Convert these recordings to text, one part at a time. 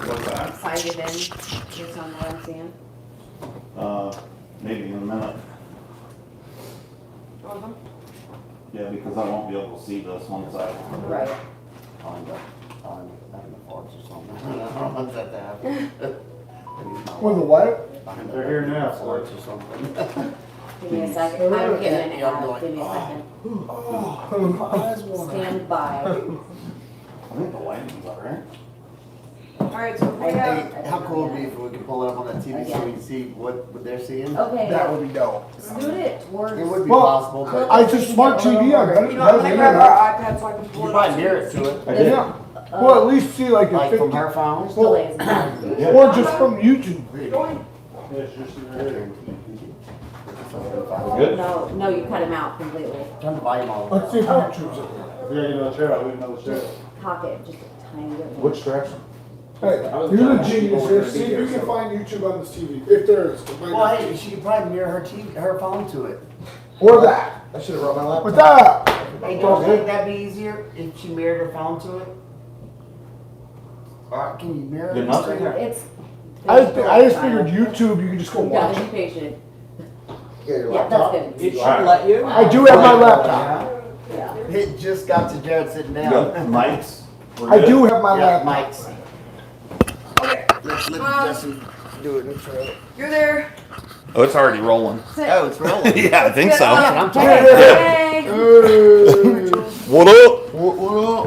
What's that? Sighted in, just on what I'm seeing. Maybe in a minute. Yeah, because I won't be able to see this once I Right. On the forks or something. I don't want that to happen. With the what? They're here now. Forks or something. Give me a second. I'm getting it Yeah, I'm out. like, Give me a second. Oh, Stand by. I think the lighting's alright. Alright, so we Hey, have, how cool would it be if we could pull it up on that TV so we can see what they're seeing? Okay. that would be dope. Scoot it towards. It would be Well, possible, but I just smart TV. I bet it you know, does can I grab internet. our iPad so I can you pull it might up? near it to it. Yeah. Well, at least see like a Like 50, from her phone. Delays. or just from YouTube. Good? No, you cut him out completely. Turn the volume on. Let's see if YouTube's it. Yeah, you know the chair, I wouldn't know the chair. Pocket, just a tiny bit. Which direction? Hey, you're the genius here. See if you can find YouTube on this TV. If there is. It might Well, not. hey, she could probably mirror her TV, her phone to it. Or that. I should have brought my laptop. With that. Hey, don't you think that'd be easier if she mirrored her phone to it? Or can you mirror Good it? enough? It's. I just figured YouTube, you can just go You watch gotta it. be patient. Yeah, your Yeah, laptop. that's good. It should let you. I do have my laptop. Yeah. It just got to Jared sitting You down. got mics? We're I good? do have my Yeah, laptop. Mike's. Okay, Let Jesse do it. you're there. Oh, it's already rolling. Oh, it's rolling. Yeah, I think so. I'm Hey. What up?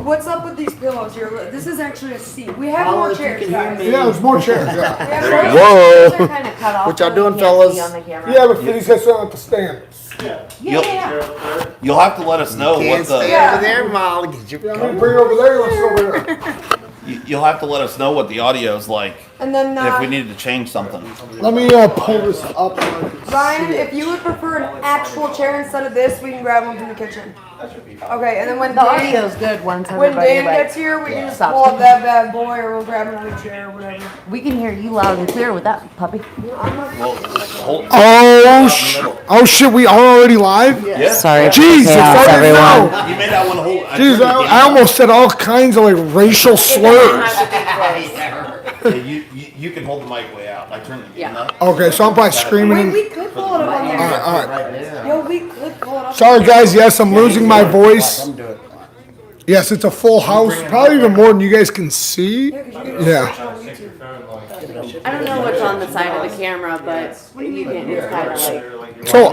What's up with these pillows here? This is actually a seat. We have Holla more if you chairs, can hear guys. me. Yeah, there's more chairs. Yeah. We have There you more go. chairs. These are kind of cut off. What y'all so doing, you can't fellas? see on the camera. Yeah, but he's got something at the stand. Yeah. You'll have to let us know Can't what stay the. Yeah. over there, Molly. Get your Yeah, I'm gonna bring it over there. Let's go over there. You'll have to let us know what the audio's like And then, if we needed to change something. Let me pull this up. So I can Ryan, see it. if you would prefer an actual chair instead of this, we can grab one from the kitchen. Okay, and then when The Dan, audio's good once when everybody Dan like, gets here, we can just stops. pull up that bad boy, or we'll grab another chair or whatever. we can hear you loud and clear with that puppy. Well, hold. Oh shit! We are already live. Yeah. Sorry. Jesus, I didn't know. You may not want to hold. Jeez, I almost said all kinds of like racial slurs. You can hold the mic way out. I turned the gain Yeah. up. Okay, so I'm probably screaming. Wait, In. we could pull it up on there. All right. Right there. Yo, we could pull it up. Sorry guys. Yes, I'm losing my voice. Come do it. Yes, it's a full house. Probably even more than you guys can see. Yeah. I don't know what's on the side of the camera, but you can, it's kind of like. So,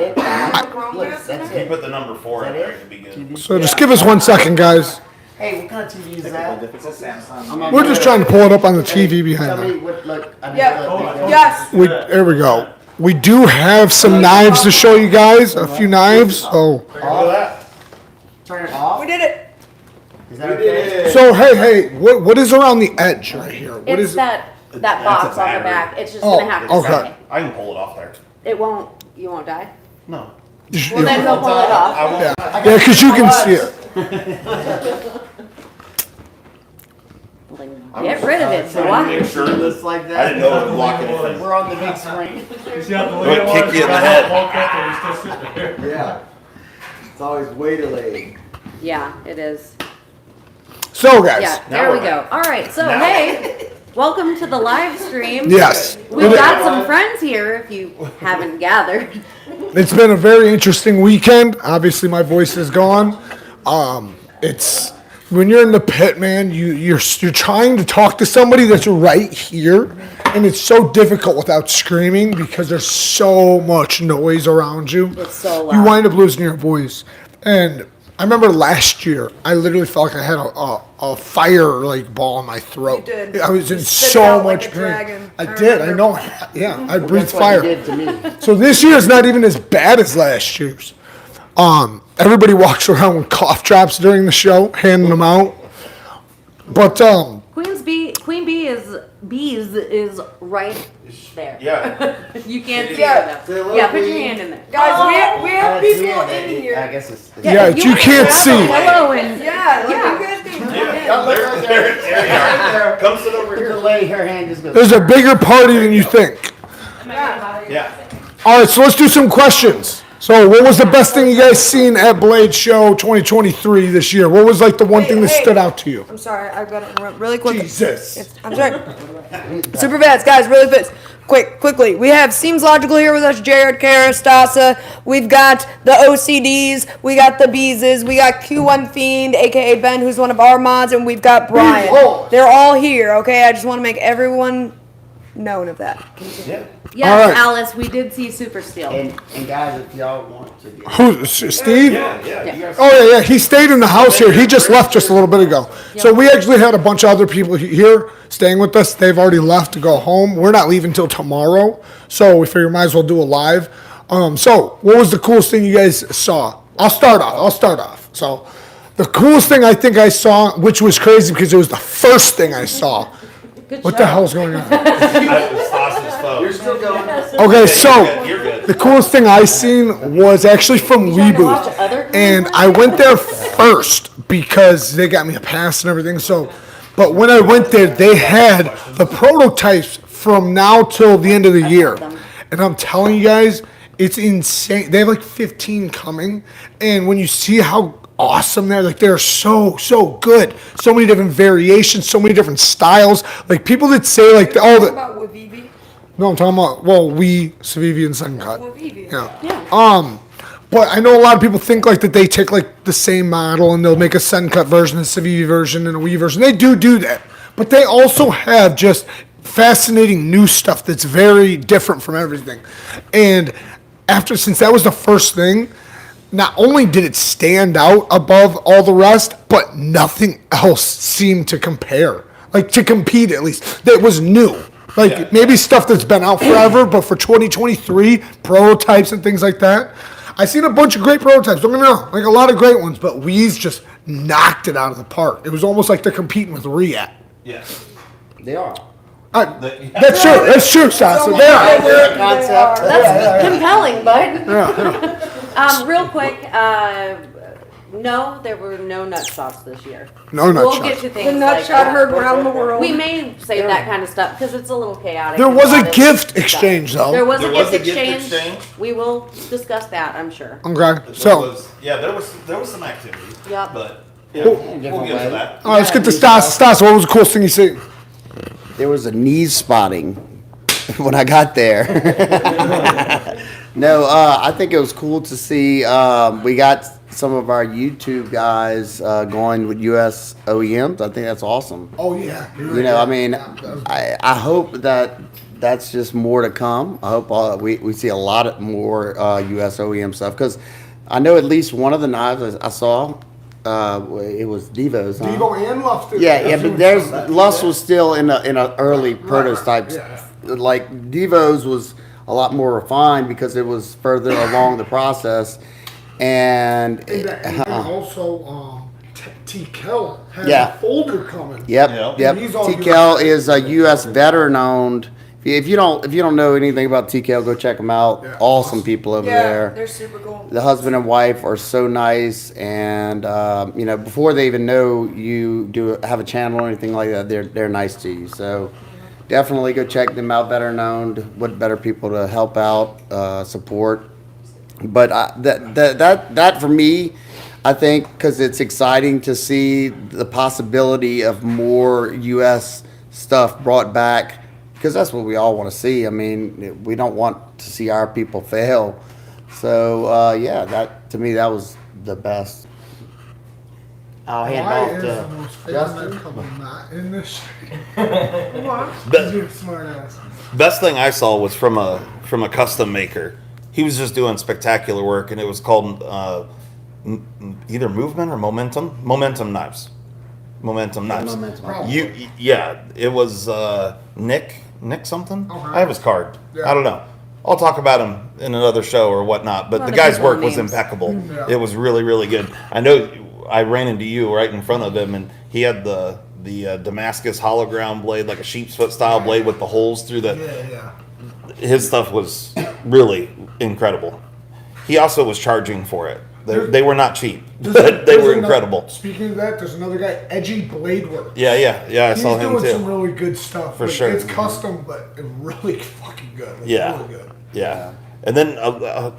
Look, that's You it. put the number 4 in there. It'd be good. so just give us 1 second, guys. Hey, what kind of TV is that? It's a Samsung. We're just trying to pull it up on the TV behind Tell me them. what, look, I mean, Yeah. look, Yes. There we go. We do have some knives to show you guys. A few knives. So, turn it off. We did it. Is that okay? so hey, what is around the edge right here? What It's is it? that box on the battery. back. It's just Oh, gonna have to okay. stay. I can pull it off there. It won't. You won't die. No. Well, then we'll pull it off. I won't. Yeah, because you can see it. Get rid of it. So Trying to why? make sure Just that like that. I didn't know it would block anything. We're on the big screen. It'll kick you in the head. Yeah. It's always way delayed. Yeah, it is. So, guys. Yeah, Now there we we're go. All right, so Now- hey, welcome to the live stream. Yes. We've got some friends here if you haven't gathered. It's been a very interesting weekend. Obviously, my voice is gone. It's when you're in the pit, man. You're trying to talk to somebody that's right here, and it's so difficult without screaming because there's so much noise around you. It's so You loud. wind up losing your voice. And I remember last year, I literally felt like I had a fire like ball in my throat. You did. I was in You spit it so out like much a pain. dragon. I I did. I remember. know. Yeah, I breathed That's what fire. you did to me. So this year is not even as bad as last year's. Everybody walks around with cough drops during the show, handing them out. But Queen Bee is right there. Yeah. You can't see Yeah. her though. Yeah, put your hand in there. Guys, we have That's people it. in I here. guess it's. yeah, if you wanna can't grab see. a pillow and Yeah, like Yeah. you guys can come Yeah. in. There you are. Come sit over The here. lady, her hand just goes. There's a bigger party than you think. Yeah. All right, so let's do some questions. So, what was the best thing you guys seen at Blade Show 2023 this year? What was like the one thing that stood out to you? I'm sorry, I've got to run really quick. Jesus. I'm sorry. Super fast, guys, really fast. Quickly. We have Seems Logical here with us, Jared, Kara, Stasa. We've got the OCDs, we got the Beeses, we got Q1 Fiend, aka Ben, who's one of our mods, and we've got Brian. They're all here, okay? I just want to make everyone known of that. Yes, All right. Alice, we did see Super Steel. And guys, if y'all want to get Who, Steve? Yeah, you guys. Oh, yeah, he stayed in the house here. He just left just a little bit ago. So we actually had a bunch of other people here staying with us. They've already left to go home. We're not leaving till tomorrow. So we figure might as well do a live. So what was the coolest thing you guys saw? I'll start off. So the coolest thing I think I saw, which was crazy because it was the first thing I saw. What the hell's going on? Stas's phone. You're still going. Okay, so You're good. the coolest thing I seen was actually from Reboot, and I went there first because they got me a pass and everything. So, but when I went there, they had the prototypes from now till the end of the year, and I'm telling you guys, it's insane. They have like 15 coming, and when you see how awesome they're so good, so many different variations, so many different styles. Like people that say like all the About Wavivi. no, I'm talking about, Savivi and Sun Cut. Wavivi. Yeah. But I know a lot of people think like that they take like the same model and they'll make a Sun Cut version, a Savivi version, and a Wii version. They do that. But they also have just fascinating new stuff that's very different from everything. And since that was the first thing, not only did it stand out above all the rest, but nothing else seemed to compare. Like to compete at least. That was new. Like maybe stuff that's been out forever, but for 2023, prototypes and things like that. I seen a bunch of great prototypes, don't get me wrong, like a lot of great ones, but Wii's just knocked it out of the park. It was almost like they're competing with React. Yeah. they are. That's true, Sasa. They are. Concept. That's compelling, bud. Real quick, no, there were no nut shots this year. No nut We'll shots. get to things The nut like shot that. heard around the world. We may say that kind of stuff because it's a little chaotic. There and was a lot of gift stuff. exchange, though. There was There a was gift a gift exchange. exchange. We will discuss that, I'm sure. Okay, There so, was some activity. Yep. But yeah, we'll get to that. all right, let's get to Stas. Stas, what was the coolest thing you seen? There was a knee spotting when I got there. No, I think it was cool to see. We got some of our YouTube guys going with US OEMs. I think that's awesome. Oh, yeah. You know, I mean, I hope that that's just more to come. I hope we see a lot more US OEM stuff because I know at least one of the knives I saw. It was Devo's. Huh? Devo and Luft. Yeah, but there's Lust was still in a early prototype. yeah. Like Devo's was a lot more refined because it was further along the process, and also, T-Kel has Yeah. a folder coming. yep. He's all TKL is a U.S. veteran owned. If you don't know anything about TKL, go check them out. Yeah. Awesome people over Yeah, there. they're super cool. The husband and wife are so nice, and before they even know you have a channel or anything like that, they're nice to you. So definitely go check them out. Better known, what better people to help out, support. But that for me, I think, because it's exciting to see the possibility of more U.S. stuff brought back. Because that's what we all want to see. I mean, we don't want to see our people fail. So, that to me, that was the best. I'll hand off to Justin. in this. The Smart ass. best thing I saw was from a custom maker. He was just doing spectacular work, and it was called either Movement or Momentum knives. Momentum knives. It was Nick something. I have his card. Yeah. I don't know. I'll talk about him in another show or whatnot. But lot the of guy's people work was names. impeccable. Yeah. It was really, really good. I know I ran into you right in front of him, and he had the Damascus hologram blade, like a sheep's foot style blade with the holes through the. Yeah. His stuff was really incredible. He also was charging for it. They were not cheap, but they were incredible. Speaking of that, there's another guy, Edgy Blade Works. Yeah. I He's saw him doing some too. really good stuff. For Like, sure. It's custom, but really fucking good. Like, Yeah. Really good. Yeah. And then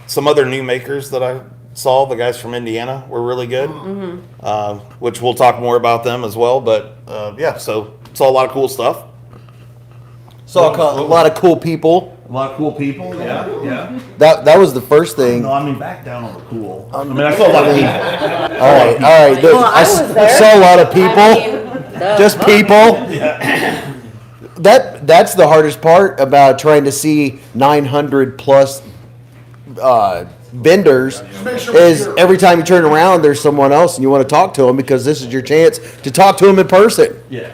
some other new makers that I saw, the guys from Indiana were really good, which we'll talk more about them as well. But yeah, so saw a lot of cool stuff. Saw a lot of cool people. A lot of cool people. Yeah. That was the first thing. No, I mean back down on the cool. I mean, I saw a lot of people. All right. I was there. Saw a lot of people. I mean, Just people. That's the hardest part about trying to see 900 plus vendors is every time you turn around there's someone else and you want to talk to them because this is your chance to talk to them in person. Yeah.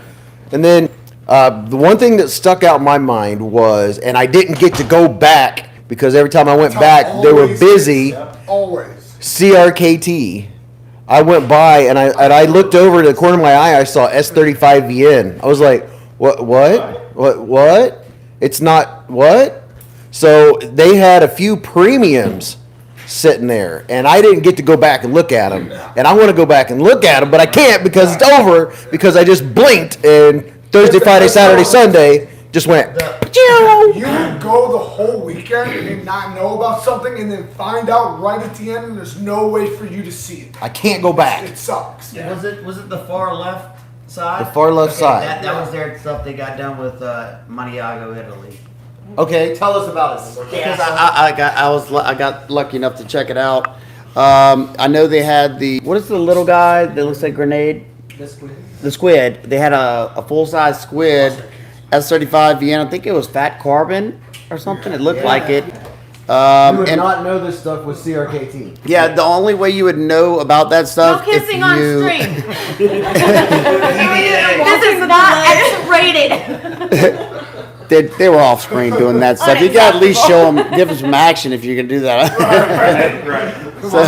And then the one thing that stuck out in my mind was, and I didn't get to go back because every time I went back they were busy. Always. CRKT. I went by and I looked over to the corner of my eye. I saw S35VN. I was like, what? It's not what? So they had a few premiums sitting there, and I didn't get to go back and look at them. And I want to go back and look at them, but I can't because it's over because I just blinked and Thursday, Friday, Saturday, Sunday just went. You can go the whole weekend and not know about something and then find out right at the end and there's no way for you to see it. I can't go back. It sucks. Was it the far left side? The far left side. That was their stuff they got done with Maniago, Italy. Okay. Tell us about it. Because I got lucky enough to check it out. I know they had what is the little guy that looks like a grenade? The squid. They had a full size squid, S35VN. I think it was fat carbon or something. It looked like it. You would not know this stuff with CRKT. Yeah, the only way you would know about that No stuff kissing on you stream. This is not X-rated. they were off screen doing that stuff. You got to at least show them, give them some action if you can do that. So,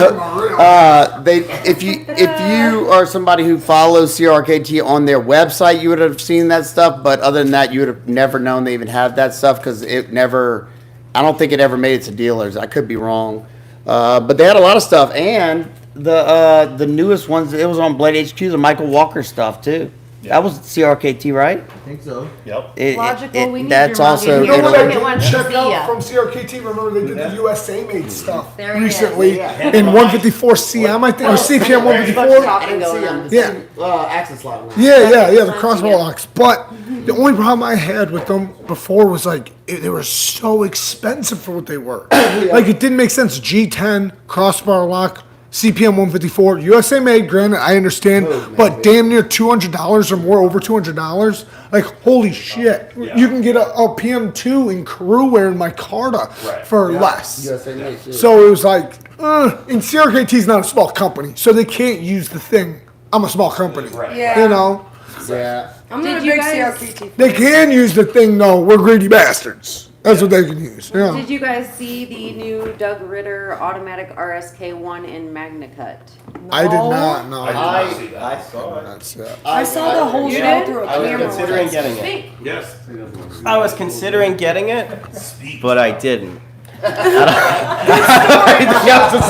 if you are somebody who follows CRKT on their website, you would have seen that stuff. But other than that, you would have never known they even have that stuff because it never. I don't think it ever made it to dealers. I could be wrong, but they had a lot of stuff, and the newest ones. It was on Blade HQ, the Michael Walker stuff too. That was CRKT, right? I think so. Yep. Logical, we need that's your mug also in You know here. what Look I at did one to check see out ya. from CRKT? Remember they did the USA made stuff There he recently is. in 154 CM, I think, or CPM 154. Talking going on. Yeah. Access lock. Yeah, the crossbow locks. But the only problem I had with them before was like they were so expensive for what they were. Like it didn't make sense. G10 crossbar lock, CPM 154, USA made. Granted, I understand, but damn near $200 or more, over $200. Like holy shit, you can get a PM2 in crew wearing micarta for less. So it was like, and CRKT's not a small company, so they can't use the thing. I'm a small company. Yeah. You know. Yeah. I'm not a Did you big guys- CRKT. They can use the thing though. We're greedy bastards. That's what they can use. Yeah. Did you guys see the new Doug Ritter automatic RSK1 in MagnaCut? I did not know. I saw it. That's it. I saw the whole You show did? through a I was camera. considering getting it. Speak. Yes. I was considering getting it, but I didn't.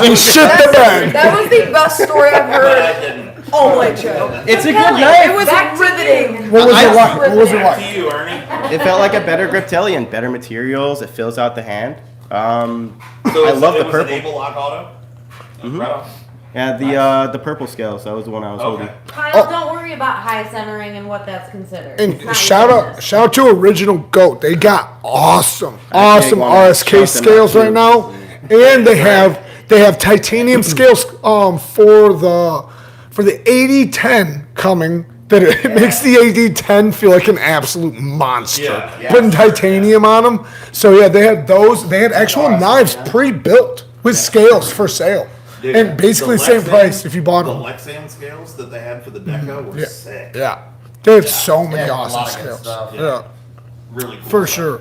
You shit the bed. That was the best story I've heard all night show. It's a good It knife. was riveting. What was it like? What was it like? To you, Ernie. It felt like a better Griptilian, better materials. It fills out the hand. So I love the was purple. An Able Lock Auto. Right on. Yeah, the purple scales. That was the one I was holding. Kyle, don't worry about high centering and what that's considered. It's And not shout your out business. to Original Goat. They got awesome I think one of RSK them scales too. right now, and they have titanium scales for the 8010 coming. That it makes the 8010 feel like an absolute monster. Yeah. Putting titanium on them. So yeah, they had those. They had actual knives pre-built with scales for sale, Dude, and basically the same Lexan- price if you bought The them. Lexan scales that they had for the Deco were sick. Yeah, they have so many a awesome lot of good scales. stuff. Yeah, Really cool. for sure.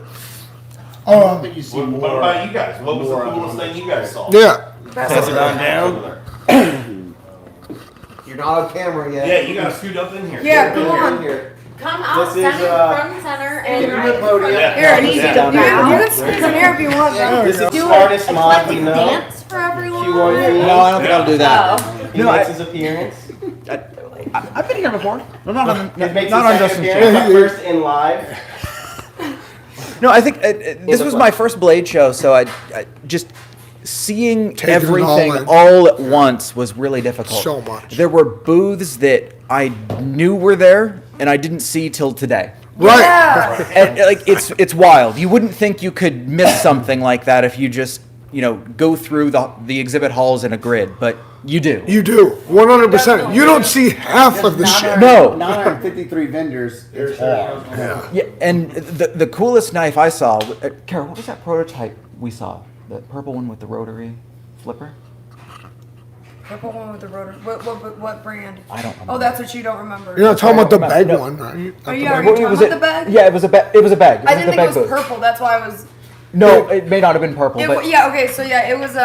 But you see What more. about you guys? What was the more coolest thing you guys saw? Yeah. Pass it on down. You're not on camera yet. Yeah, you gotta scoot up in here. Yeah, Get come in on. here. Come out This is, center, uh, front center, and Get in right the in front podium. of Yeah. Here, you Yeah. can squeeze in here if you want. though. This is Do smartest a mod eclectic you know. dance for everyone. Q1 theme. No, I don't think I'll do that. Oh. He makes his appearance. I've been here before. No, He makes not on his Justin's second show. appearance, but first in live. No, I think this was my first Blade show, so I just seeing Taking it all everything in. all at once was really difficult. So much. There were booths that I knew were there and I didn't see till today. Right. Yeah. And, like it's wild. You wouldn't think you could miss something like that if you just go through the exhibit halls in a grid, but you do. You do 100%. You don't see half of the shit. No. 953 vendors. It's hard. Yeah, and the coolest knife I saw, Carol, what was that prototype we saw? The purple one with the rotary flipper? Purple one with the rotor. What brand? I don't remember. Oh, that's what you don't remember. You're not talking about the No. bag one, right? Oh, yeah, are you talking about the bag? Yeah, it was a bag. It was a bag. I didn't think it was booth. purple. That's why I was. No, it may not have been purple, but Yeah. Okay. So yeah, it was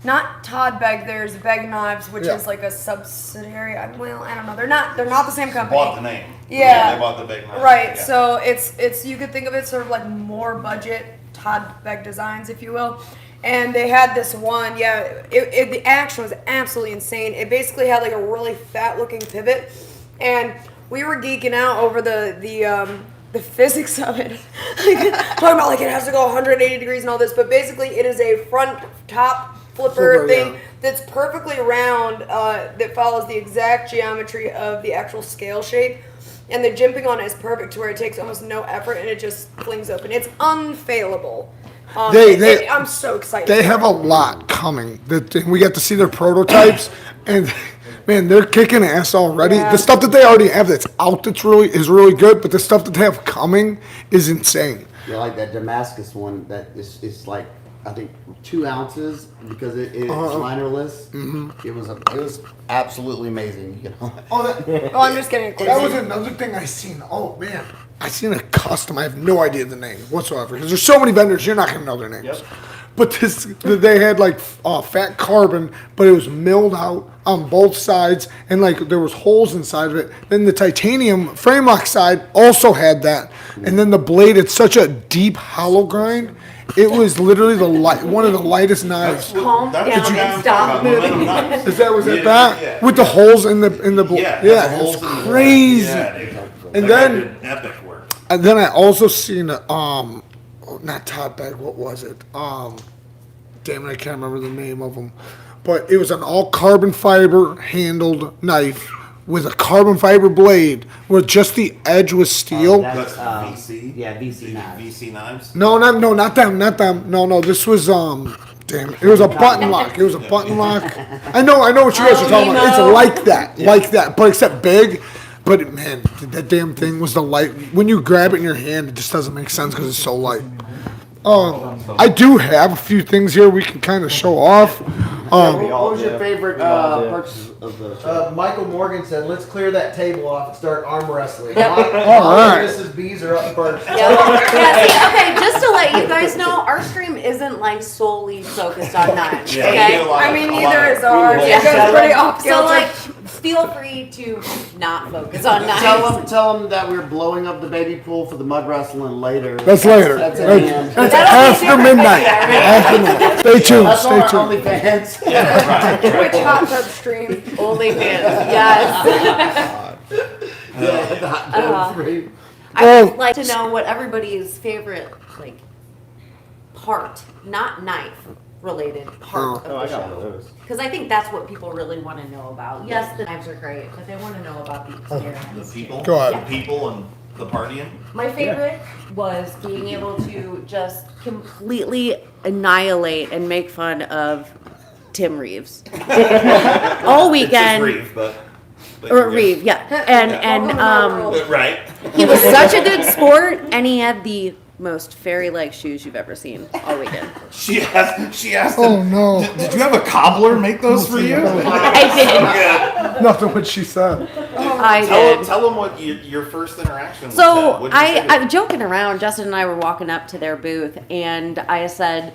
not Todd Beg. There's Beg Knives, which Yeah. is like a subsidiary. Well, I don't know. They're not the same company. Bought the name. Yeah. They bought the big name. Right. Yeah. So it's you could think of it sort of like more budget Todd Beg designs, if you will. And they had this one, the action was absolutely insane. It basically had like a really fat looking pivot, and we were geeking out over the physics of it. Talking about like it has to go 180 degrees and all this, but basically it is a front top flipper thing yeah. that's perfectly round, that follows the exact geometry of the actual scale shape. And the jimping on it is perfect to where it takes almost no effort and it just flings open. It's unfailable. I'm so excited. They have a lot coming. We get to see their prototypes, and man, they're kicking ass already. Yeah. The stuff that they already have that's out is really good, but the stuff that they have coming is insane. Yeah, like that Damascus one that is like, I think 2 ounces because it's linerless. It was absolutely amazing. Oh, I'm just kidding. That was another thing I seen. Oh man, I seen a custom. I have no idea the name whatsoever because there's so many vendors you're not gonna know their names. Yep. But they had like fat carbon, but it was milled out on both sides, and like there was holes inside of it. Then the titanium frame lock side also had that, and then the blade. It's such a deep hollow grind. It was literally one of the lightest knives. Calm down and stop moving. Was it Yeah, that yeah. with the holes in the blade? Yeah, Yeah, the it holes was in the crazy. Yeah, dude. And That then- guy did epic work. And then I also seen not Todd Bag. What was it? Damn it, I can't remember the name of them. But it was an all carbon fiber handled knife with a carbon fiber blade where just the edge was steel. That's That's VC. Yeah, VC knives. VC knives. No, not them. No, this was damn it. It was a button lock. It was a button lock. I know what you guys are talking about. It's like that, but except big. But man, that damn thing was the light. When you grab it in your hand, it just doesn't make sense because it's so light. I do have a few things here we can kind of show off. What was your favorite purchase of the show? Michael Morgan said, "Let's clear that table off and start arm wrestling." Yep. All right. Mrs. B's are up first. Okay, just to let you guys know, our stream isn't like solely focused on knives. Yeah, we Okay. do a lot I of- mean, a lot neither of- is ours. Yeah. It goes pretty off So kilter. like, feel free to not focus on Tell knives. them that we're blowing up the baby pool for the mud wrestling later. That's later. That's That's, at the end. that's That'll be after different. midnight. After midnight. Stay tuned. That's on Stay our tuned. OnlyFans. Twitch hot tub stream. Only fans. Yes. The hot tub stream. I would like to know what everybody's favorite like part, not knife related part of the show. Because I think that's what people really want to know about. Yes, the knives are great, but they want to know about the The experience. people. Go ahead. The people and the partying. My favorite was being able to just completely annihilate and make fun of Tim Reeves all It's just weekend. Reeve, but Or you're good. Reeve, yeah, and Right. he was such a good sport, and he had the most fairy-like shoes you've ever seen all weekend. She asked Oh him, no. Did you have a cobbler make those for you? I Nothing what she said. did. I did. Tell them what your first interaction was. So What'd you say to I'm joking around. Justin and I were walking up to their booth, and I said,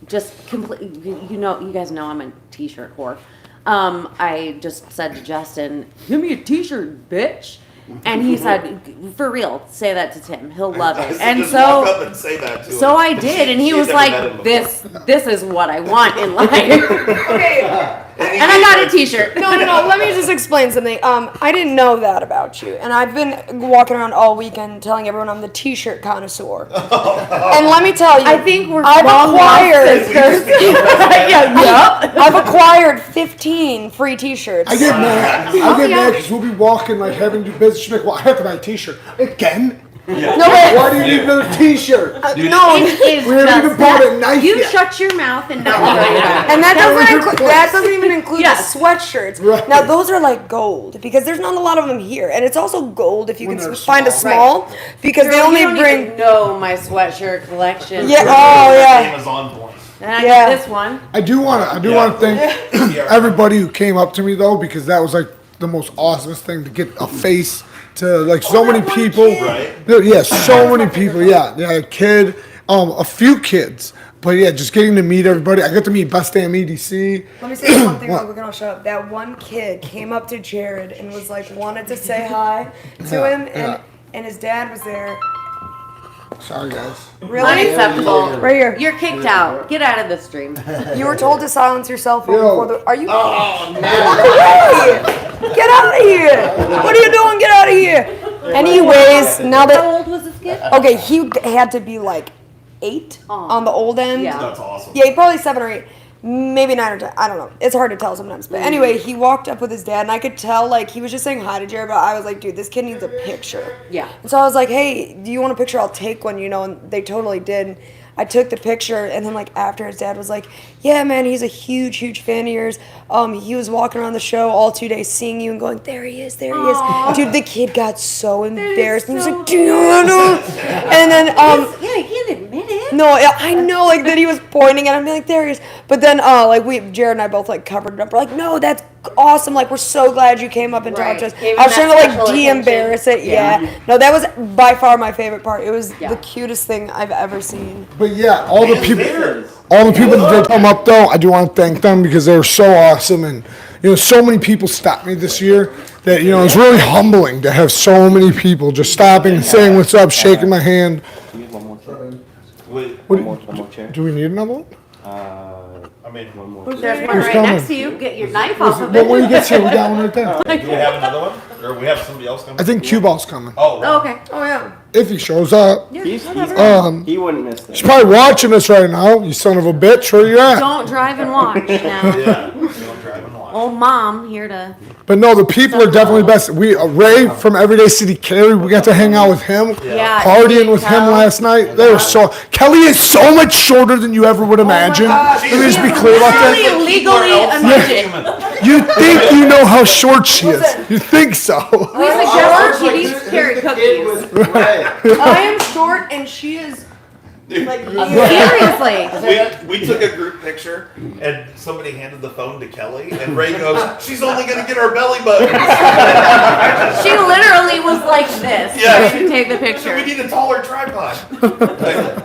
just completely, you guys know I'm a t-shirt whore. I just said to Justin, "Give me a t-shirt, bitch." And he said, "For real, say that to Tim. He'll love it." And Just walk up so, and say that to so him. I did, and he She's was never met him like, before. "This is what I want in life." Okay, And I got a T-shirt. No. Let me just explain something. I didn't know that about you, and I've been walking around all weekend telling everyone I'm the T-shirt connoisseur. And let me tell you, I think we're I've long acquired. lost sisters. Yeah. I've acquired 15 free T-shirts. I get mad. I get mad because we'll be walking, like, having to do business. She's like, well, I have to buy a T-shirt. Again? No, Why do you need another T-shirt? no, It is We haven't just even bought that. a knife You yet. shut your mouth and not worry about it. and that was doesn't your include. That doesn't even include Yes. the sweatshirts. Right. Now those are like gold because there's not a lot of them here, and it's also gold if you When can they're find a small. small because they Girl, only you don't bring. even know my sweatshirt collection. Yeah. Oh yeah. Amazon point. And I Yeah. got this one. I do want to thank everybody who came up to me though, because that was like the most awesomest thing to get a face to like so many people. Right. Yeah, so many people. Yeah, a kid, a few kids, but yeah, just getting to meet everybody. I got to meet Best Damn EDC. Let me say one thing What? real quick and I'll shut up. That one kid came up to Jared and was like, wanted to say hi to Yeah, him, yeah. and his dad was there. Sorry guys. Really? Unacceptable. Right here. You're kicked out. Get out of the stream. You were told to silence your cell phone Yo. before the. Are you? Oh no! Get out of here! What are you doing? Get out of here! Anyways, now How that old was this kid? okay, he had to be like 8 on the old end. Yeah. That's awesome. Yeah, probably 7 or 8. Maybe 9 or 10. I don't know. It's hard to tell sometimes. But anyway, he walked up with his dad, and I could tell, like, he was just saying hi to Jared, but I was like, dude, this kid needs a picture. Yeah. And so I was like, hey, do you want a picture? I'll take one, and they totally did. I took the picture, and then, like, after his dad was like, yeah, man, he's a huge, huge fan of yours. He was walking around the show all 2 days seeing you and going, there he is. Dude, the kid got so embarrassed. And he was so like, Diana. And then, Yeah, he can't admit it. no, yeah, I know, like, that he was pointing at him, being like, there he is. But then, Jared and I both, like, covered it up. We're like, no, that's awesome. Like, we're so glad you came up and Right. talked to us. Gave him I was that trying to, like, special de-embarrass it. attention. Yeah. No, that was by far my favorite part. It was Yeah. the cutest thing I've ever seen. But yeah, all the people that did come up though, I do want to thank them because they were so awesome, and so many people stopped me this year that it's really humbling to have so many people just stopping, saying what's up, shaking my hand. Wait, What, One more chair. do we need another one? I mean, One more. There's one right coming? next to you. Get your knife off of Well, when he it. gets here, we got one right there. do we have another one? Or we have somebody else coming? I think Cue Ball's coming. Oh, Oh, okay. Oh, yeah. If he shows up. He's, he wouldn't miss that. He's probably watching us right now. You son of a bitch, where you at? Don't drive and watch now. yeah. You don't drive and watch. Old mom here to. But no, the people are definitely best. We Ray from Everyday City Carry, we got to hang out with him, Yeah, partying with him Kel. last night. They were so. Kelly is so much shorter than you ever would imagine. gosh. Let me just be clear about that. Literally, legally a midget. You think you know how short she is? You think so? We suggest she needs to carry cookies. I am short, and she is, like, Seriously. We took a group picture and somebody handed the phone to Kelly and Ray goes, she's only gonna get our belly buttons. She literally was like this Yeah. trying to take the We picture. need a taller tripod.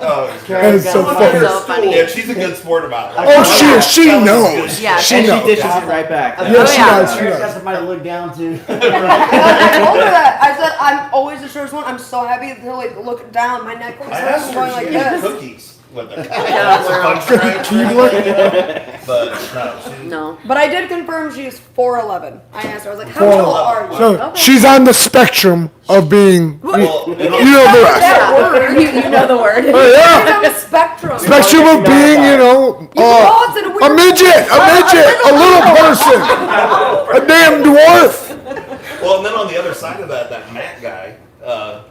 Oh, That is so funny. So funny. yeah, she's a good sport about it. Oh, she is. She Kelly's knows. good. Yeah. She And she knows. dishes it right back. Yeah, Oh, she yeah. does. She Eric's got does. somebody to look down to. I told her that. I said, I'm always the shortest one. I'm so happy to, like, look down. My neck was I asked going her like if she had this. cookies with her. But no, she, No. But I did confirm she is 4'11". I asked her, I was like, how tall are you? So she's on the spectrum of being. well, You know the rest. That word. You know the word. Oh, yeah. She's on the spectrum. Spectrum of being, call us in a a weird- midget, a little person, a damn dwarf. well, and then on the other side of that Matt guy,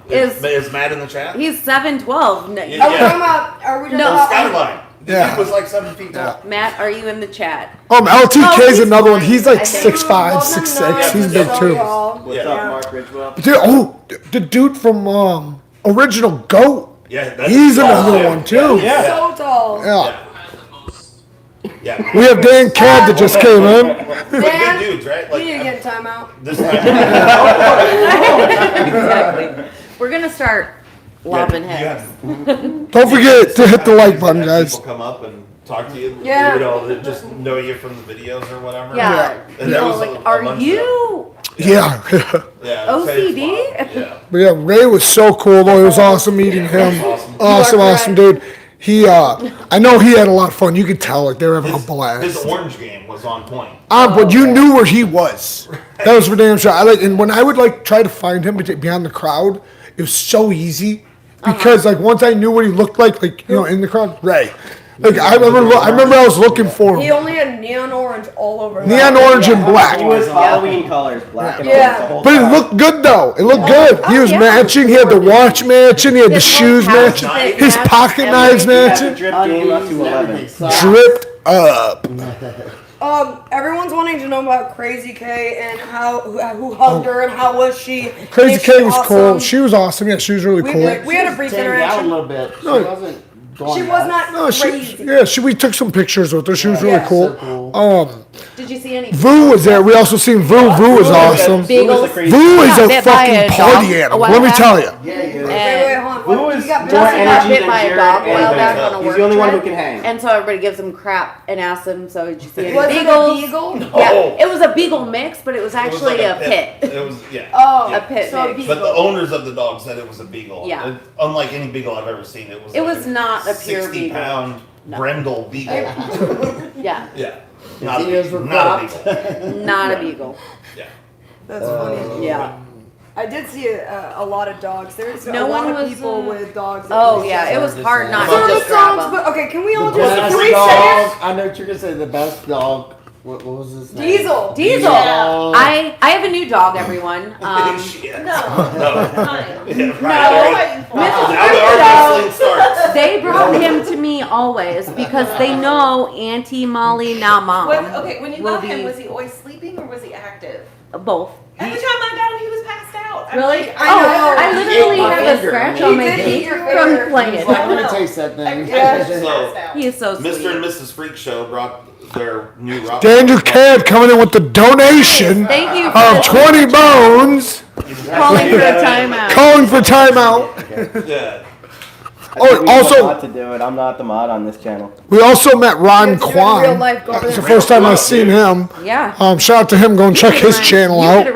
is Matt in the chat? He's 7'12". Yeah. Are we talking about, are we talking No. Oh, about? Skyline. The Yeah. dude was like 7 feet tall. Matt, are you in the chat? LTK is he's another one. fine. He's like I think- 6'5", Love 6'6". them nuts. He's big So too. tall. What's Yeah. up, Mark Ridgewell? Dude, the dude from Original Goat. Yeah, that's He's tall, another too. one too. Yeah. So tall. Yeah. Yeah. We have Dan Cad that just came in. But good Dan, dudes, right? you need to Like get a timeout. this time. Exactly. We're gonna start lobbing You heads. have Don't forget to hit the like button, guys. people come up and talk to you. Yeah. You know, that just know you from the videos or whatever. Yeah. And there No, was like, a are bunch you? Yeah. Yeah. OCD? Yeah. But yeah, Ray was so cool though. It was awesome meeting him. Awesome. Awesome, You are awesome dude. I know he had a lot of fun. You could tell, like, they were having a blast. His orange game was on point. But you knew where he was. That was for damn sure. And when I would like try to find him behind the crowd, it was so easy because like once I knew what he looked like in the crowd, Ray. Like I remember I was looking for He him. only had neon orange all over. Neon orange and black. He was Halloween colors, black and Yeah. orange the whole But it time. looked good though. It looked good. He was yeah. matching. He had the watch matching. He had the His shoes whole house matching. fit His matched pocket knives He had the matching. drip game up to 11. Dripped up. Everyone's wanting to know about Crazy K and who hugged her and how was she? Crazy Is she K was cool. awesome? She was awesome. Yeah, she was really We, cool. we had a brief Tamed out a interaction. little bit. She No. wasn't going She was nuts. not No, crazy. we took some pictures with her. She was really Yeah. cool. So cool. Did you see any? Vu was there. We also seen Vu. Vu was awesome. Vu was the crazy. Vu is got a bit by fucking a dog party a animal. while Let me back. tell you. Yeah, yeah. Wait, hold on. Who was You got more Justin got energy bit than by a Jared dog a and while Victor. back on a He's work the only one who trip, can hang. and so everybody gives him crap and asks him, so did you see any Was it a beagles? beagle? Yeah, it was a beagle mix, but it was It was actually like a pit. It was Oh, A pit so a mix. beagle. But the owners of the dog said it was a beagle. Yeah. Unlike any beagle I've ever seen, it was. It like was not a pure 60 beagle. pound No. brindle beagle. Yeah, Yeah. Not a His ears beagle. were Not a cropped. beagle. not a beagle. Yeah. That's funny. Yeah. I did see a lot of dogs. There's No a lot one of was, people with dogs. Oh yeah, it was hard not to Service just grab dogs, them. but okay, can we all The just best can we say dog. I know what you're gonna say the best dog. What was his it? name? Diesel. Diesel. Yeah. I have a new dog, everyone. Shit. No. No. Fine. Yeah, No. right. Mrs. Now the Fredo, arguing starts. they brought him to me always because they know Auntie Molly, now Mom. Okay, when you will got him, be- was he always sleeping or was he active? Both. Every time I got him, he was passed out. I'm Really? like, I know. I literally He ate my have a finger. scratch He on my did eat feet your from finger. playing. He's like, let me No. taste that thing. Yeah. just So- passed out. He is so sweet. Mr. and Mrs. Freak Show brought their new rock. Daniel Cad coming in with the donation Thank you for of 20 bones, calling for a timeout. calling for timeout. Yeah. Oh, also- Not to do it. I'm not the mod on this channel. We also met Ron It's real Kwan. life. Go over It's the there. first time I've seen him. Yeah. Shout out to him. Go and check his channel out.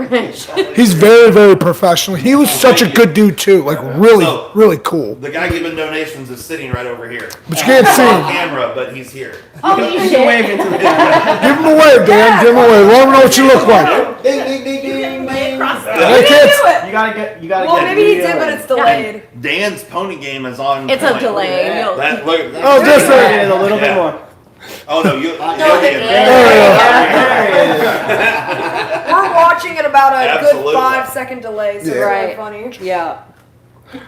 He's very, very professional. He was such a good dude too. Like really, So- really cool. The guy giving donations is sitting right over here. But you can't see On him. camera, but he's here. Oh, you Wave shit. into the camera. Give him away, Dan. Give him away. Let him know what you look like. Ding ding ding ding ding. I can't. You gotta get. You gotta Well, get. maybe he video did, but in. it's delayed. Dan's pony game is on. It's a point. delay. You'll- That look. Oh, just Get a, it a little bit Yeah. more. Oh no, you. No, they- We're watching at about a Absolutely. good 5-second delay, so it's really Right. funny. Yeah.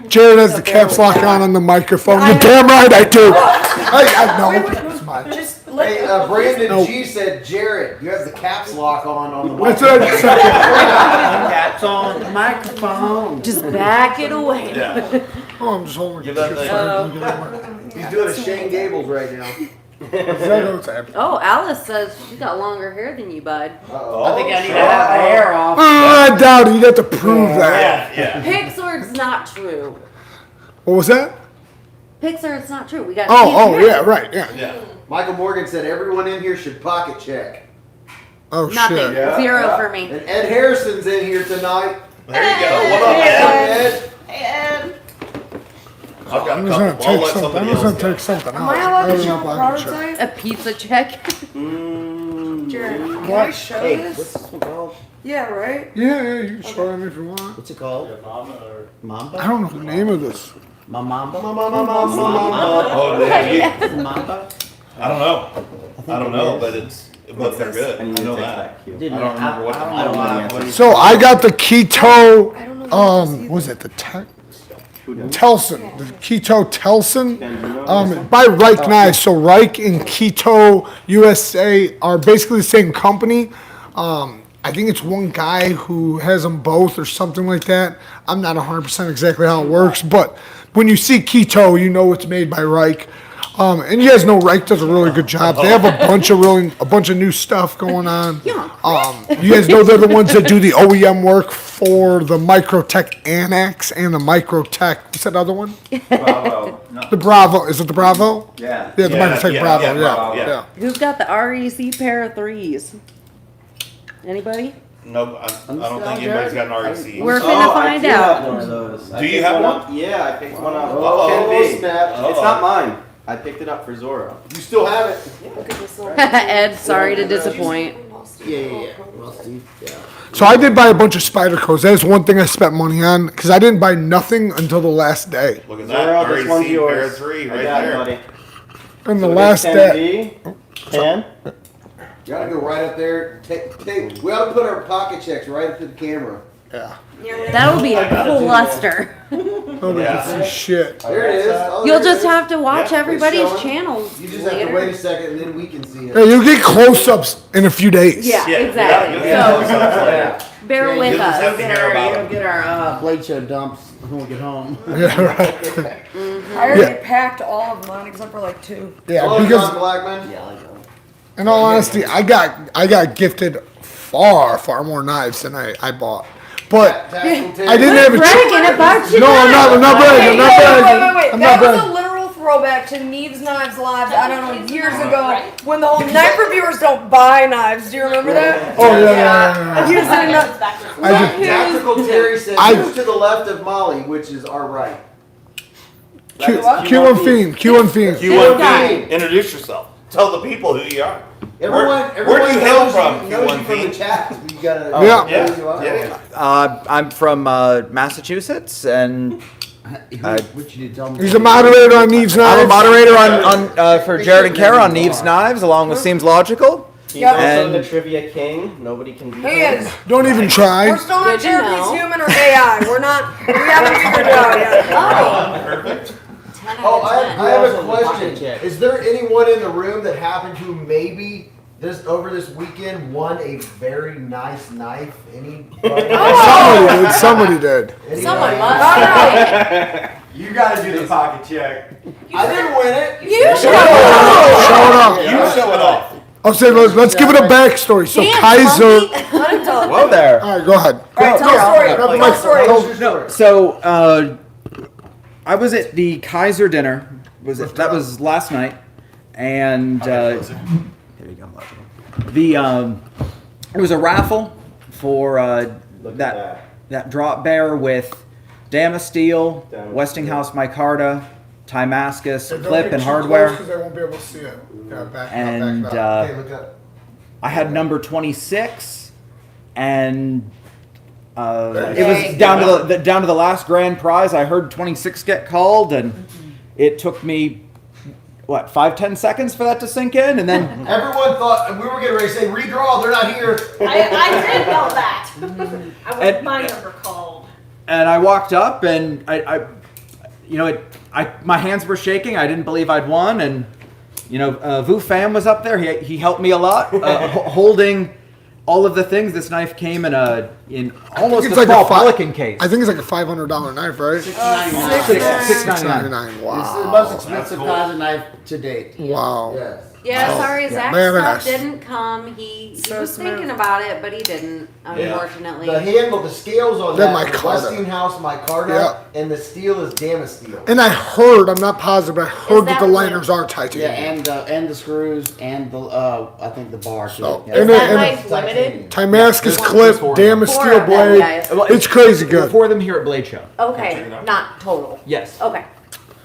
Jared has the caps lock on the microphone. You're damn right I do. I know. It's mine. Just let Hey, Brandon G said, Jared, you have the caps lock on the What's mic. that? Caps on the microphone. Just back it away. Yeah. Oh, I'm just holding. Give that thing. He's doing a Shane Gables right now. Oh, Alice says she's got longer hair than you, bud. I think I need to have my hair off. I doubt it. You'd have to prove that. Yeah. Pixar's not true. What was that? Pixar's not true. We got. Oh, yeah, right, yeah. Yeah. Michael Morgan said everyone in here should pocket check. Oh, Nothing. shit. Yeah, Zero yeah. for me. And Ed Harrison's in here tonight. There you go. What up, Ed? Ed. I've got a I'm just couple. gonna I'll let take something. somebody I'm just else gonna go. take something out. Am I allowed I to don't show know a if I can product check. type? A pizza check. Jared, can I show Hey, this? what's this one called? Yeah, right? Yeah, you can show him if you want. What's it called? Mamba? I don't know the name of this. Mamba? Oh, yeah. Mamba? I don't know. I don't know, but they're good. I need I to know take that. that cue. I don't remember what. I don't know the answer. So I got the keto, I don't know what this is was it the Who does? Telson, the keto Telson, by Reich Knives. So Reich and Keto USA are basically the same company. I think it's one guy who has them both or something like that. I'm not 100% exactly how it works, but when you see keto, you know it's made by Reich. And you guys know Reich does a really good job. They have a bunch of new stuff going on. You guys know they're the ones that do the OEM work for the Microtech Annex and the Microtech. What's that other one? Bravo. No. The Bravo. Is it the Bravo? Yeah. Yeah, the Yeah, Microtech yeah, Bravo. yeah, Yeah, Bravo, yeah. yeah. Who's got the REC pair of threes? Anybody? No, I don't think anybody's got an REC. We're finna find I do out. have one of those. I Do you picked have one one? up. Yeah, I picked one up. Oh, Can be. snap. It's not mine. I picked it up for Zorro. You still have it? Ed, sorry to disappoint. Yeah. Rusty. Yeah. So I did buy a bunch of spider codes. That is one thing I spent money on because I didn't buy nothing until the last day. Look at that. Zorro, Already this one's seen yours. pair of three I right got it, there. buddy. And the So it is last 10 day. B, 10. You gotta go right up there. We ought to put our pocket checks right up to the camera. Yeah. That would be a cluster. Nobody Yeah. can see shit. There it is. Oh, You'll there it just is. have to watch Yeah, everybody's it's showing. channels You just have to later. wait a second and then we can see Yeah, it. you'll get close-ups in a few days. Yeah, Yeah, exactly. yeah, So bear Yeah, with you'll just us. have to hear about it. Get our Blade show dumps when we get home. Yeah, right. I already Yeah. packed all of mine except for like 2. Yeah, Hello, because John Blackman. in all honesty, I got gifted far more knives than I bought. But Tactical I didn't have a Bragging about your No, I'm not bragging. I'm not bragging. Wait. I'm That not was a bragging. literal throwback to Neve's Knives Live, I don't know, years ago, when the whole knife reviewers don't buy knives. Do you remember that? Oh yeah. And he was sitting up. Tactical Terry said, I- move to the left of Molly, which is our right. Q1 Fiend. Q1 Fiend. Q1 guy. Fiend, introduce yourself. Tell the people who you are. Everyone where do you hail knows from, you, knows Q1 you from the Fiend? chat. You gotta Yeah. Yeah, know who you are. yeah. I'm from Massachusetts, and Which you did tell me. He's a moderator on Neve's I'm a Knives. moderator on for Jared and Kara on Neve's Knives, along with Seems Logical. He's Yep. also And- the trivia king. Nobody can beat He him. is. Don't even We're try. still not Good to sure if know. he's human or AI. We haven't figured it out yet. Perfect. 10 Oh, out I of 10. have a Also, the pocket question. check. Is there anyone in the room that happened to maybe over this weekend won a very nice knife? Somebody did. Someone Anybody? must. You gotta do the pocket check. I didn't win it. You should Show it off. You show it off. I'll say let's give it a backstory. So Dance, Kaiser. monkey. Let him tell it. Whoa there. All right, go ahead. All right, tell a story. Grab the Tell a mic. story. No, so I was at the Kaiser dinner. That was last night, and here you go. It was a raffle for that drop bear with Damasteel, Westinghouse micarta, Timascus, clip, and hardware. Because I won't be able to see it. Yeah, back And it up. Okay, look up. I had number 26, and it was down to the last grand prize. I heard 26 get called, and it took me 5-10 seconds for that to sink in, and then Everyone thought we were getting ready to say redraw. They're not here. I did know that. I was And- my number called. and I walked up, and my hands were shaking. I didn't believe I'd won, and Vu Pham was up there. He helped me a lot, holding all of the things. This knife came in almost a small Pelican case. I think it's like a $500 knife, right? $6.99. $6.99. This is the Wow. most expensive Kaiser knife to date. Wow. Yes. Yeah, sorry, Zach's Very stuff nice. didn't come. He So was smooth. thinking about it, but he didn't, unfortunately. The handle, the scales on They're that micarta. Westinghouse micarta, Yeah. and the steel is Damasteel. And I heard, I'm not positive, but I heard that that the what- liners are Yeah, titanium. and the screws and the I think the bar too. So, Yeah. and Is it- that and knife limited? Timascus There's clip, four of them. damn Four steel of them, blade. yeah. Well, It's crazy There were good. 4 of them here at Blade Show. Okay, not total. Yes. Okay.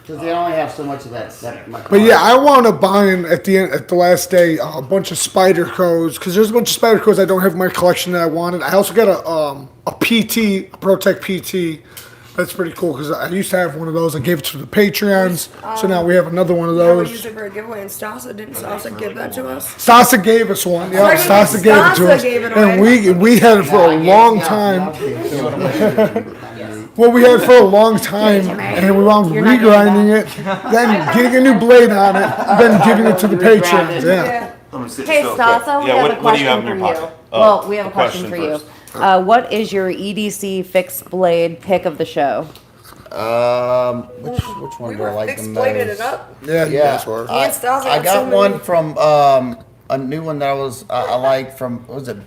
Because they only have so much of that micarta. But yeah, I wound up buying at the last day a bunch of spider codes because there's a bunch of spider codes I don't have in my collection that I wanted. I also got a PT, a Protect PT. That's pretty cool because I used to have one of those. I gave it to the Patreons, so now we have another one of Yeah, we used those. it for a giveaway, and Stasa didn't Stasa give that to us? Sasa gave us one. Yeah, Technically, Sasa gave it to Stasa us, gave it and away. we had it for a long time. Well, we had it for a long time, and we wound up You're not getting regrinding it, then getting a new blade on it, then giving it to the Patreons. Yeah. Yeah. I'm gonna sit Hey, still. Stasa, we Yeah, have what a do you question have in for your you. pocket? Well, we have a the question for you. first. What is your EDC fixed blade pick of the show? Which one We do I were like the explaining most? it up. Yeah, you Yeah, guys were. Me and Stasa I had so got many- one from a new one that I liked from what was it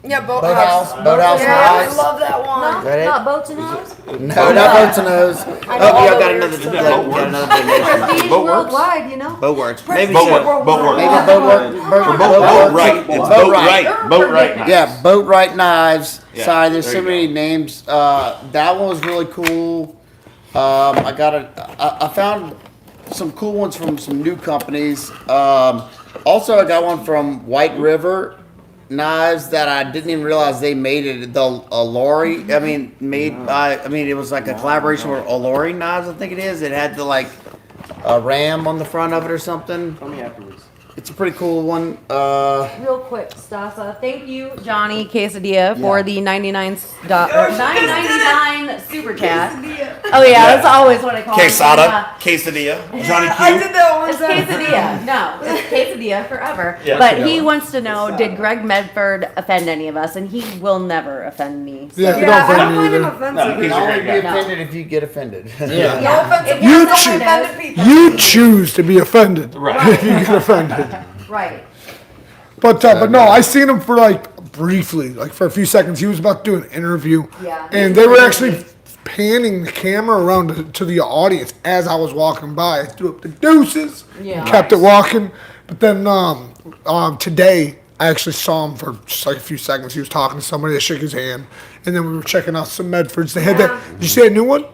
Yeah, Boathouse? Boathouse. Boathouse Yeah, I Knives? love that one. That it? Not boats and hoes? No, not Boats and Nose. Oh, know yeah, all I the got lyrics another. to that. Got another donation. Prestige worldwide, you know? Boat works. Maybe Boat so. work, boat work. Maybe boat work. Boat right. It's boat right. Boat right. Yeah, boat right knives. Yeah, Sorry, there's there so you many names. That one was really cool. I found some cool ones from some new companies. Also, I got one from White River Knives that I didn't even realize they made it. The Alori, it was like a collaboration with Alori Knives, I think it is. It had the like a ram on the front of it or something. Tell me afterwards. It's a pretty cool one. Real quick, Stasa. Thank you, Johnny Quesadilla, for the 9.99 super chat. Oh yeah, that's always what I call Quesada, quesadilla, Johnny Q. I did that one It's time. quesadilla. No, it's quesadilla forever. Yeah. But he wants to know, did Greg Medford offend any of us? And he will never offend me. So. Yeah, you Yeah, I don't don't find find me him either. offensive. he's I'll a only great be guy. offended if you get offended. No Yeah. offensive. If You you're choose- offended people. You choose to be offended. Right. If you get offended. Right. But no, I seen him for like briefly, like for a few seconds. He was about to do an interview, Yeah. and they were actually panning the camera around to the audience as I was walking by. I threw up the deuces, Yeah. kept it walking. But then today I actually saw him for just like a few seconds. He was talking to somebody. I shook his hand, and then we were checking out some Medfords. They had that. Did you see a new one?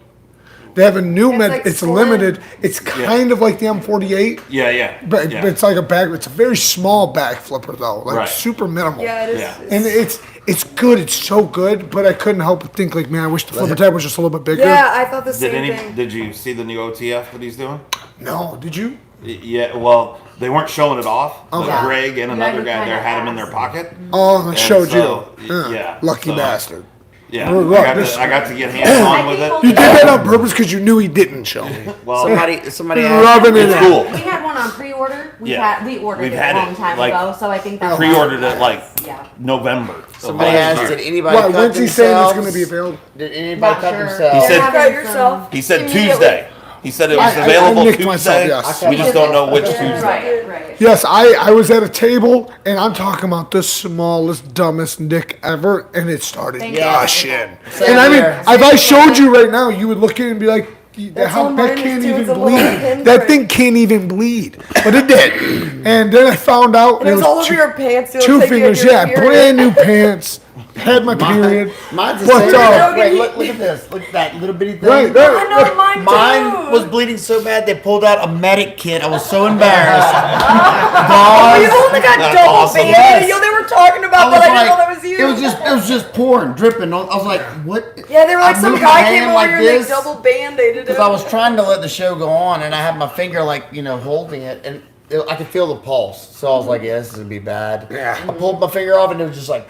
They have a new It's Med. like It's slim. limited. It's kind of like the M48. Yeah. But it's like a bag. It's a very small bag flipper though, like Right. super minimal. Yeah, it is. Yeah. And it's good. It's so good. But I couldn't help but think like, man, I wish the flipper tab was just a little bit bigger. Yeah, I thought the same thing. Did you see the new OTF that he's doing? No, did you? Yeah. Well, they weren't showing it off. But Yeah. Greg and another Greg guy there kinda had him in their asked. pocket. Oh, I showed so, you. yeah, Lucky so- bastard. Yeah. Right, I got to get hands on with it. You did that on purpose because you knew he didn't show me. Well, Somebody You're asked. rubbing it it's in. cool. We had one on pre-order. We Yeah. ordered We've it had a it, long time like, ago, so I think that Pre-ordered it like Yeah. November. Somebody asked, did anybody Why? cut When's he saying it's themselves? going to be available? Did anybody Not cut sure. themselves? He said- You cut yourself. He said Immediately. Tuesday. He said it was I available nicked Tuesday. myself, yes. We just don't know which Tuesday. Right. Yes, I was at a table and I'm talking about the smallest, dumbest nick ever, and it started Thank you. gushing. Same And I mean, here. if I showed you right now, you would look at it and be like, That's how all that mine is can't too, even it's a little bleed. pinprick. That thing can't even bleed, but it did. And then I found out And it was all over two, your pants. It two looks like you had fingers. your Yeah, period. brand new pants. Had my period. Mine's the But, same. Wait, look at this. Look at that little bitty thing. Right, right. I know mine too. Mine was bleeding so bad they pulled out a medic kit. I was so embarrassed. Oh, you only got That's double awesome. banded. Yes. Yo, they were talking about that. I didn't know that was you. it was just pouring, dripping. I was like, what? Yeah, they were like I some moved my guy hand came over like here and this. they double band-aided it. Because I was trying to let the show go on, and I had my finger like holding it, and I could feel the pulse. So I was like, yeah, this is gonna be bad. Yeah. I pulled my finger off, and it was just like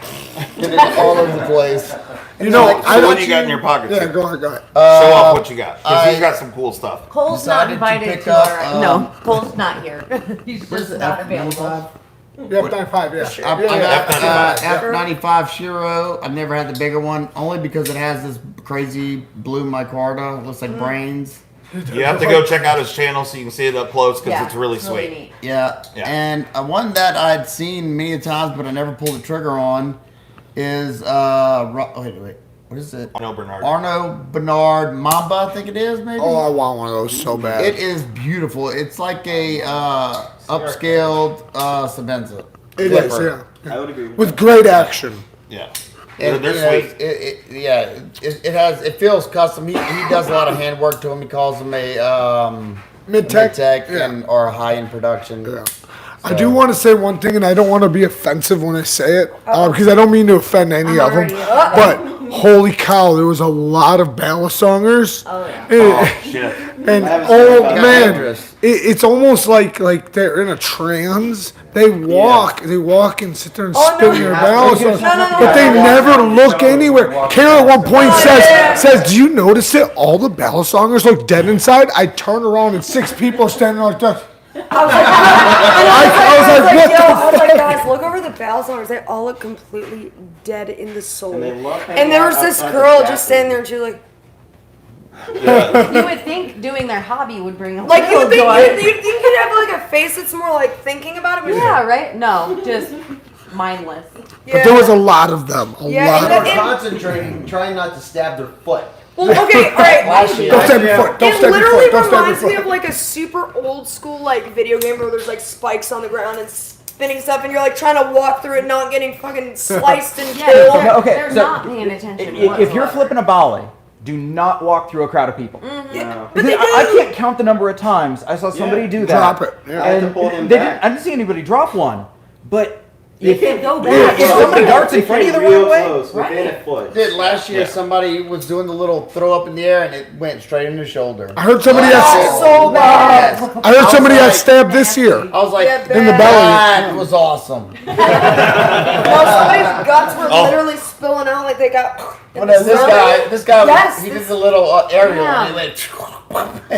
all over the place. You know, Like, I So don't. what you got in your pocket? Yeah, Sir? go ahead, go ahead. Show off what you got. Because he's I- got some cool stuff. Cole's not Decided to invited pick to up, our. No, Cole's not here. He's What is just it? not available. Yeah, 95, yeah. I got F95. F95 Shiro. I've never had the bigger one, only because it has this crazy blue micarta. Looks like brains. You have to go check out his channel so you can see it up close because Yeah, it's really sweet. neat. Yeah. Yeah. And one that I'd seen many times, but I never pulled the trigger on, is wait, what is it? Arno Bernard. Arno Bernard Mamba, I think it is, maybe. Oh, I want one of those so bad. It is beautiful. It's like a upscaled Savenza. It is, Flipper. yeah. I would agree. With great action. Yeah. And, They're you know, sweet. it feels custom. He does a lot of handwork to him. He calls them a Mid-tech? mid-tech Yeah. or high-end production. Yeah. I do want to say one thing, and I don't want to be offensive when I say it, because I don't mean to offend any of them. But holy cow, there was a lot of ballast-songers. Oh yeah. Oh, shit. And haven't oh seen that. man, Dangerous. it's almost like they're in a trance. They walk and sit there and Oh, spin no. their No, ballast songs, no, but they never look Walk anywhere. around. Kara at one point Oh, yeah. says, "Do you notice it? All the ballast songers look dead inside." I turn around and 6 people are standing like that. I was like, what yo, the I was like, guys, look over the ballast songs. They all look completely dead in the soul. And they love And hanging there out was this outside the girl bathroom. just standing there, and she was like, You would think doing their hobby would bring a you little would think joy. you'd think you'd have like a face that's more like thinking about it. But Yeah, right? No, just mindless. yeah. But there was a lot of them. A Yeah, lot and of that- them. Concentrating, trying not to stab their foot. Well, okay, all right. Don't stab your foot. Don't It stab your literally foot. Don't stab your reminds me of foot. like a super old school like video game where there's like spikes on the ground and spinning stuff, and you're like trying to walk through it, not getting fucking sliced and Yeah, killed. they're, Okay, they're so not paying attention. If you're whatsoever. flipping a volley, do not walk through a crowd of people. No. I can't count the number of times I saw somebody do that. Drop it. Yeah. I had to And pull him they back. I didn't see anybody drop one, but You if can go back. if somebody darts in front of you the real wrong way, close, within a foot. Did last year Yeah. somebody was doing the little throw up in the air and it went straight in the shoulder. I heard somebody got. So bad. Yes. I heard somebody got like- stabbed this year. I was like, Yeah, In the bad. belly. that was awesome. No, somebody's guts were Oh. literally spilling out like they got. Well, no, this guy, Yes, he did this- the little aerial Yeah. and he went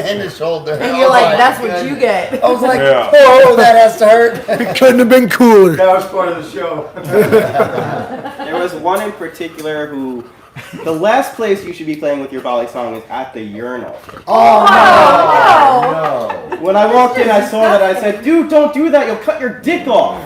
in the shoulder. And I you're was like, that's what you goodness. get. I was like, Yeah. oh, that has to hurt. It couldn't have been cooler. That was part of the show. There was one in particular who, the last place you should be playing with your volley song is at the urinal. No. When I walked in, I saw that. I said, "Dude, don't do that. You'll cut your dick off."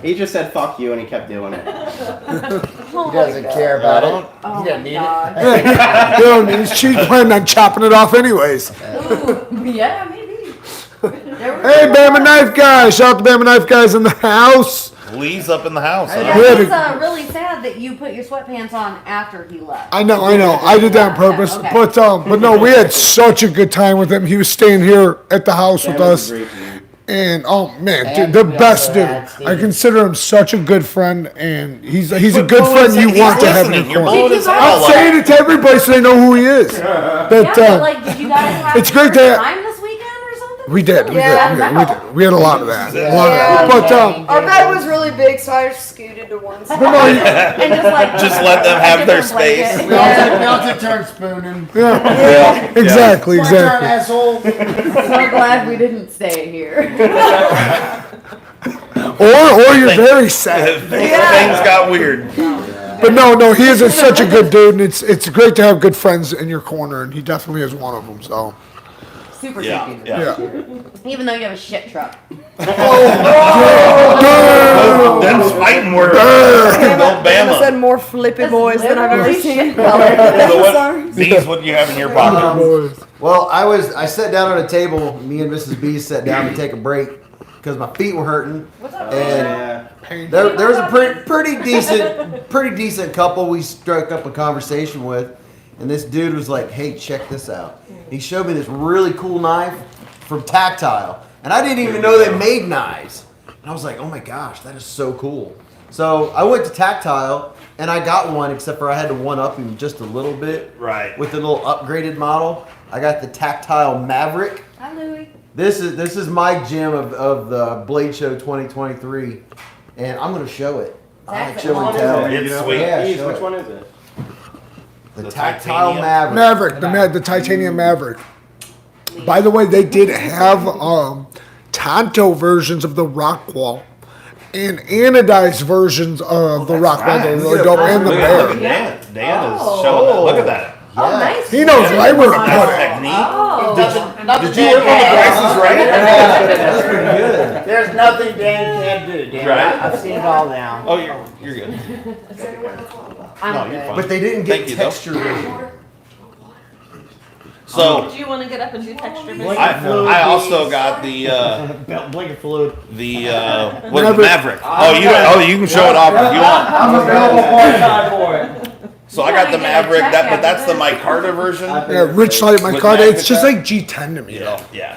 He just said, "Fuck you," and he kept doing it. He doesn't care about it. Oh He doesn't my need God. You know, she's planning on chopping it off anyways. Yeah, maybe. Hey, Bama Knife Guys! Shout out to Bama Knife Guys in the house. Lee's up in the house. Yeah, Huh? We had it's a- really sad that you put your sweatpants on after he left. I know. I did that on purpose. Okay. But no, we had such a good time with him. He was staying here at the house with That was us. a great dude. And oh man, And dude, the we best also dude. had Steve. I consider him such a good friend, and he's a good But friend you he's want to have in listening. your You're corner. bold as I'm hell. saying it to everybody so they know who he is. Yeah, But but like, did you guys have it's your great first to- time this weekend or something? we did. Yeah. We had a lot of that. A lot of Yeah. that. But Our bed was really big, so I just scooted to one side. no, And just like Just let them have their space. We all took turns spooning. yeah, exactly, My turn, exactly. asshole. So glad we didn't stay here. Or you're very sad. Things got weird. But no, he is such a good dude, and it's great to have good friends in your corner, and he definitely is one of them. So super Yeah, creepy. yeah. Even though you have a shit truck. Them's fighting words. Go Bama said Bama. more flippy boys than I've ever seen. So These what you have in your pocket. Well, I sat down on a table. Me and Mrs. B sat down to take a break because my feet were hurting. And Yeah. there was a pretty decent couple we struck up a conversation with, and this dude was like, "Hey, check this out." He showed me this really cool knife from Tactile, and I didn't even know they made knives. And I was like, "Oh my gosh, that is so cool!" So I went to Tactile and I got one, except for I had to one up him just a little bit. Right. With the little upgraded model, I got the Tactile Maverick. Hi, Louie. This is my gem of the Blade Show 2023, and I'm gonna show it. I like That's show and awesome. tell. It's sweet. Yeah, Jeez, show which it. one is it? The The Tactile titanium? Maverick. the titanium Maverick. By the way, they did have Tonto versions of the Rockwall and anodized versions of the Rockwall. They're really dope. And the Look at bear. Dan is showing that. Look at that. Oh, nice. He knows right where to That's put it. technique. Oh. Did you work on the prices right? That's pretty good. There's nothing Dan can't do, Dan. Right. I've seen it all now. Oh, you're good. I'm No, you're good. fine. But they didn't Thank get you, though. texture vision. So Do you want to get up and do texture vision? I also got the Blanket fluid. Maverick. Oh, you can show it off if you want. I'm available part-time for it. So I got the Maverick, but that's the Mike Carter version. Yeah, Rich Light, my With card. It's just Magnetar. like G10 to me, though. Yeah.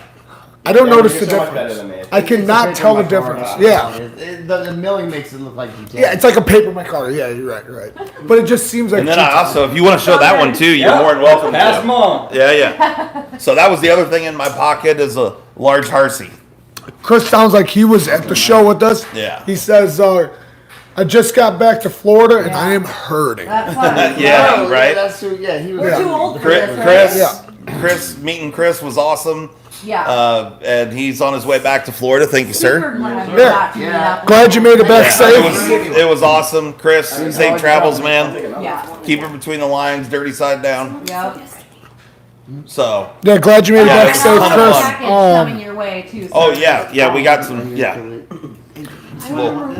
I don't notice the You're so much better difference. than me. I cannot tell the difference. Yeah. The milling makes it look like you Yeah, it's like a paper my card. Yeah, you're right, you're right. But it just seems like And then I G10. also, if you want to show that one too, you're more than welcome pass to. them on. Yeah. So that was the other thing in my pocket is a large Harsey. Chris sounds like he was at the show with us. Yeah. He says, I just got back to Florida and I am hurting. That's fine. Yeah, Oh, right. That's true. Yeah, he was. We're too old for Chris, this. Right? Chris, meeting Chris was awesome. Yeah. And he's on his way back to Florida. Thank you, Super sir. glad you Yeah. got to meet up. Glad you made it back It was awesome, Chris. Safe travels, man. Yeah. Keep it between the lines, dirty side down. Yep. So, Yeah, glad you made it Yeah, back it's safe, ton of Chris. fun. Package coming your way too. So oh yeah, we got some. Yeah,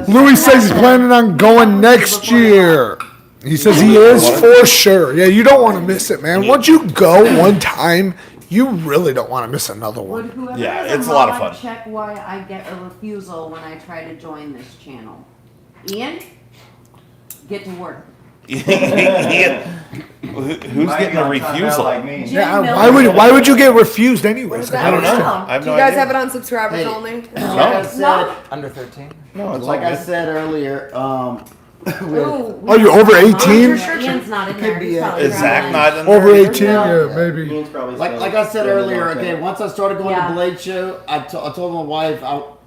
Louis says he's planning on going next year. He says he is for sure. Yeah, you don't want to miss it, man. Once you go one time, you really don't want to miss another one. Would whoever Yeah, is it's a lot of involved fun. check why I get a refusal when I try to join this channel. Ian, get to work. Who's getting a refusal? Yeah, why would you get refused anyways? that? I don't know. Yeah. I have Do no you guys idea. have it on subscribers Hey. only? Like I said, Under 13. No, it's like all I good. said earlier, Ooh, Oh, you're over 18? Ian's not in there. Could be He's a- probably Is Zach traveling. not in Over there? 18? Yeah, maybe. Ian's probably like still- like I said still earlier. in the Okay, once I started going Yeah. to Blade Show, I told my wife,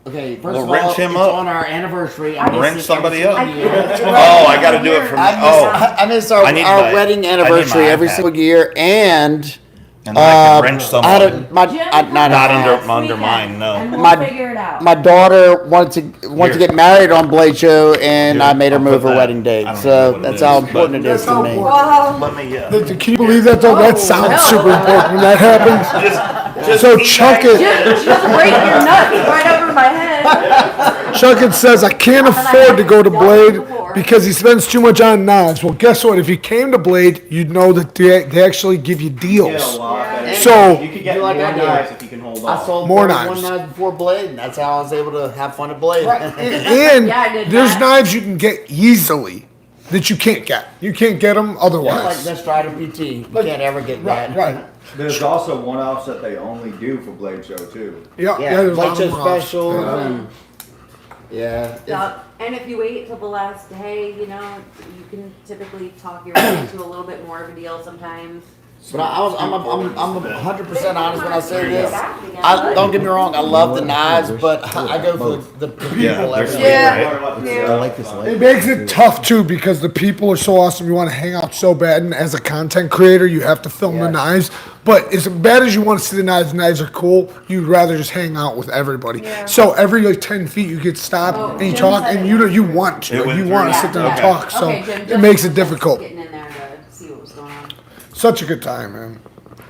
okay, first Well, of all, wrench him it's up. on our anniversary. I miss Wrench it somebody every up. single year. Oh, I got to do it from. I miss our I need my- wedding I need my anniversary every iPad. single year, and And then I can wrench I someone. had a, my Jim, I, not, Not a- under mine, no. And we'll My- figure it out. my daughter wanted to Here. get married on Blade Show, and Here, I made her I'll move put her that. wedding I date. don't know So what it that's is, how but- important it is to me. Wow. Let me. Can you believe that though? That sounds super important when that happens. So Chuck it, Just break your nuts right over my head. Chuck it says, I can't afford to go to Blade because he spends too much on knives. Well, guess what? If you came to Blade, you'd know that they actually give you You get a deals. lot better. So- you could get Do like more I did. knives if you can hold I on. sold More 31 knives. knives before Blade, and that's how I was able to have fun at Blade. And Yeah, I did there's that. knives you can get easily that you can't get. You can't get them Like otherwise. this Strider PT, you can't ever get that. Right. There's also one-offs that they only do for Blade Show too. Yeah. Yeah, there's a lot Blade of Show them off. specials Yeah. and yeah. it's- Yep. And if you wait till the last day, you know, you can typically talk your way into a little bit more of a deal sometimes. But I'm 100% honest when I say this. Exactly, I don't get me wrong, I love the knives, but I go for the people they're every sweet, day. Yeah. Yeah. I like this light. It makes it tough too because the people are so awesome. You want to hang out so bad, and as a content creator, you have to film the Yeah. knives. But as bad as you want to see the knives are cool. You'd rather just hang out with everybody. Yeah. So every like 10 feet, you get stopped Oh, and you Jim talk, said and it you know went you through. want to. It went You through. want to Yeah, sit there and yeah. talk. So Okay, Jim, it just makes it just difficult. Getting in there to see what was going on. Such a good time, man.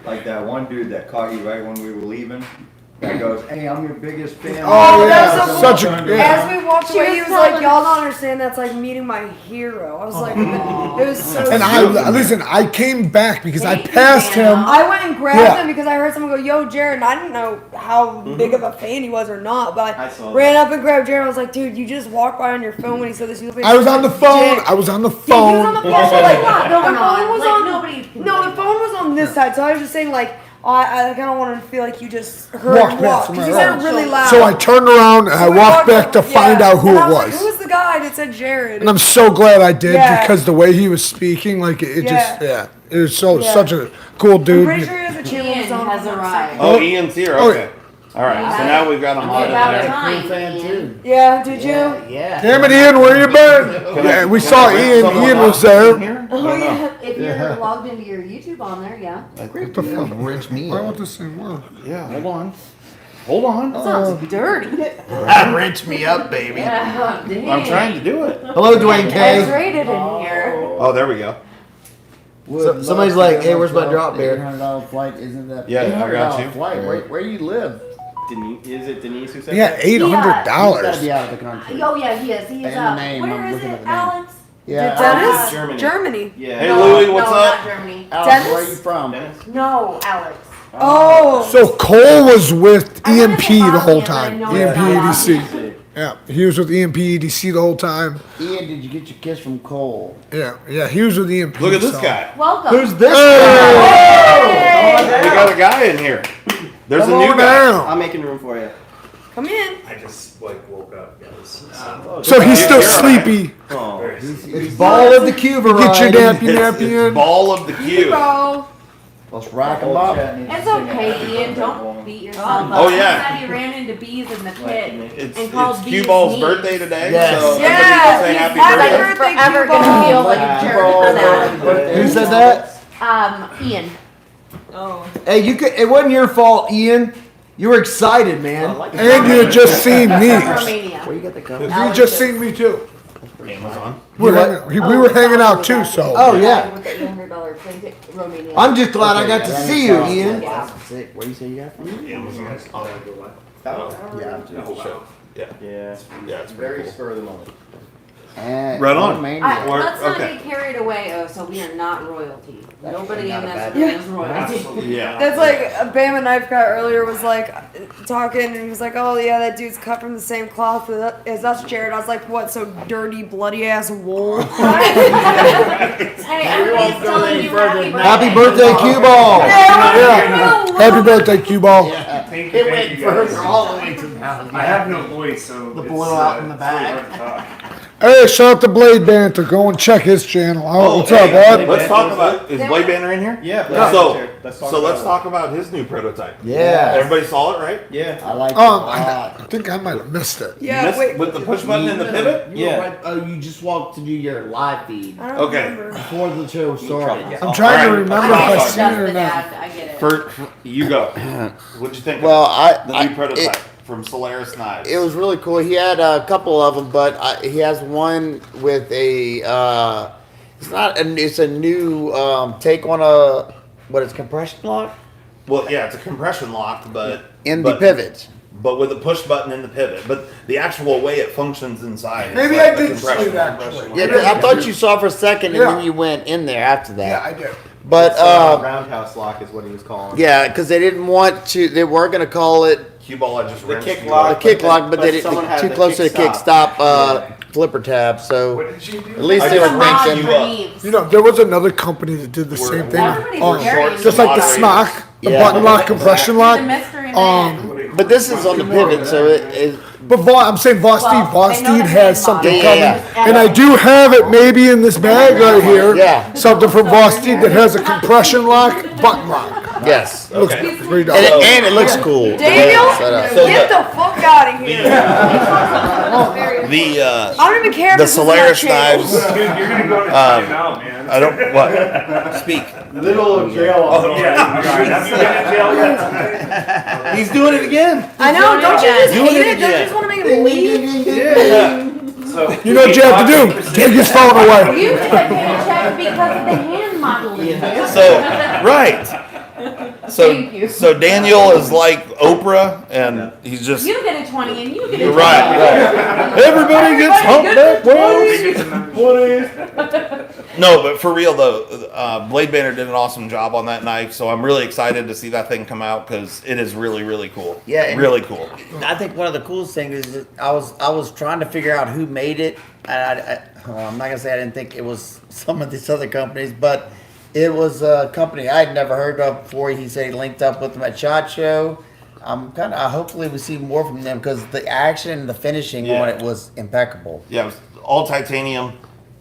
Like that one dude that caught you right when we were leaving. That goes, "Hey, I'm your biggest fan." Oh, that yeah, was so such cool. a yeah. As we walked She away, was he was like, telling "Y'all don't understand. That's like meeting my hero." I was like, "It was so." And sweet. listen. I came back because I Thank you, passed him. Anna. I went and grabbed Yeah. him because I heard someone go, "Yo, Jared," and I didn't know how big of a fan he was or not, but I I saw ran up and grabbed Jared. I was like, "Dude, you just walked by on your phone when he said this." You look like I was on the phone. legit." I was on the Yeah, he was on the phone. phone. So like, Lot the going phone on. was Like, on. nobody can No, the believe phone was on this side. So I was just saying, like, I kind of wanted to feel like you just heard Walked him past walk him, because he right. said it really loud. So I turned around and I We walked back to find yeah. out who And it I like, was. who was the guy that said Jared? And I'm so glad I did Yeah. because the way he was speaking, like it just, Yeah. it was so Yeah. such a cool I'm dude. pretty sure he has a channel Ian of his own. has arrived. Oh, Ian's here. Oh, Okay. All right. So now we've got him on About there. time, Cool fan Ian. too. Yeah, did you? Yeah. Damn it, Ian, where you been? Yeah, we saw Ian. Ian was there. Here? Oh, yeah. If you're logged into your YouTube on there, yeah. What the fuck? Wrench me Why up. won't this thing work? Yeah. Hold on. Hold on. That sounds dirty. Wrench me up, baby. Yeah, dang. I'm trying to do it. Hello, Dwayne It's K. rated in here. Oh, there we go. Would somebody's love to like, "Hey, where's my drop bear?" $800 flight, isn't that? Yeah, I got $800 you. Flight. Where you live? Is it Denise who said Yeah, that? $800. You gotta be out of the country. Oh, yeah, he is. He is. And the name, Where I'm is looking it, at the name. Alex? Yeah. Dennis? Germany. Germany. Yeah. Hey, No, Louis, what's no, up? Not Germany. Alex, Dennis? where are you from? Dennis? No, Alex. Oh. So Cole was with I wanna EMP say the whole Bobby, but I time. know EMP it's not EDC. Yeah, he was with EMP EDC the whole time. Ian, did you get your kiss from Cole? Yeah, he was with EMP. Look at this so- guy. Welcome. Who's this? Hey! We got a guy in here. There's Come a new on guy. down. I'm making room for you. Come in. I just woke up, guys. So he's still You're all right. sleepy. Oh. It's ball of the cube Get your variety. nappy in. Ball of the cube. Bro. Let's rock 'em up. It's okay, Ian. Don't beat yourself up. Oh, yeah. He said he ran into bees in the pit It's and called it's bees Cue Ball's meat. birthday today, Yes. so Yeah. everybody can say happy Happy birthday. birthday, Forever Cue gonna feel Ball. like a jerk for that. Who said that? Ian. Oh. Hey, you could. It wasn't your fault, Ian. You were excited, man. And you had just seen me. Romania. Where you got the cup? You just seen me too. Amazon. We were hanging out too, so. Oh yeah. With the $800 plane ticket, Romania. I'm just glad I got to see you, Ian. Yeah. Sick. Where you say you got from? Amazon. Yeah. The whole show. Yeah. Yeah. Yeah, it's Very very cool. spur of the moment. And Right on. Mania. Let's not okay. get carried away, so we are not royalty. Nobody not in a this bad room is royalty. Yeah. That's like Bama Knife Guy earlier was like talking and he was like, "Oh yeah, that dude's cut from the same cloth as us, Jared." I was like, "What? So dirty, bloody ass wool?" Hey, everybody's telling you Happy birthday, cue ball. Yeah. Happy birthday, cue ball. It went further all the way to the mountain. I have no voice, so The it's, blowout in the it's really back. hard to talk. Hey, shout out to Blade Banter. Go and check his channel. Oh, what's up, bud? Let's talk about, is Blade Banner in here? Yeah. Let's talk about his new prototype. Yeah. Everybody saw it, right? Yeah. I like it a lot. I think I might have missed it. Yeah, Missed- wait. with the push button and the pivot? Yeah. You just walked to do your live feed I don't Okay. remember. before the show started. I'm trying to Alright. remember if I seen it or the not. dad, I get it. For you go. What'd you think? Well, of the new I prototype from Solaris Knives. it was really cool. He had a couple of them, but he has one with a. It's a new take on a compression lock Well, yeah, it's a compression lock, but in the pivot. but with a push button in the pivot. But the actual way it functions inside. is Maybe like I the did see compression it, lock. actually. Yeah, I thought you saw for a second, and Yeah. then you went in there after that. Yeah, I did. But roundhouse lock is what he was calling. yeah, because they didn't want to. They were going to call it Cue ball, I just The rinsed kick you lock. out. the kick lock, but they didn't someone had too the close to the kick kick stop flipper tab. So What did you do? at least I they were just rinsed thinking. you up. You know, there was another company that did the same thing. Everybody's very Just like the moderators. SMOC, the Yeah. button lock, compression lock. The mystery man. But this is on the pivot, so it But I'm saying Vosteed Well, they know Vosteed the has same something model. Yeah, coming. And I do have it maybe in this bag right here. Yeah. Something from Vosteed that has a compression lock, button lock. yes, Looks Okay. pretty and, dope. and it looks cool. Daniel, Set up. So get the fuck out of here! The I don't even care. if the this is my Solaris channel. knives. Dude, you're gonna go to timeout, man. I don't what. Speak. Little jail. Oh, Yeah, have you been in jail yet tonight? He's doing it again. I know. Don't you just Doing hate it it? Don't you again. just want to make him leave? So, You know what you have to do? Take his phone away. You get a paycheck because of the hand modeling. So right. So Thank you. so Daniel is like Oprah, and he's just You get a 20 and you get a 20. right. Everybody gets humpback whales. Everybody No, but for real though, Blade Banner did an awesome job on that knife, so I'm really excited to see that thing come out because it is really, really cool. Yeah, and- really cool. I think one of the coolest things is that I was trying to figure out who made it, and I'm not gonna say I didn't think it was some of these other companies, but it was a company I had never heard of before. He said he linked up with them at SHOT Show. Hopefully we see more from them because the action and the finishing Yeah. on it was impeccable. Yeah, it was all titanium.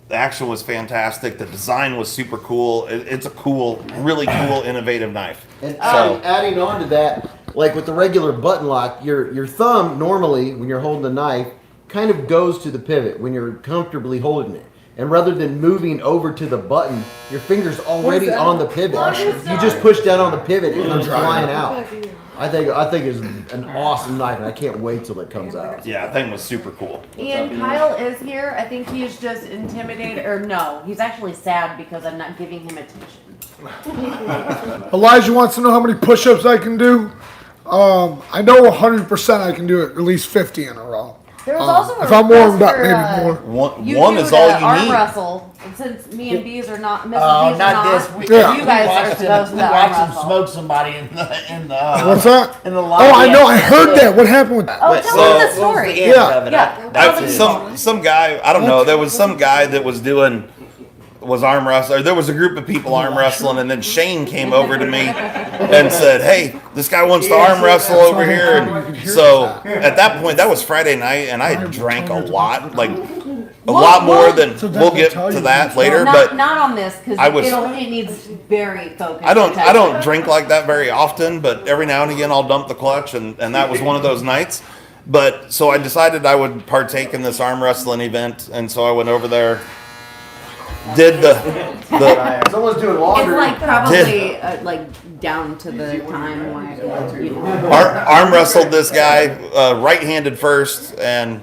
The action was fantastic. The design was super cool. It's a cool, really cool, innovative knife. And So adding on to that, like with the regular button lock, your thumb normally when you're holding the knife kind of goes to the pivot when you're comfortably holding it. And rather than moving over to the button, your finger's already on the pivot. You just push down on the pivot and it's flying out. I think it's an awesome knife, and I can't wait till it comes out. yeah, that thing was super cool. And Kyle is here. I think he's just intimidated, or no, he's actually sad because I'm not giving him attention. Elijah wants to know how many push-ups I can do. I know 100% I can do it at least 50 in a row. There was also a If I'm warmed request up, for, maybe more. One two is to all you arm need. wrestle. And since me and Bees are not, Mrs. Bees Not are not, this. Yeah. you guys are supposed to arm watch him wrestle. smoke somebody in the What's that? in the Oh, lobby. I know. I heard that. What happened with that? Oh, tell So- us the story. Yeah. Yeah. Some guy, I don't know, there was some guy that was arm wrestling. There was a group of people arm wrestling, and then Shane came over to me and said, "Hey, this guy wants to arm wrestle over here." And so at that point, that was Friday night, and I drank a lot, like a lot more than we'll get to that later. But Not on this because I was- it needs very focused. I don't attention. drink like that very often, but every now and again I'll dump the clutch, and that was one of those nights. But so I decided I would partake in this arm wrestling event, and so I went over there. Did the Someone's doing It's laundry. like probably like down to the time where I could, you know. arm wrestled this guy right-handed first and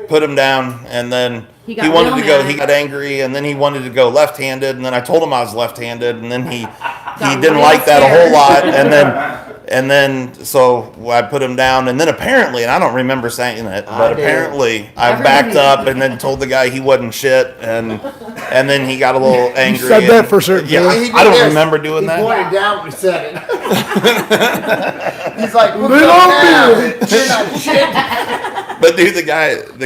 put him down, and then He he got wanted real to go. mad. He got angry, and then he wanted to go left-handed, and then I told him I was left-handed, and then he didn't real like that a whole scared. lot, and then And then, so I put him down, and then apparently, and I don't remember saying it, but apparently I backed up and then told the guy he wasn't shit, and then he got a little angry. You said that for certain. Yeah, Billy. I don't remember doing He that. pointed down when he said it. He's like, "Look Little up now. bit. You're not shit." But dude, the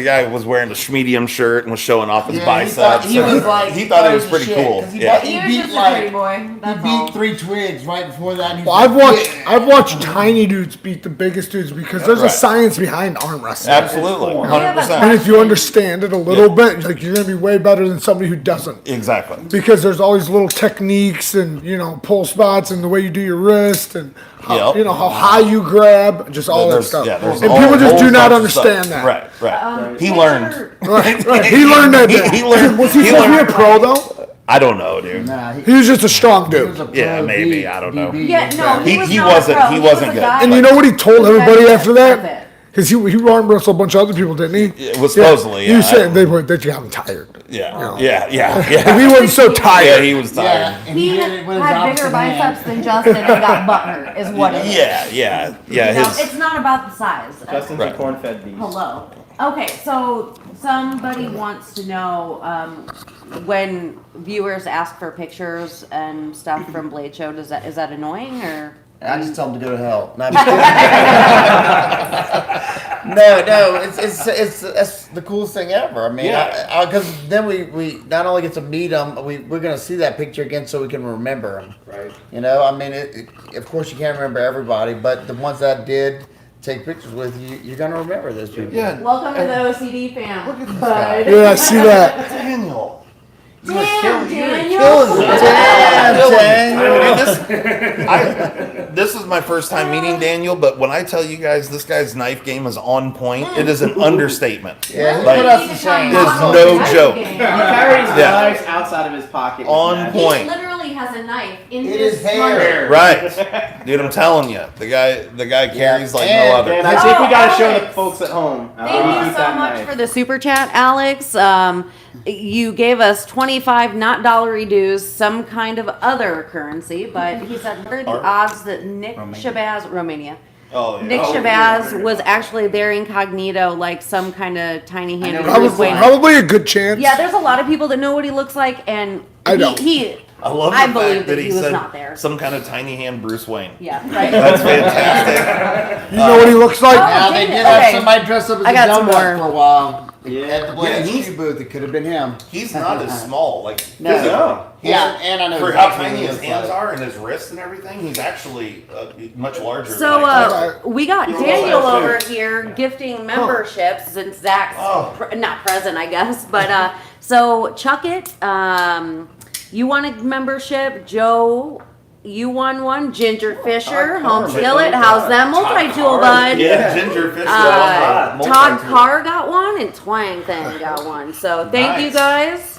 guy was wearing a schmedium shirt and was showing off his Yeah, biceps. he was like, he thought it was the pretty shit, cool. 'cause he Yeah. He He was beat just a like pretty boy. That's he all. beat 3 twigs right before that. And he's Well, like, I've watched tiny dudes beat the biggest dudes because there's a Right. science behind arm wrestling. Absolutely, Yeah, 100%. And if you understand it a little bit, like you're gonna be way better than somebody who doesn't. Exactly. Because there's all these little techniques and pull spots and the way you do your wrist and how, Yep. how high you grab, just all that There's- stuff. yeah, there's and all- people just whole do not bunch of stuff. understand that. Right, right. He learned. Right. He learned that. He learned. Was he he supposed to be a learned. pro though? I don't know, dude. nah, He was just a strong he was dude. a Yeah, pro maybe, I don't know. DB. Yeah, no, He- was he not a wasn't- pro. he was wasn't a good. guy And you that- know what he told was a guy everybody that after was that? fit. Because he arm wrestled a bunch of other people, didn't he? It was supposedly, He yeah. was saying they got him tired. Yeah, Yeah. yeah. He wasn't so Yeah, tired. he was Yeah, tired. and He he did it with his had bigger opposite biceps hand. than Justin and got butthurt, is what it is. Yeah. You know, His, it's not about the size. Justin's Right. a corn-fed beast. Hello. Okay, so somebody wants to know when viewers ask for pictures and stuff from Blade Show. Is that annoying or? I just tell them to go to hell. No, I'm just kidding. no, it's that's the coolest thing ever. I mean, Yeah. because then we not only get to meet them, we're gonna see that picture again so we can remember them. Right. I mean, of course you can't remember everybody, but the ones that did take pictures with you, you're gonna remember those people. yeah. Welcome to the OCD fam. Look at this guy. Yeah, I see that. Daniel. Damn, Daniel. This is my first time meeting Daniel, but when I tell you guys this guy's knife game is on point, it is an understatement. Yeah, he Like, put us to shame. there's no joke. He carries Yeah. knives outside of his pocket. On He point. literally has a knife in It his is hair. Right. Dude, I'm telling you, the guy carries like no And- other. And I think we gotta show the Alex. folks at home. how Thank you you keep so that much knife. for the super chat, Alex. You gave us 25 not dollary dues, some kind of other currency, but he said, what are the odds that Nick Shabazz, Romania, Oh, yeah. Nick Shabazz was actually there incognito, like some kind of tiny handed Bruce Probably, Wayne? probably a good chance. Yeah, there's a lot of people that know what he looks like, and I don't. he I love the I fact believe that that he he was said not there. some kind of tiny hand Bruce Wayne. yeah, right. That's fantastic. You know what he looks like? Now they dang did it. have Okay. somebody dressed up as I a got some donut more. for a while. Yeah. At the Blade he's- Shoe booth, it could have been him. He's not as small, like No. physically. No. Yeah, and I know For how exactly tiny what his he hands looks like. are and his wrists and everything, he's actually much larger. So than I thought. we got He's Daniel also over here gifting memberships since Zach's Oh. not present, I guess. But so Chuck it. You won a membership, Joe. You won one. Ginger Fisher, Home Skillet. How's that multi-tool, bud? Yeah, Ginger Fisher. Todd Carr got one, and Twang Thing got one. So thank you Nice. guys.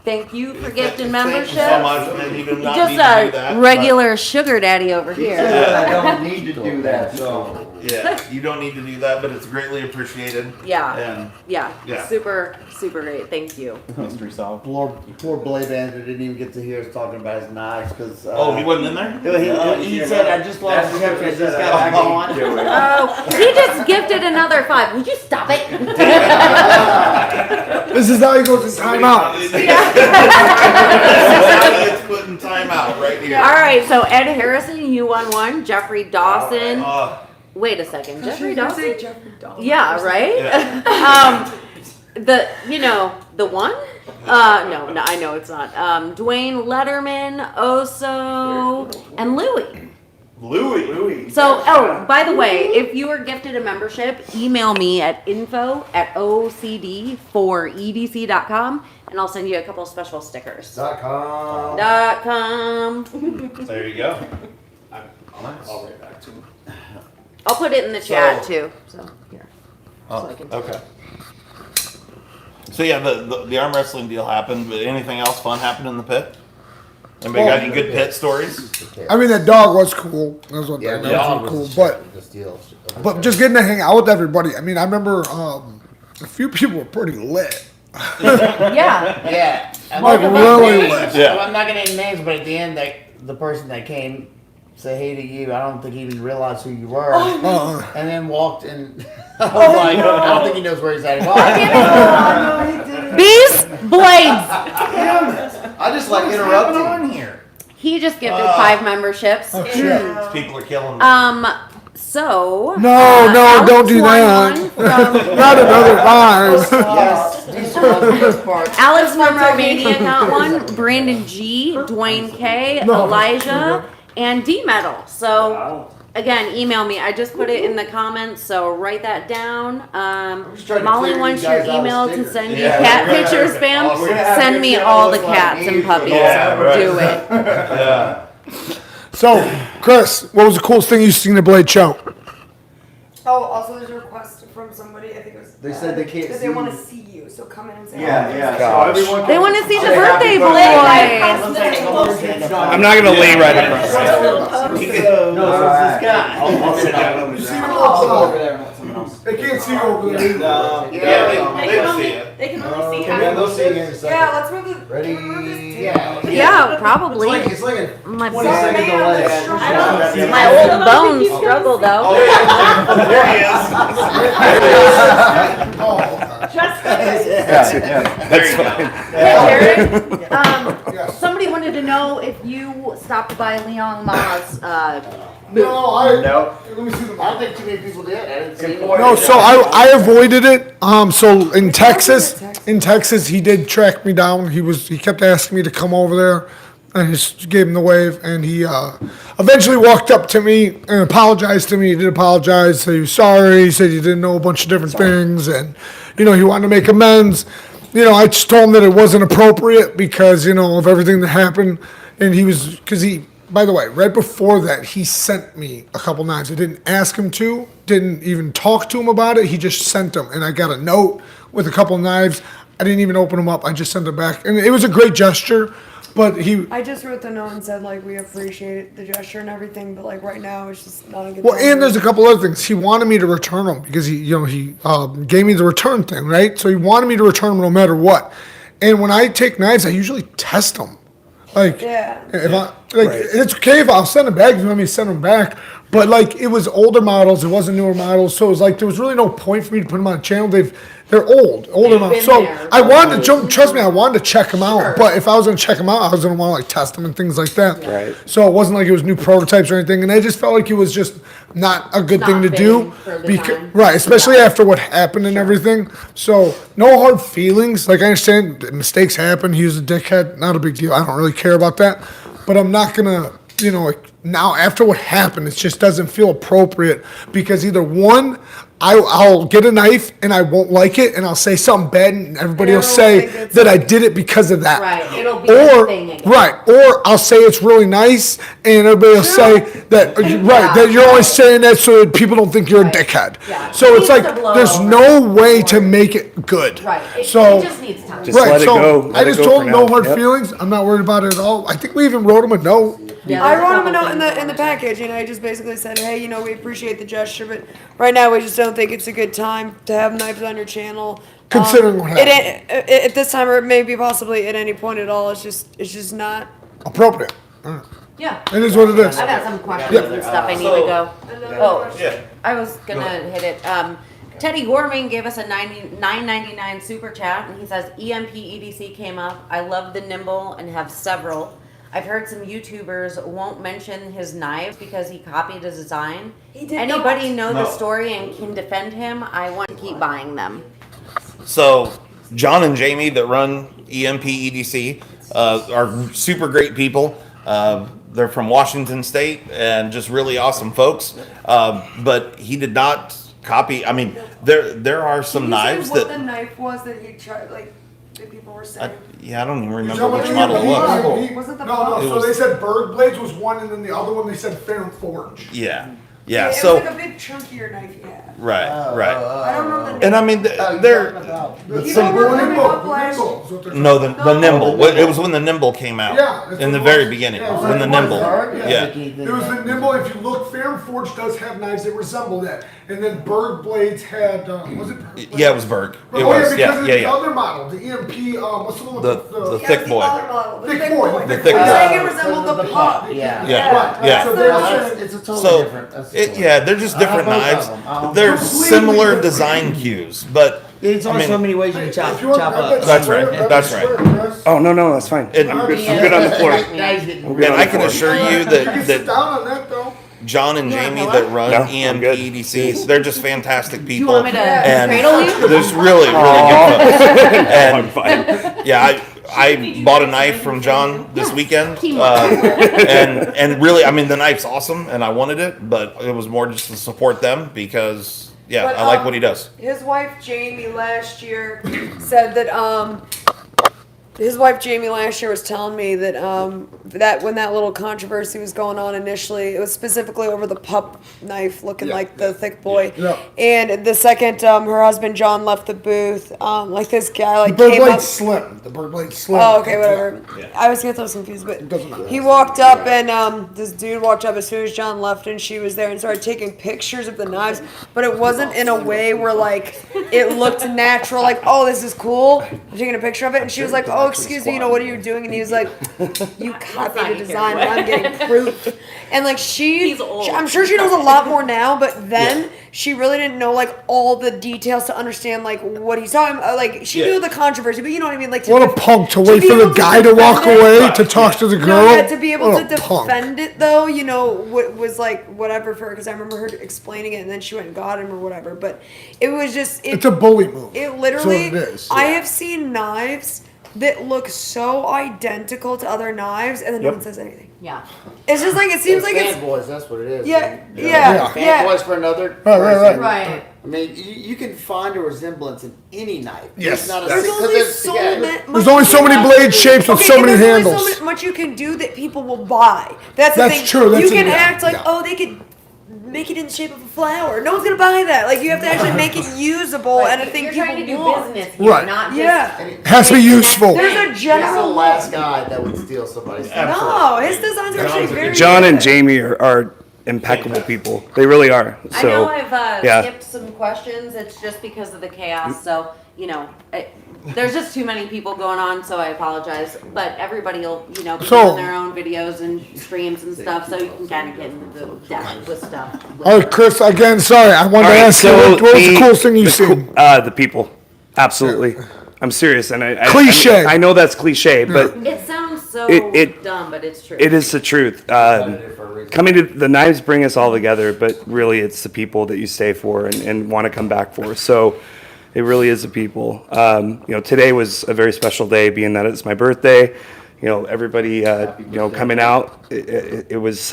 Thank you for gifting membership. Thank you so much. And you do not Just need to do a that, regular sugar daddy over here. I don't need to do that, so. but- Yeah, you don't need to do that, but it's greatly appreciated. Yeah. And Yeah. Yeah. Super great. Thank you. Mystery solved. Poor Blade Bandit didn't even get to hear us talking about his knives because. oh, he wasn't in there. He said, "I just lost the picture. I just got back on." Oh, he just gifted another 5. Would you stop it? This is how he goes in timeout. It's putting time out right here. All right. So Ed Harrison, you won one. Jeffrey Dawson. Wait a second. Jeffrey Dawson. Yeah. Right. The one. No, I know it's not. Dwayne Letterman, Oso, and Louie. So, by the way, if you were gifted a membership, email me at info@ocd4edc.com and I'll send you a couple special stickers. .com. .com. There you go. I'll write back to him. I'll put it in the chat too. So here. Oh, okay. So yeah, the arm wrestling deal happened, but anything else fun happened in the pit? Anybody got any good pit stories? I mean, that dog was cool. That was one Yeah, thing. the That dog was cool. was But the deal. just getting to hang out with everybody. I mean, I remember a few people were pretty lit. Yeah. Yeah. Like really lit. Yeah. I'm not gonna name names, but at the end, the person that came say hey to you. I don't think he even realized who you were. Uh-uh. And then walked and I was like, I don't think he knows where he's at. Bees, blades. I just like interrupting. on here? He just gifted 5 memberships. Oh, shit. People are killing me. So No, Alex don't do won that. one from Not another 5. Yes, these are the best parts. Alex from Romania got one. Brandon G, Dwayne K, No. Elijah, and D Metal. So again, email me. I just put it in the comments, so write that down. just trying to Molly clear wants you your guys out of email to stickers. send me Yeah, cat right, pictures, right. spam. We're gonna have Send to me get all all the this cats like and me. puppies. Yeah, right. Do it. Yeah. So, Chris, what was the coolest thing you've seen at Blade Show? Oh, also there's a request from somebody. I think it was. They said they can't that see they want you. to see you, so come in and say. Yeah, hi. yeah. So Gosh. everyone They can want to see the say happy birthday birthday. boy. I'm not gonna lay right across. No, alright. I'll sit down. Over there, not someone else. They can't see you over there. Yeah, they can see it. They can only see Yeah, they'll see you in a second. Yeah, let's move the. Ready? Yeah. Yeah, probably. It's like a My 20-second delay. my old bones struggle though. There he is. Just There you go. Hey, Jared, somebody wanted to know if you stopped by Leon Ma's No, No. let me see the I don't think too many people did. I didn't see No, so I avoided it. So in Texas, he did track me down. He kept asking me to come over there. I just gave him the wave, and he eventually walked up to me and apologized to me. He did apologize, said he was sorry. He said he didn't know a bunch of different things, and he wanted to make amends. I just told him that it wasn't appropriate because of everything that happened, and by the way, right before that, he sent me a couple knives. I didn't ask him to, didn't even talk to him about it. He just sent them, and I got a note with a couple knives. I didn't even open them up. I just sent them back, and it was a great gesture. But I just wrote the note and said like we appreciate the gesture and everything, but like right now it's just not a good. well, time. and there's a couple other things. He wanted me to return them because he gave me the return thing, right? So he wanted me to return them no matter what. And when I take knives, I usually test them. Like, Yeah. if it's okay if I'll send them back if you want me to send them back. But like, it was older models, it wasn't newer models, so it was like there was really no point for me to put them on the channel. They're older models. been So there. I wanted to trust me, I wanted to check them out. But if I was gonna check them out, I was gonna want to like test them and things like that. Right. So it wasn't like it was new prototypes or anything, and I just felt like it was just not a good Not thing to do. fitting for the time. Right, especially after what happened and everything. So no hard feelings. Like I understand that mistakes happen. He was a dickhead. Not a big deal. I don't really care about that. But I'm not gonna, like now after what happened, it just doesn't feel appropriate because either one, I'll get a knife and I won't like it and I'll say something bad and everybody will And say everyone will think that I did it because of that. Right, it'll be a thing again. Or I'll say it's really nice and everybody will say that, that you're only saying that so that people don't think you're a dickhead. Yeah. So It it's needs like, to blow there's over. no way to make it good. Right. It So, just needs time. Just let it go. Let I it just go told for him no now. hard Yep. feelings. I'm not worried about it at all. I think we even wrote him a note. Yeah, I there's wrote him a couple note in things the on there. package, and I just basically said, hey, we appreciate the gesture, but right now we just don't think it's a good time to have knives on your channel. Considering what At this time, or maybe possibly at any point at all, it's just not. Appropriate. Yeah. It is what it is. I got some questions and stuff I need to go. Oh, Yeah. I was gonna hit it. Teddy Gorman gave us a $9.99 super chat, and he says EMP EDC came up. I love the nimble and have several. I've heard some YouTubers won't mention his knives because he copied his design. He did Anybody know the No. story and can defend him? I want to keep buying them. So John and Jamie that run EMP EDC are super great people. They're from Washington State and just really awesome folks. But he did not copy. I mean, there are some Can you say knives what that the knife was that you tried, like that people were saying. I don't even remember So which what model it you- was. Was it the No, It so was- they said Berg Blades was one, and then the other one they said Fair Forge. Yeah. It So was like a big chunkier knife you had. right. I don't know the And I mean, they're You some- don't The remember Nimble, what the last- Nimble is what they're no, the Nimble. It was when the Nimble came out. Yeah, that's In what the it very was. beginning, Yeah, it was when the like Nimble. one. Yeah. It was the Nimble. If you look, Fair Forge does have knives that resemble that. And then Berg Blades had, was it Berg Blades? Yeah, it was Berg. It Oh, was. yeah, because Yeah, of yeah, the yeah. other model, the EMP, what's the one with The the thick boy. thick boy. The thick I boy. think it resembled the pop. Yeah. Yeah, Right, yeah. so It's a totally So, different. That's yeah, they're just different both of knives. them. I don't- They're Completely similar different. design cues, but It's only I mean- so many ways you can chop If you want, chop grab up. that That's square, right, grab that's that right. square, Chris. Oh, no, that's fine. And- I'm good on the floor. Now he's getting I'm good and on I the can floor. assure you You can sit that down on that though. John and Jamie hello? that run No, I'm EMP good. EDCs, they're just fantastic Do people. you want me to and cradle you? there's really good folks. I'm And fine. yeah, I bought a knife from John this weekend, and really, I mean, the knife's awesome, and I wanted it, but it was more just to support them because, yeah, But, I like what he does. His wife Jamie last year said that his wife Jamie last year was telling me that that when that little controversy was going on initially, it was specifically over the pup knife looking like the thick boy. Yeah. And the second her husband John left the booth, like this guy like The Berg came up. Blade Slim. The Berg Blade Slim. Oh, okay, whatever. I was getting those confused, but Doesn't matter. he walked up and this dude walked up as soon as John left, and she was there and started taking pictures of the knives. But it wasn't in a way where like it looked natural, like oh this is cool. I'm taking a picture of it, and she was like, oh excuse me, what are you doing? And he was like, you copied a design, but I'm getting proof. And like He's old. I'm sure she knows a lot more now, but then she really didn't know like all the details to understand like what he's talking about. Like she knew the controversy, but you know what I mean. Like to What a punk to wait be for the able guy to walk defend it. away to talk to the No, girl. yeah, to be able What to a punk. defend it though, you know, what was like whatever for her, because I remember her explaining it, and then she went and got him or whatever. But it was just It's a bully move. it literally. That's what it is. I have seen knives that look so identical to other knives, and then no Yep. one says anything. Yeah. It's just like it seems like it's fanboys. That's what it is. yeah, man. yeah, yeah. Fanboys for another. Right, right, person. right. Right. I mean, you can find a resemblance in any knife. Yes, It's not a that's- There's because only it's- so yeah. much. There's only so many blade shapes with so and many there's handles. only so much you can do that people will buy. That's the That's thing. true, that's you can yeah, act like, yeah. oh, they could make it in the shape of a flower. No one's gonna buy that. Like you have to actually make it usable, and I think You're people trying to do want. business here, Right. not just Yeah. It has to be useful. There's a He's the general last guy that would steal somebody's stuff. No, his designs are actually very. John and Jamie are impeccable people. They really are. I know So, I've yeah. skipped some questions. It's just because of the chaos. So, you know, there's just too many people going on, so I apologize. But everybody will, you know, be So- doing their own videos and streams and stuff, so you can kind of get into the depth with stuff. All right, Chris, again, sorry. I wanted All to right, ask you, so what was the coolest thing you've the seen? the people. Absolutely. I'm serious, and I Cliche. I know that's cliche, but It sounds so It- dumb, but it's true. it is the truth. Coming to the knives bring us all together, but really it's the people that you stay for and want to come back for. So it really is the people. You know, today was a very special day, being that it's my birthday. You know, everybody, you know, coming out. It was,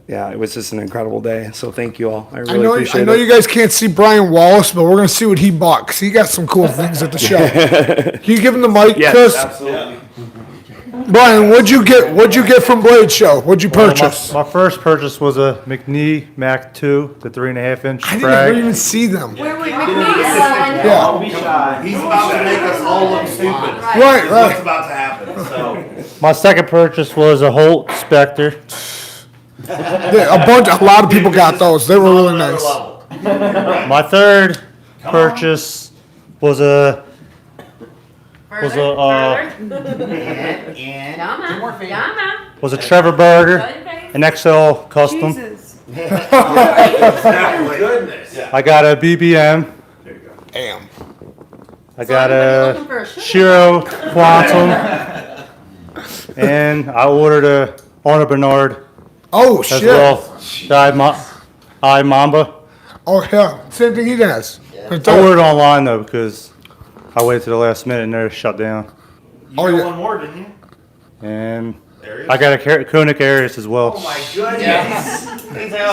yeah, it was just an incredible day. So thank you all. I really appreciate I know it. you guys can't see Brian Wallace, but we're gonna see what he bought because he got some cool things at the show. Can you give him the mic, Yes, Chris? absolutely. Brian, what'd you get? What'd you get from Blade Show? What'd you purchase? My first purchase was a McNee Mac 2, the 3.5-inch I didn't frag. even see them. Where would McNeese selling? Yeah. Don't be shy. He's about to make us all look stupid. Right, What's right. about to happen? So My second purchase was a Holt Spectre. A lot of people got those. They were really nice. My third purchase was a was a Trevor Burger, an XL custom. Jesus. goodness. I got a BBM. Damn. I got anybody a looking for a Shiro Quantum, and I ordered a Arnold Bernard Oh as shit. well. The I Mamba. Oh yeah. Same thing he does. I ordered online though because I waited to the last minute and they're shut down. Oh yeah. One more, didn't you? And I got a Koenig Arius as well. Oh my goodness.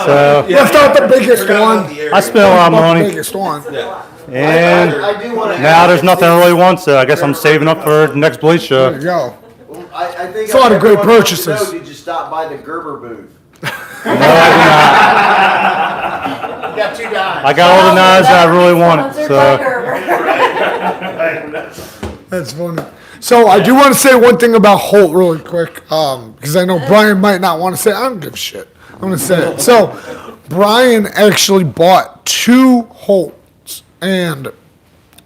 So Left out the biggest one. I spent a lot of The money, biggest one. and I do want to. now there's nothing I really want, so I guess I'm saving up for the next Blade There you show. go. I think It's a lot of great everyone wants to purchases. know, did you stop by the Gerber booth? No, I You got $2. I got all the knives that I really wanted, so That's funny. So I do want to say one thing about Holt really quick, because I know Brian might not want to say it. I don't give a shit. I'm going to say it. So Brian actually bought 2 holds, and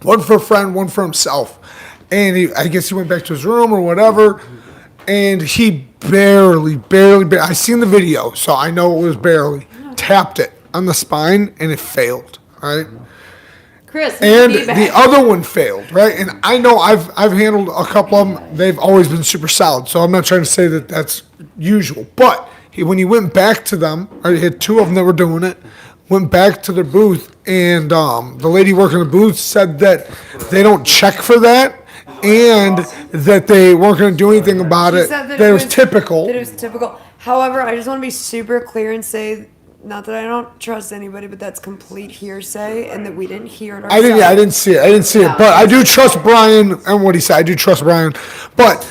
one for a friend, one for himself. And I guess he went back to his room or whatever, and he barely, I seen the video, so I know it was barely, tapped it on the spine, and it failed, right? Chris, And feedback. the other one failed, right? And I know I've handled a couple of them. They've always been super solid, so I'm not trying to say that that's usual. But when he went back to them, right, he had 2 of them that were doing it, went back to their booth, and the lady working the booth said that they don't check for that, and that they weren't going to do anything about She it. said That it was typical. That it was typical. However, I just want to be super clear and say, not that I don't trust anybody, but that's complete hearsay, and that we didn't hear it ourselves. I didn't see it. But I do trust Brian and what he said. I do trust Brian. But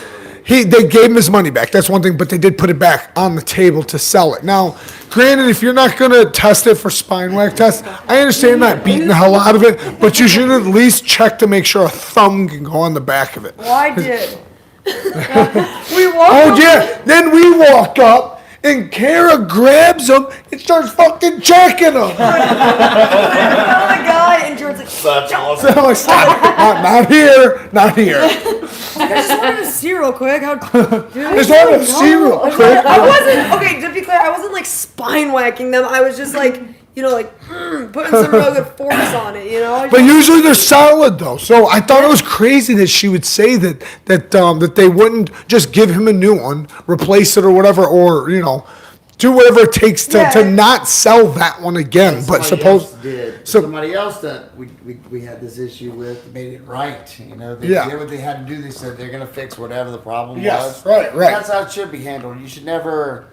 they gave him his money back. That's one thing, but they did put it back on the table to sell it. Now, granted, if you're not going to test it for spine whack test, I understand not beating the hell out of it, but you should at least check to make sure a thumb can go on the back of it. Well, I did. Oh, yeah. Then we walk up. And Kara grabs him and starts fucking checking him. Oh my god! And George's like, That's So I'm like, stop. Not here. Not here. I just wanted to see real quick how. Just wanted to see real quick. I wasn't okay. To be clear, I wasn't like spine whacking them. I was just like, putting some real good force on it. But usually they're solid though. So I thought it was crazy that she would say that they wouldn't just give him a new one, replace it or whatever, or do whatever it takes to not sell that one again. But Somebody else that we had this issue with made it right. They did what they had to do. They said they're going to fix whatever the problem was. Right. That's how it should be handled. You should never.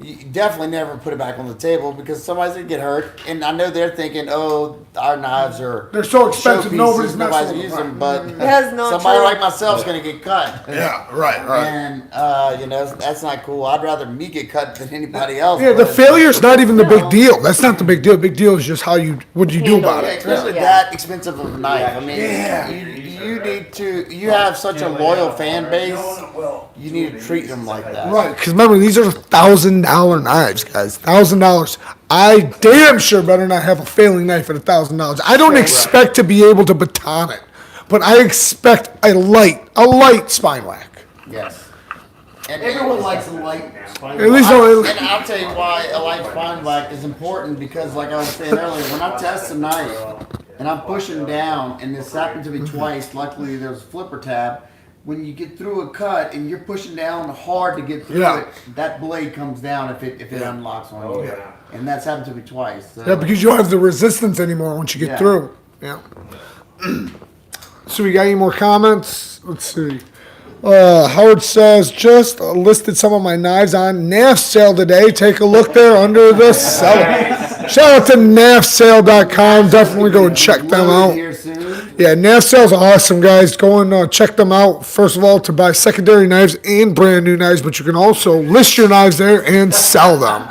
You definitely never put it back on the table because somebody's gonna get hurt, and I know they're thinking, "Oh, our knives are—they're so expensive, nobody's nobody's messing with them." using them." But That's not somebody true. like myself's gonna get cut. Yeah, right. And that's not cool. I'd rather me get cut than anybody else. Yeah, the failure's not even the big deal. That's not the big deal. Big deal is just what you do about it. Especially that expensive of a knife. I mean, you need to. You have such a loyal fan base. You need to treat them like that. Right, because remember, these are $1,000 knives, guys. $1,000. I damn sure better not have a failing knife at $1,000. I don't expect to be able to baton it, but I expect a light spine whack. Yes. And everyone likes a light spine At least and I'll tell you why a light spine whack is important because, like I was saying earlier, when I test a knife and I'm pushing down, and this happened to me twice. Luckily, there was a flipper tab. When you get through a cut and you're pushing down hard to get through it, that blade comes down if it unlocks on you. Yeah. And that's happened to me twice. So. Yeah, because you don't have the resistance anymore once you get through. Yeah. So we got any more comments? Let's see. Howard says, just listed some of my knives on NAF sale today. Take a look there under the seller. Shout out to NAFsale.com. Definitely go and check them out. Yeah, NAF sale's awesome, guys. Go and check them out. First of all, to buy secondary knives and brand new knives, but you can also list your knives there and sell them.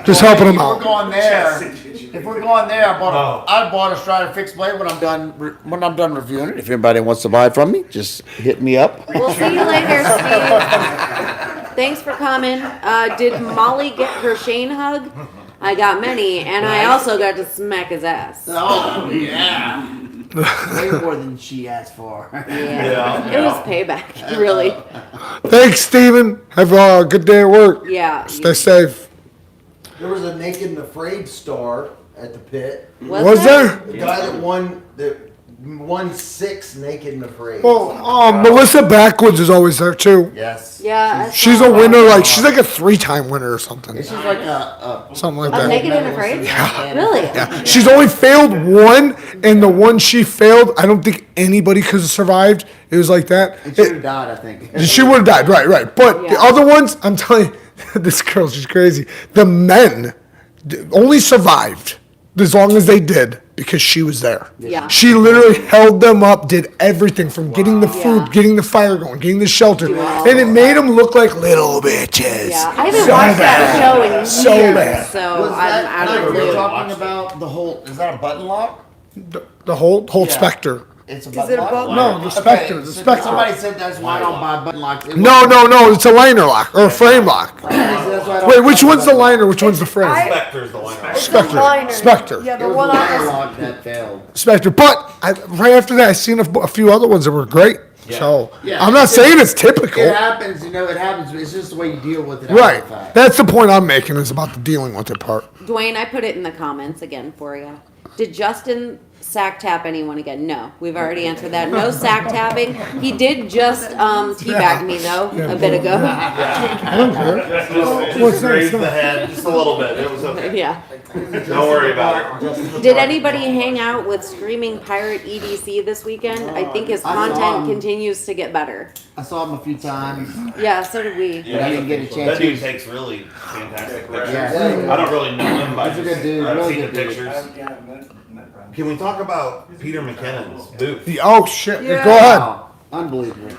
Just helping them out. If we're going there, I bought a Strider fixed blade when I'm done reviewing it. If anybody wants to buy it from me, just hit me up. We'll see you later, Steve. Thanks for coming. Did Molly get her Shane hug? I got many, and I also got to smack his ass. Oh, yeah. Way more than she asked for. Yeah. It was payback, really. Thanks, Steven. Have a good day at work. Yeah. Stay safe. There was a Naked and Afraid star at the pit. Was there? The guy that won 6 Naked and Afraid. Well, Melissa Backwoods is always there too. Yes. Yeah. She's a winner, she's like a 3-time winner or something. She's like something like Of that. Naked and Afraid? Yeah. Really? Yeah. She's only failed one, and the one she failed, I don't think anybody could have survived. It was like that. And she would have died, I think. She would have died, right. But the other ones, I'm telling you, this girl, she's crazy. The men only survived as long as they did because she was there. Yeah. She literally held them up, did everything from getting the food, getting the fire going, getting the shelter, and it made them look like little bitches. Yeah. I haven't watched that show in years, So bad. so I'm out of the We're blue. talking about the whole. Is that a button lock? The Holt Spectre. It's a Is it a button? No, the Spectre. The Spectre. Somebody said that's why I don't buy button locks. No, it's a liner lock or a frame lock. That's why I don't Wait, which buy one's the button liner? Which one's the frame? Spectre's the liner. It's a Spectre. liner. Spectre. Yeah, It the was one the liner on lock that failed. Spectre. But right after that, I seen a few other ones that were great. So Yeah, I'm not it's saying just- it's typical. It happens, it happens. It's just the way you deal with it. Right. after the fact. That's the point I'm making is about the dealing with it part. Dwayne, I put it in the comments again for you. Did Justin sack tap anyone again? No, we've already answered that. No sack tapping. He did just teabag me though a bit ago. I don't care. Just grazed the head just a little bit. It was okay. Yeah. Don't worry about it. Did anybody hang out with Screaming Pirate EDC this weekend? I think his I saw content him. continues to get better. I saw him a few times. Yeah, so did we. But I didn't get a chance That dude to- takes really fantastic pictures. Yeah. I don't really know him, but He's a good dude, I've really seen the good dude. pictures. Can we talk about Peter McKinnon's booth? Oh shit! Yeah. Go ahead. Wow. Unbelievable.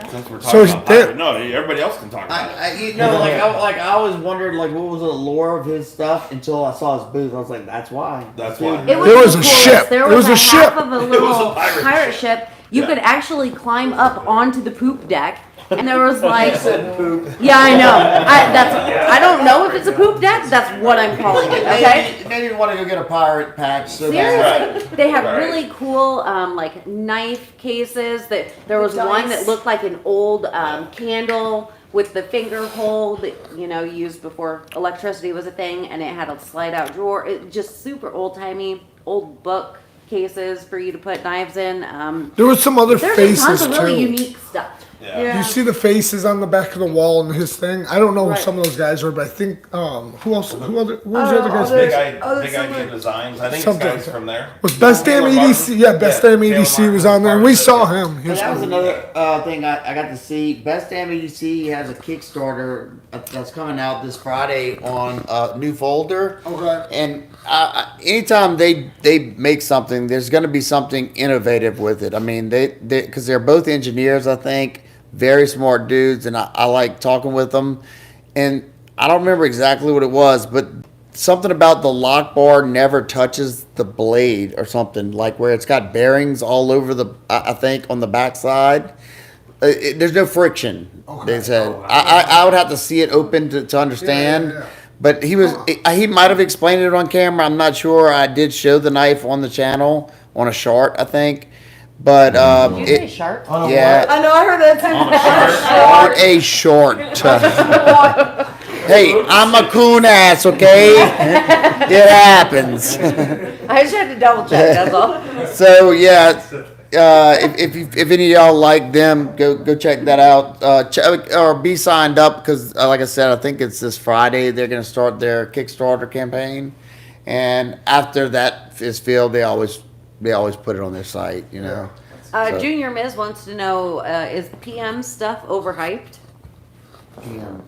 Since we're So talking he's about dead. pirate. No, everybody else can talk about it. I always wondered like what was the lore of his stuff until I saw his booth. I was like, that's why. That's Dude, why. It There the was a coolest. ship. There There was, was a a ship. half of a was little a pirate pirate ship. You Yeah. could actually climb up onto the poop deck, and there was like, yeah, I know. I don't know if it's a poop deck. That's what I'm calling it. Okay. Maybe you want to go get a pirate patch. So bad. Seriously, they have Right. really cool like knife cases. That there was one that looked like an old candle with the finger hole that used before electricity was a thing, and it had a slide out drawer. It just super old timey, old book cases for you to put knives in. There was some other There's faces tons of really too. unique stuff. Yeah. You see the faces on the back of the wall and his thing. I don't know Right. who some of those guys were, but I think who else? What was the other guy's Big name? idea designs. I think Something this like guy's that. from there. Was Best Damn Taylor EDC? Martin? Yeah, Best Damn Taylor EDC Martin was on there, and part we of it. saw him. He But was that was cool. another thing I got to see. Best Damn EDC has a Kickstarter that's coming out this Friday on New Folder. Okay. And anytime they make something, there's going to be something innovative with it. I mean, because they're both engineers, I think, very smart dudes, and I like talking with them. And I don't remember exactly what it was, but something about the lock bar never touches the blade or something, like where it's got bearings all over I think, on the backside. There's no friction, they said. I would have to see it open to understand. Yeah. But he might have explained it on camera. I'm not sure. I did show the knife on the channel on a short, I think. But Did you say shark? yeah, I know, I heard that too. on a short. Hey, I'm a coon ass, okay? It happens. I just had to double check. That's all. So yeah, if any of y'all like them, go check that out. Or be signed up because, like I said, I think it's this Friday. They're gonna start their Kickstarter campaign, and after that is filled, they always put it on their site. So- Junior Miz wants to know: is PM stuff overhyped?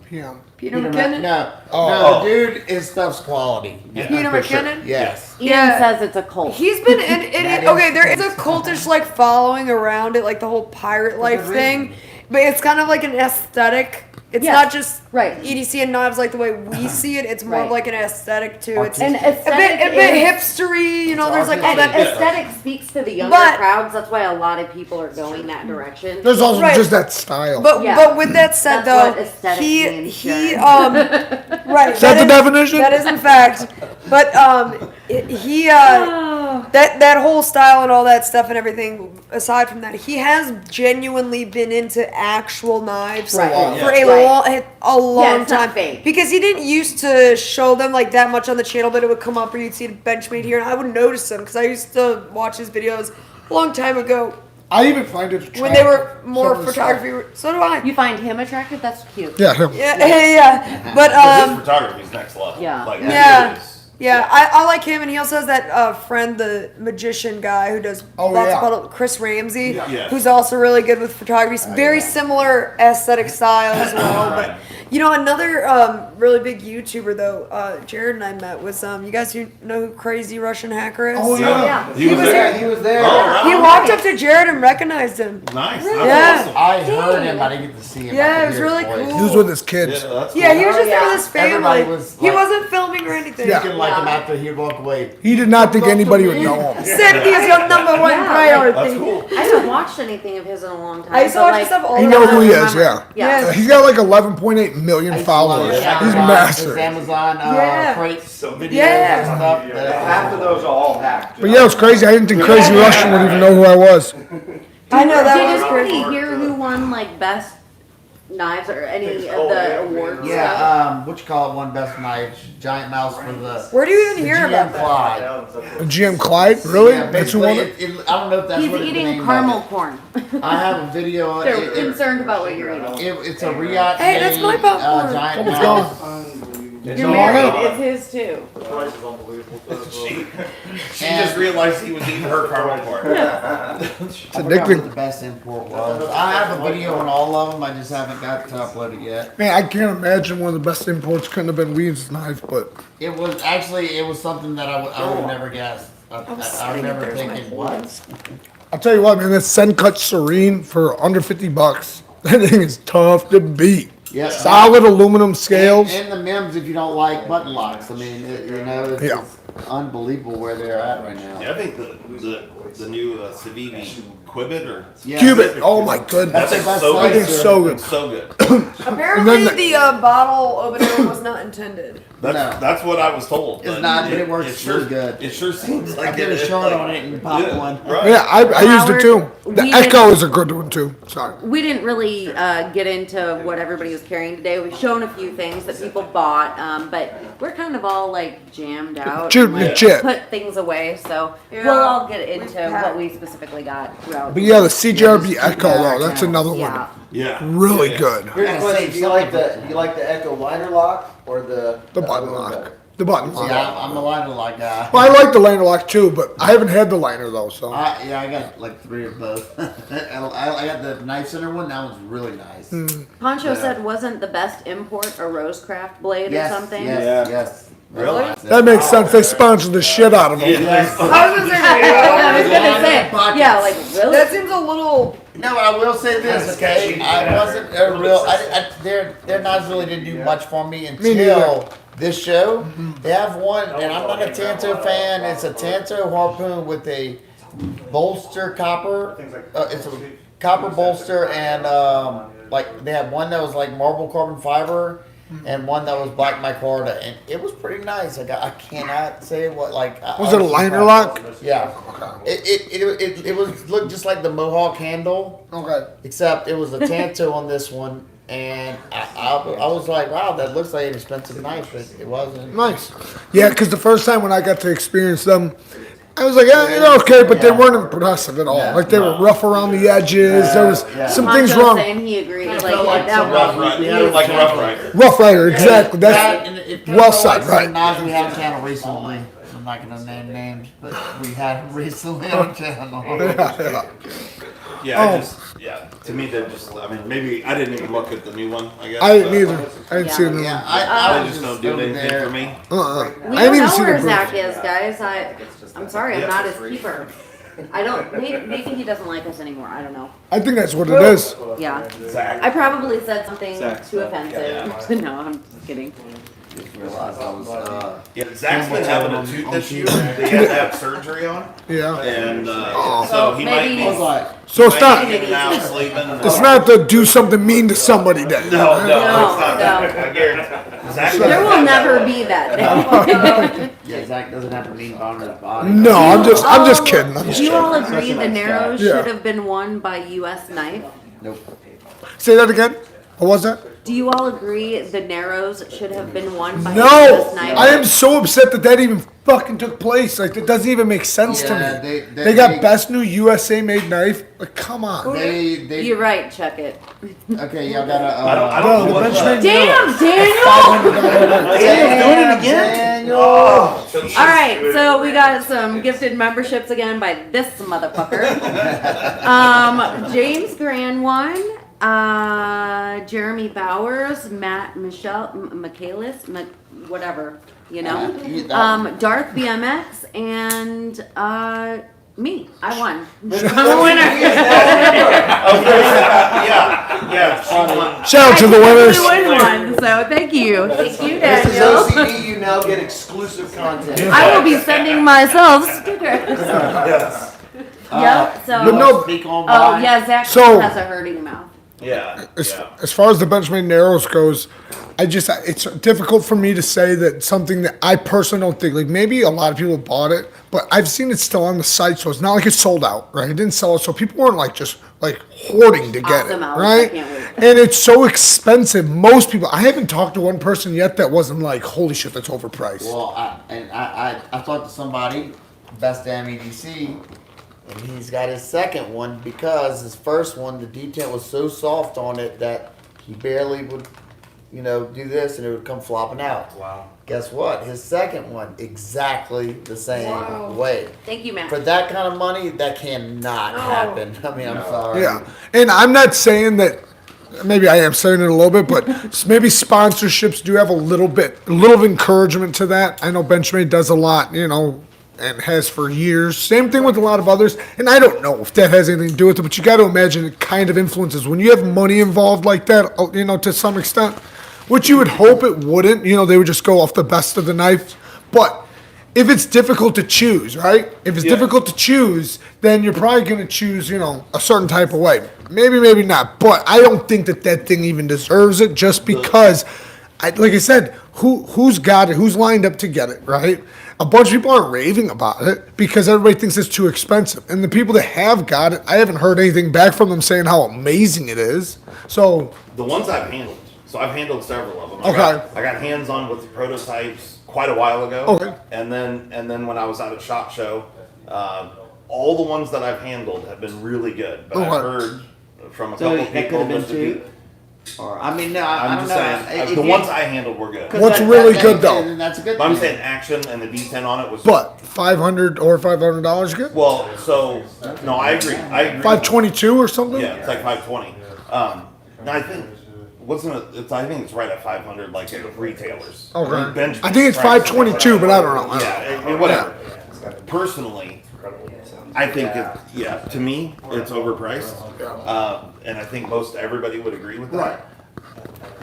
PM. Peter McKinnon? No, Oh. the dude, his stuff's quality. Peter McKinnon? Yes. Ian Yeah. says it's a cult. He's been That is okay, there is a cultish like following around it, like the whole pirate life good thing. reason. But it's kind of like an aesthetic. It's Yeah. not just Right. EDC and knives like the way we see it. It's more of Right. like an aesthetic too. It's And a bit aesthetic hipstery, there's like all And that. aesthetic speaks to the younger But- crowds. That's why a lot of people are going that direction. There's also Right. just that style. But Yeah. but with that said That's what though, aesthetic he means, he Sharon. right. Is that the definition? That is in fact. But that whole style and all that stuff and everything. Aside from that, he has genuinely been into actual knives Right. for Yeah. a long it's not time. fake. Because he didn't used to show them like that much on the channel, but it would come up or you'd see a Benchmade here, and I would notice them because I used to watch his videos a long time ago I even find it when they were more some of the photography. So do I. You find him attractive? That's cute. Yeah, him. Yeah. But His photography's next level. Yeah. Like, Yeah. it is- Yeah, I like him, and he also has that friend, the magician guy who does Oh, lots yeah. of photo, Chris Ramsey, Yeah. who's also really good with photography. Very similar aesthetic style as well, but You know, another really big YouTuber though, Jared and I met was you guys who know who Crazy Russian Hacker is? Oh, yeah. He was there. He was there. He walked up to Jared and recognized him. Nice. Yeah. That's awesome. I heard him. I didn't get to see him. I Yeah, could it was hear his really voice. cool. He was with his kids. Yeah, that's Yeah, he was just there yeah. with his family. Everybody was He like- wasn't filming or anything. Yeah. Didn't like him after he'd walk away. He did not think anybody would know him. Safety is your number one Yeah, priority. That's cool. I haven't watched anything of his in a long time. I used to but, watch like, his stuff all I the You know time. who he is, remember. yeah. Yeah. He's got like 11.8 million I used to followers. love his Yeah. He's Amazon- massive. His Amazon Yeah. crates, videos Yeah. and stuff. that- Half of those are all hacked. But yeah, it was crazy. I didn't think Crazy Russian would even know who I was. I know that Did was crazy. anybody hear who won like best knives or any of Oh, the awards? stuff? Yeah, what you call it? One best knife, giant mouse for the. Where do you even the hear GM about that? Clyde. GM Clyde? Really? Yeah, That's who basically, won it? I don't know if that's He's what it's eating named caramel of. corn. I have a video. They're concerned about what you're eating. It's a Riyadh. Hey, that's my popcorn. Giant What's mouse. You're married. It's his too. She just realized he was eating her caramel corn. I forgot what the best import was. I have a video on all of them. I just haven't got to upload it yet. Man, I can't imagine one of the best imports couldn't have been Weave's knife, but It was something that I would have never guessed. I was never thinking what. I'll tell you what, man, that Sencut Serene for under $50. That thing is tough to beat. Yeah. Solid aluminum scales. And the MEMS if you don't like button locks. I mean, it's Yeah. unbelievable where they're at right now. Yeah, I think the new Civivi Quibbit or Yeah. Cubit. Oh my goodness. that's so That thing's so good. It's so good. Apparently, And then the bottle opener was not intended. That's what I was told. It's but not, but it works sure, really good. It sure seems like I did it. a short on it and popped Yeah, one. right. Yeah, I used it too. The we Echo is a good one too. Sorry. We didn't really get into what everybody was carrying today. We've shown a few things that people bought, but we're kind of all like jammed out. Dude, and, like, legit. Put things away, so Yeah. we'll all get into We've had- what we specifically got throughout. But yeah, the CJRB Echo though, that's another one. Yeah. Yeah. Really Yeah. good. Here's the question: Do you like the Echo liner lock or the button lock. The button lock. Yeah, I'm a liner lock guy. Well, I like the liner lock too, but I haven't had the liner though, so. I got like 3 of both. I got the knife center one. That one's really nice. Poncho said wasn't the best import a Rosecraft blade Yes, or something? yes. Really? That makes sense. They sponsored the shit out of them. Yes. I was gonna say, I was gonna say, Pockets. yeah, like really. that seems a little. No, I will say this, okay? I wasn't a real. Their knives really didn't do much for me neither. until this show. They have one, and I'm not a Tanto fan. It's a Tanto harpoon with a bolster copper. It's a copper bolster, and like they had one that was like marble carbon fiber, and one that was black micarta, and it was pretty nice. I cannot say what like. Was it a liner lock? Yeah. It was looked just like the Mohawk handle. Okay. Except it was a Tanto on this one, and I was like, wow, that looks like an expensive knife, but it wasn't. Nice. Yeah, because the first time when I got to experience them, I was like, yeah, they're okay, but they weren't impressive at all. Yeah. Like they were rough around the edges. There was some things Poncho's wrong. saying he agreed. Like, like that some was- Rough Rider. Like Rough Rider. Rough Rider, exactly. That, and That's it well felt said, like some right? knives we had on channel recently. I'm not gonna name names, but we had them recently on channel. Yeah, Oh. to me, they're just, I mean, maybe, I didn't even look at the new one, I guess. I didn't either. I didn't see the new Yeah, one. I They was just don't do over anything there. for me. We I don't didn't know even see where the Zach booth. is, guys. I'm sorry, I'm not his keeper. I don't. Maybe he doesn't like us anymore. I don't know. I think that's what it is. Yeah. Zach. I probably said something Zach's too not- offensive. No, I'm just kidding. Just realized I was, Yeah, Zach's been having a tooth issue that he had to have surgery on, Yeah. and so he might maybe be. I was like, So it's not. in and out sleeping. It's not to do something mean to somebody day. No, it's No, not. no. I guarantee. Zach There will never be that. yeah, Zach doesn't have a mean bone in his body. No, I'm just kidding. I'm just Do you all kidding. agree the Narrows Yeah. should have been won by U.S. Knife? Nope. Say that again. What was that? Do you all agree the Narrows should have been won by No, U.S. Knife? I am so upset that even fucking took place. Like, it doesn't even make sense Yeah, to me. they- They got they- best new USA made knife. Like, come on. They You're right, check it. okay, y'all gotta. I don't No, know the what Benjamin Damn, Daniel! doing it again. All right, so we got some gifted memberships again by this motherfucker. James Grand won, Jeremy Bowers, Michaelis, whatever, you know. Darth BMX, and me. I won. I'm a winner. Yeah. Shout out to the winners. I won one, so thank you. Thank you, This is Daniel. OCD. You now get exclusive content. I will be sending myself stickers. Yes. Yep, so. But no, Speak on Oh, mine. yeah, Zach So- has a hurting mouth. Yeah. as far as the Benchmade Narrows goes, it's difficult for me to say that something that I personally don't think, like maybe a lot of people bought it, but I've seen it still on the site, so it's not like it's sold out, right? It didn't sell it, so people weren't like just like hoarding to get Awesome, it, Alex, right? I can't wait. And it's so expensive. Most people, I haven't talked to one person yet that wasn't like, holy shit, that's overpriced. Well, I talked to somebody, best damn EDC, and he's got his second one because his first one, the detent was so soft on it that he barely would, do this and it would come flopping out. Wow. Guess what? His second one, exactly the same way. Thank you, Matt. For that kind of money, that cannot happen. I mean, I'm sorry. Yeah, and I'm not saying that. Maybe I am saying it a little bit, but maybe sponsorships do have a little of encouragement to that. I know Benchmade does a lot, and has for years. Same thing with a lot of others, and I don't know if that has anything to do with it, but you got to imagine it kind of influences when you have money involved like that, to some extent, which you would hope it wouldn't. They would just go off the best of the knife, but. If it's difficult to choose, right? If it's difficult to choose, then you're probably going to choose, a certain type of way. Maybe not. But I don't think that thing even deserves it just because, like I said, who's got it? Who's lined up to get it, right? A bunch of people aren't raving about it because everybody thinks it's too expensive. And the people that have got it, I haven't heard anything back from them saying how amazing it is. So The ones I've handled. So I've handled several of them. Okay. I got hands on with the prototypes quite a while ago. Okay. And then when I was out at SHOT Show, all the ones that I've handled have been really good. But I've heard from a So couple that people could have that been two? Or, I mean, no, I I'm don't just know. saying, If the you- ones I handled were good. 'cause What's really good, though? And that's a good But I'm thing. saying action and the D10 on it was. but $500 or $500 good? Well, so no, I agree. $522 or something? Yeah, it's like 520. No, I think I think it's right at 500, like at retailers. Okay. Benchmark I think it's price. 522, but I don't know. Yeah, whatever. Personally, I think to me, it's overpriced. And I think most everybody would agree with that. Right.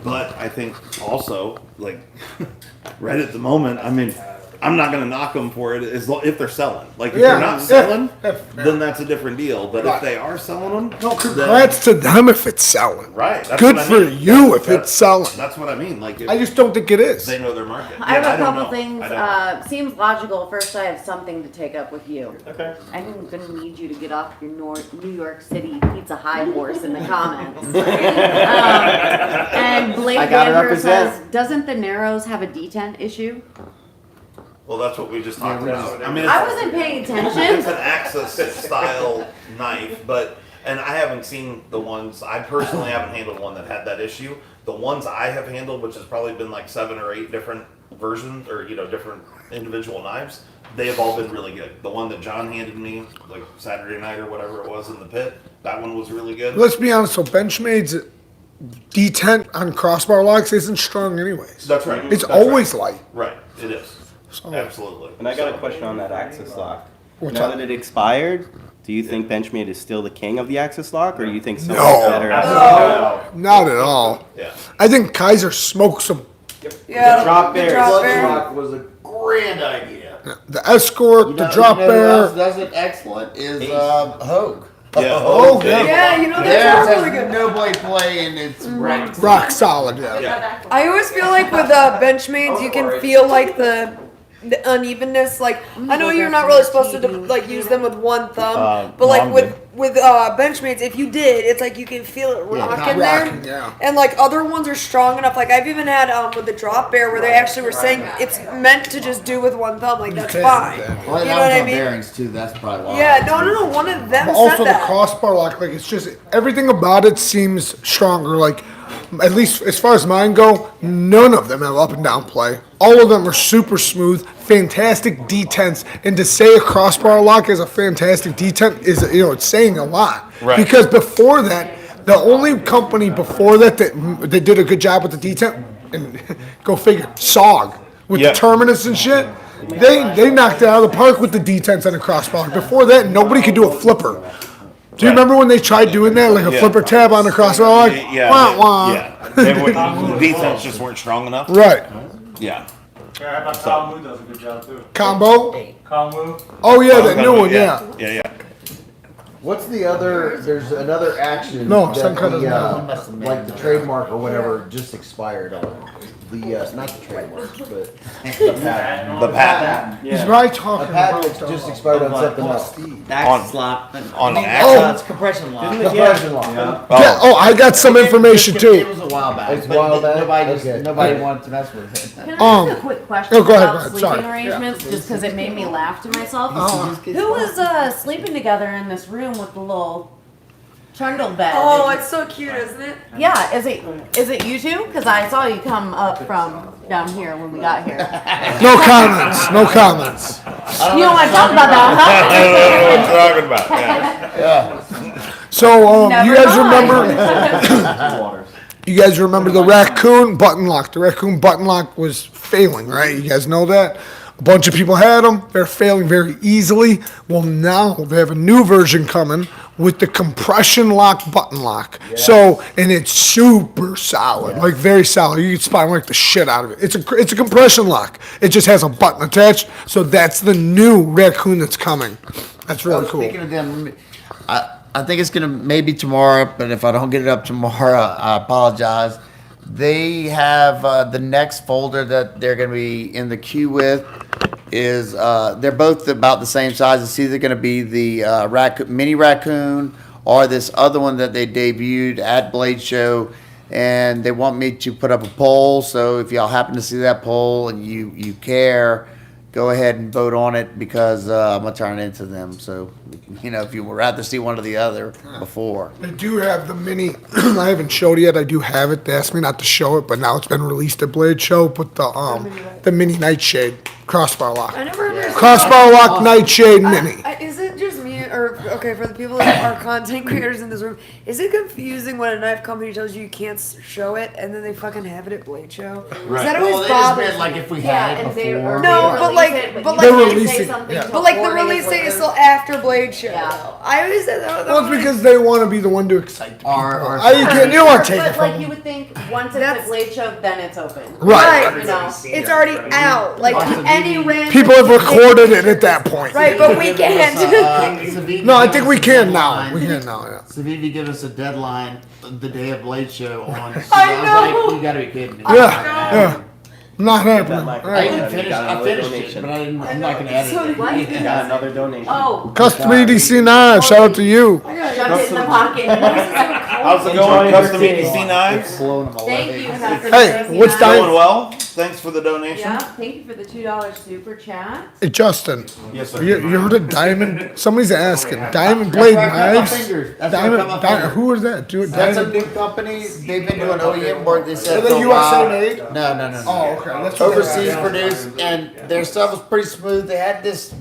But I think also, like, right at the moment, I mean, I'm not going to knock them for it if they're selling. Like, if they're not selling, then that's a different deal. But if they are selling them, No, congrats to them if it's selling. right? That's Good what I for mean. you if it's selling. That's what I mean. Like, if I just don't think it is. they know their market. I have Yeah, a don't couple know. things. I don't. Seems logical. First, I have something to take up with you. Okay. I'm going to need you to get off your New York City pizza high horse in the comments. And Blake I gotta Banter represent. says, doesn't the Narrows have a detent issue? Well, that's what we just talked about. I mean, I wasn't paying it's attention. an Axis style knife, and I haven't seen the ones. I personally haven't handled one that had that issue. The ones I have handled, which has probably been like 7 or 8 different versions or different individual knives, they have all been really good. The one that John handed me, like Saturday night or whatever it was in the pit, that one was really good. Let's be honest, so Benchmade's detent on crossbar locks isn't strong anyways. That's right. It's That's always right. light. Right, it is. So, Absolutely. And I got a question on that Axis lock. What's Now up? that it expired, do you think Benchmade is still the king of the Axis lock, or do you think someone's No. better? not at all. Yeah. I think Kaiser smokes some. Yeah, drop bear. drop Clutch bear. Rock was a grand idea. The Escort, the Drop who else Bear. does it excellent is Hogue. Yeah. Oh, yeah. Yeah, you know Theirs that's has really good. no blade play and it's wrecked. Rock solid, yeah. Yeah. I always feel like with Benchmades, you can feel like the unevenness. Like I know you're not really supposed to like use them with one thumb, but like with Benchmades, if you did, it's like you can feel it rocking there. Rocking, yeah. And like other ones are strong enough. Like I've even had with the Drop Bear where they actually were saying it's meant to just do with one thumb. Like that's fine. Well, You that know what was I on mean? bearings too. That's probably why. Yeah, no. One of them But also said the that. crossbar lock, like it's just everything about it seems stronger. Like at least as far as mine go, none of them have up and down play. All of them are super smooth, fantastic detents. And to say a crossbar lock is a fantastic detent is it's saying a lot. Right. Because before that, The only company before that did a good job with the detent, and go figure, SOG with Yeah. the terminus and shit. They knocked it out of the park with the detents and the crossbar. Before that, nobody could do a flipper. Do you remember when they tried doing that, like a Yeah. flipper tab on the crossbar? Like, Yeah, wah, wah. the defense just weren't strong enough. Right. Yeah. Yeah, I thought Kyle Moo does a good job too. Combo? Kyle Moo. Oh, yeah, that new one, Yeah. yeah. Yeah. What's the other? There's another action. No, that some kind of- like the trademark or whatever just expired on. The not the trademark, but the patent. The patent. He's probably A talking patent about just expired on something else. Axe lock. on I mean, axe- it's compression lock. Compression lock. Yeah, oh, I got some information It too. was a while back. It's a but while back? Nobody, nobody Okay. wanted to mess with it. Can I ask a quick question oh, go ahead, about go ahead, sleeping sorry. arrangements? Just because it made me laugh to myself. Uh-huh. Who was sleeping together in this room with the little trundle bed? Oh, it's so cute, isn't it? Yeah, is it you two? Because I saw you come up from down here when we got here. No comments, no comments. You don't want to talk about that, I don't know what you're talking about. Yeah. So, huh? you guys Never remember? You guys remember the raccoon button lock? The raccoon button lock was failing, right? You guys know that? A bunch of people had them. They're failing very easily. Well, now they have a new version coming with the compression lock button lock. So, and it's super solid, like very solid. You can spine like the shit out of it. It's a compression lock. It just has a button attached. So that's the new raccoon that's coming. That's really cool. Speaking of them, I think it's gonna maybe tomorrow, but if I don't get it up tomorrow, I apologize. They have the next folder that they're gonna be in the queue with is they're both about the same size. It's either gonna be the mini raccoon or this other one that they debuted at Blade Show, and they want me to put up a poll. So if y'all happen to see that poll and you care, go ahead and vote on it because I'm gonna turn it into them. So, if you would rather see one or the other before. They do have the mini. I haven't showed it yet. I do have it. They asked me not to show it, but now it's been released at Blade Show. But the mini nightshade crossbar lock, I never understood. crossbar lock nightshade mini. Is it just me, or okay, for the people that are content creators in this room, is it confusing when a knife company tells you can't show it and then they fucking have it at Blade Show? Right. That Well, always they just bothers meant like me. if we Yeah, had it and they before. or No, they but release like- it, but you like- can't They're say releasing- something yeah. till But like the 4 days release date is later. still after Blade Show. Yeah. though. I always said that. Well, it's because they want to be the one to excite people. Or You can't. You don't want to take it But from like you them. would think, once it's That's- at Blade Show, then it's open. Right. You know. It's already out. Like any random. People have recorded it at that point. Right, but we can't. No, I think we can now. We can now. Yeah. Savivi gave us a deadline the day of Blade Show on. So I was know. like, you gotta be kidding me. Yeah. Yeah. Not happening. All I right. even finished. I finished it, but I'm not gonna edit it. What? Got another donation. Oh, Custom EDC knives. Shout out to you. shoved it in the pocket. How's it going? Custom EDC knives? Blowing them away. Thank you, Custom Hey, EDC what's knives. Going well. Thanks for the donation. Yeah, thank you for the $2 super chat. Hey, Justin. Yes, sir. You heard of diamond? Somebody's asking. Diamond blade That's where I cut my knives. fingers. That's where I cut my Diamond. fingers. Who is that? Do it. That's a Diamond. new company. They've been doing OEM work. They said Are they for a USA while. made? No. Oh, okay. That's what Overseas they're asking. produced, and their stuff was pretty smooth. They had this.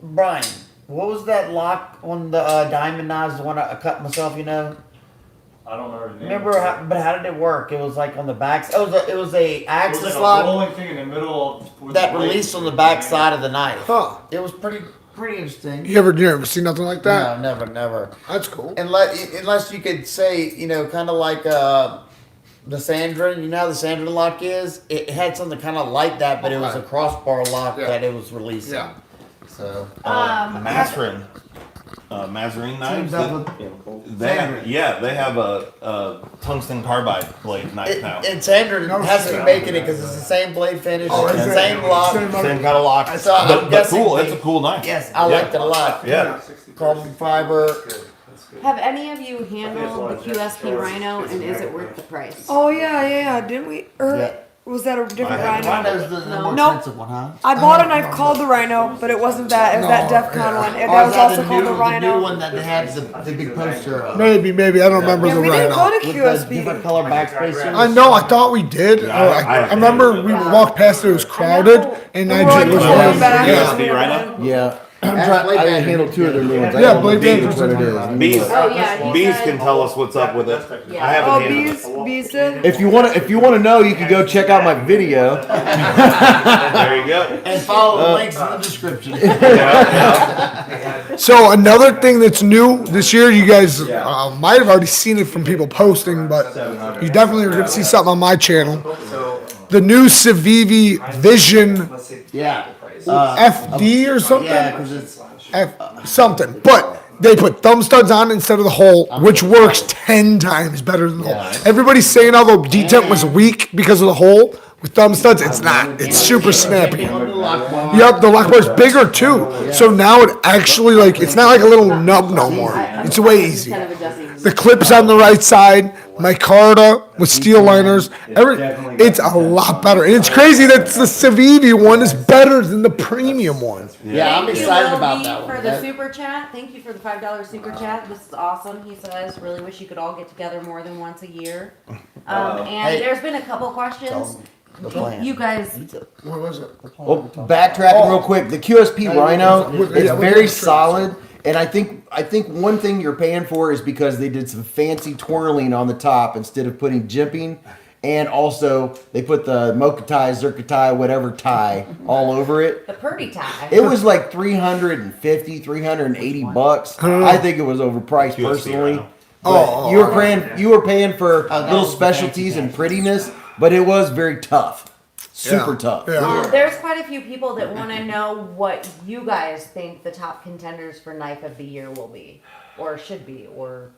Brian, what was that lock on the diamond knives? The one I cut myself, I don't remember the name. Remember, how did it work? It was like on the back. It was a It was axis like a lock rolling thing in the middle of with that the blade. released on the back side of the knife. Huh. It was pretty interesting. You ever seen nothing like that? No, never. That's cool. Unless you could say, kind of like the Sandrin. You know how the Sandrin lock is? It had something kind of like that, but it was a crossbar lock Yeah. that it was releasing. Yeah. So. Mazarin. Mazarin knives. Teams up They have a tungsten carbide blade knife now. And Sandrin has to be making it because it's the same blade finish, Oh, it's is the it? same lock. Same Same kind of lock. So I'm but guessing cool. they- It's a cool knife. Yes, I liked it a lot. Yeah. Carbon fiber. Have any of you handled the QSP Rhino, and is it worth the price? Oh yeah. Didn't we? Or Yeah. was that a different Rhino? Rhino's the more Nope. expensive one, huh? I bought a knife called the Rhino, but it wasn't that. It was that DEF CON one. And Or that is was that also the called new, the Rhino. new one that they had the big poster of? Maybe. I don't remember Yeah, the we didn't go rhino. to With the QSP. different color backspacers. I know. I thought we did. I remember we walked past it. It was crowded, and I We're like just was going like, back. yeah. QSP Rhino? Yeah. I handled 2 of their new ones. I Yeah, don't know Blade which Danger's one in it one. is. Bees, Oh, yeah, he Bees said- can tell us what's up with it. Yeah. I haven't Oh, handled it. bees did. If you want to know, you can go check out my video. There you go. And follow the links in the description. So another thing that's new this year, you guys might have already seen it from people posting, but you definitely are going to see something on my channel. The new Civivi Vision Yeah. FD or something. Yeah, because it's Something, but they put thumb studs on instead of the hole, which works 10 times better than the hole. Everybody's saying although detent was weak because of the hole, with thumb studs, it's not. It's super snappy. Yep, the lock bar's bigger too. So now it actually it's not like a little nub no more. It's way easier. Kind of adjusting. The clip's on the right side, micarta with steel liners. It's a lot better. And it's crazy that the Civivi one is better than the premium one. Yeah, I'm Thank you, excited Lil about B, that one. for the super chat. Thank you for the $5 super chat. This is awesome. He says, really wish you could all get together more than once a year. And Hey. there's been a couple questions. You guys, What was it? Well, backtracking real quick, the QSP Rhino is very solid, and I think one thing you're paying for is because they did some fancy twirling on the top instead of putting jimping, and also they put the mocha tie, zirka tie, whatever tie all over it. the Purdy tie. It was like $350, $380. I think it was overpriced personally. But you were paying for little specialties and prettiness, but it was very tough. Super tough. Yeah. There's quite a few people that want to know what you guys think the top contenders for Knife of the Year will be, or should be, or.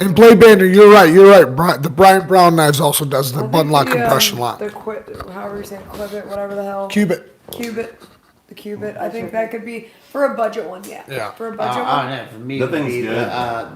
And Blade Bander, you're right. The Bryant Brown knives also does the button lock compression lock. However you say it, Quibit, whatever the hell. Cubit. The Cubit. I think that could be for a budget one. Yeah. For a budget I one. don't know. For me, The it would thing's be good.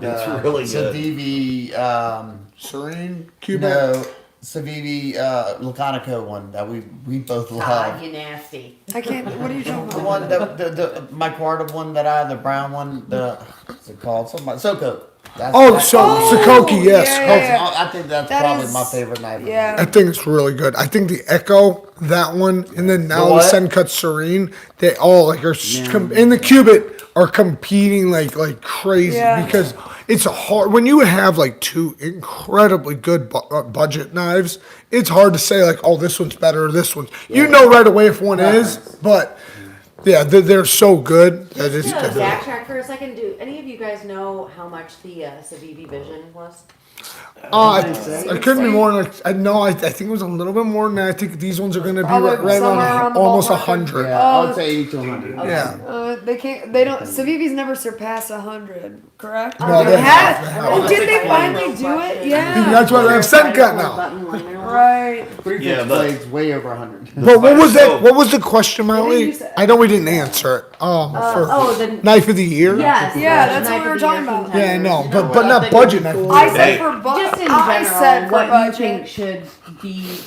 the It's really good. Civivi, Serene. Cubit. no, Civivi Laconico one that we both Ah, love. you nasty. I can't. What are you talking The about? one, the micarta one that the brown one, what's it called? Something SoCo. Sakoki, yes. yeah. I think that's That probably is- my favorite knife. Yeah. I think it's really good. I think the Echo, that one, and then now the what? Sencut Serene, they all are in the Cubit are competing like crazy Yeah. because it's hard when you have 2 incredibly good budget knives. It's hard to say oh, this one's better or this one. You know right away if one is, but yeah, they're so good that it's Just to different. backtrack for a second, do any of you guys know how much the Civivi Vision was? It couldn't be more than I think it was a little bit more than that. I think these ones are going to be Probably right somewhere around around the almost ballpark. 100. Yeah, I would say 80 to 100. Yeah. They can't. They don't. Civivi's never surpassed 100. Correct? No, they have. Oh, did they finally do it? Yeah. That's why they have Sencut now. Button liner on. Right. Prefix Yeah, blades way over 100. But what was that? What was the question, What did Molly? you say? I know we didn't answer it. For the knife of the year. yes, Yeah, the that's what Knife we were of the talking Year about. contenders. Yeah, I know, but not budget knife. Of the I year. said Hey. for budget. Just in I general, said for what you budget. think should be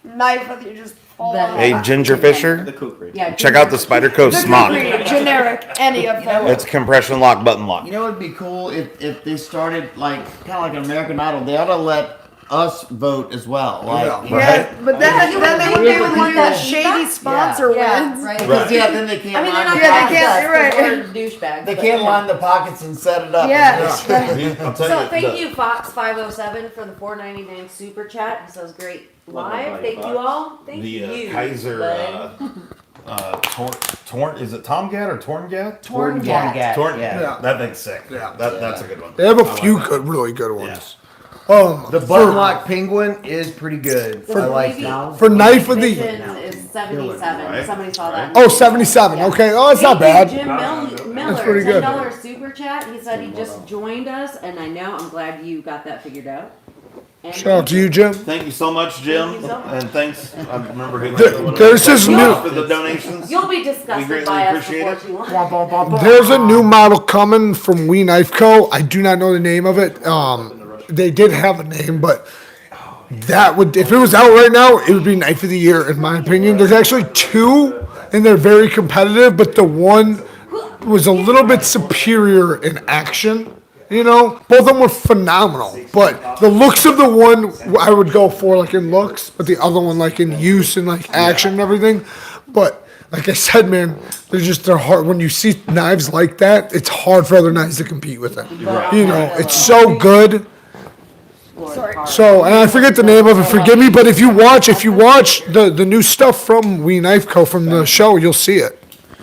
Knife of you just fall The- off. Hey, Ginger Fisher, The Kukri. yeah. check out the Spider Coast The Smock. Kukri, generic, any of them. It's compression lock, button lock. You know what would be cool if they started kind of like an American Idol? They ought to let us vote as well. Yeah, but then they would be with like that shady sponsor Yeah, wins. right. Because then they can't I mean, they're line not the Yeah, they pockets. can't- you're right. We're douchebags. They but can't yeah. line the pockets and set it up. Yes. I'll tell So you, thank you, Fox507, for the $4.99 super chat. He says great live. Thank you all. Thank the you. Kaiser Torn is it Tomgat or Torngat? Torngat. Torn, Yeah. that thing's sick. Yeah. That's a good one. They have a I like few that. good, really good ones. The button lock penguin is pretty good. The I like Civivi it. For knife of the Visions is 77. Right. Somebody saw that. Oh, 77. Yeah. Okay. Oh, it's not Thank bad. you, Jim Miller, pretty good. $10 super chat. He said he just joined us, and I know I'm glad you got that figured out. And Shout out to you, Jim. Thank you so much, Jim, Thank you so much. and thanks. I remember who. There's this Thank you new- for the donations. You'll be We disgusted greatly by us appreciate before it. too long. There's a new model coming from We Knife Co. I do not know the name of it. They did have a name, but that would, if it was out right now, it would be Knife of the Year, in my opinion. There's actually 2, and they're very competitive, but the one was a little bit superior in action. Both of them were phenomenal, but the looks of the one I would go for in looks, but the other one in use and action and everything. But like I said, man, they're hard. When you see knives like that, it's hard for other knives to compete with it. You know, it's so good. Sorry. So, and I forget the name of it, forgive me, but if you watch the new stuff from We Knife Co. from the show, you'll see it.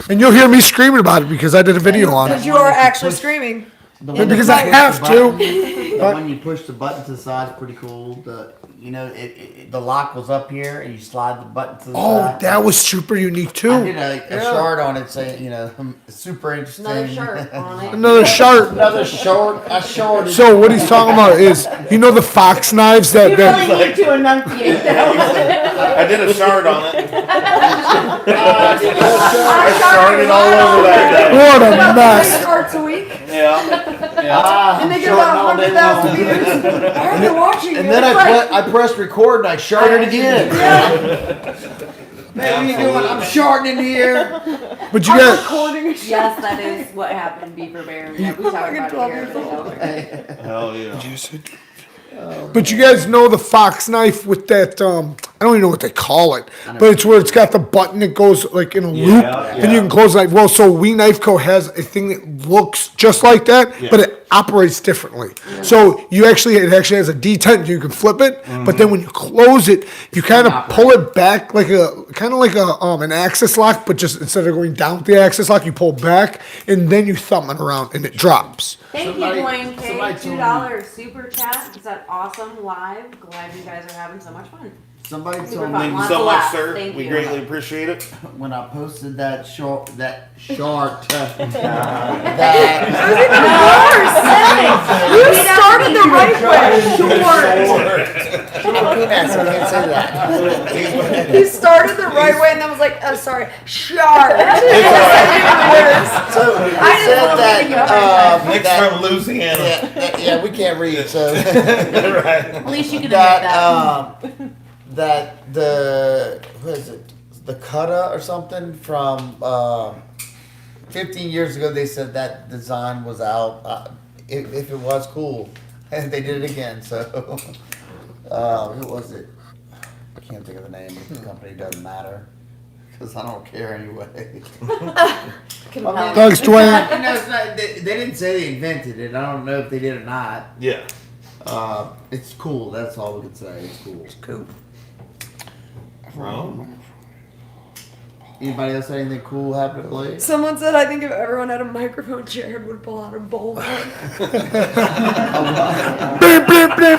And you'll hear me screaming about it because I did a video on Because it. you are actually screaming. Because I have to. The one you push the button to the side is pretty cool. The lock was up here, and you slide the button to the Oh, side. that was super unique too. I did a shard on it saying, super interesting. Another shirt on it. Another shark. Another short. A short. So what he's talking about is, you know the fox knives that, You really need to enunciate that. I did a shard on it. I Sharded all over that what a mess. Carts a week. Yeah. And they get about 100,000 views. I heard they're watching And you. then It's like- I pressed record and I sharded again. Man, what are you doing? I'm shorting in here. But you I'm got, recording a Yes, that is what happened, Beaver Bear. Yeah, we talk Fucking about 12 it years old. here. Hell yeah. but you guys know the fox knife with that, I don't even know what they call it, but it's where it's got the button that goes like in a loop, and you can close the knife. Well, so We Knife Co. has a thing that looks just like that, but it operates differently. So it actually has a detent, you can flip it, but then when you close it, you kind of pull it back like an axis lock, but just instead of going down with the axis lock, you pull back, and then you thumb it around, and it drops. Thank Somebody- you, Dwayne K. somebody told me- $2 super chat. Is that awesome live? Glad you guys are having so much fun. Somebody Super told fun. me Thank you Lots so of much, laughs. sir. Thank We you. greatly appreciate it. when I posted that short, that You started the right way. You started the right way and then was like, oh, sorry, shark. So I I said that. Nick's that from Louisiana. yeah, we can't read. So At least you can admit that that. that the what is it? The kata or something from 15 years ago. They said that design was out. If it was cool, and they did it again. So who was it? I can't think of the name of the company. Doesn't matter. Because I don't care anyway. Compelling. Thanks, Dwayne. It's not, they didn't say they invented it. I don't know if they did or not. Yeah. It's cool. That's all we can say. It's cool. Cool. Well, Anybody else have anything cool happen lately? Someone said, I think if everyone had a microphone, Jared would pull out a bowl. If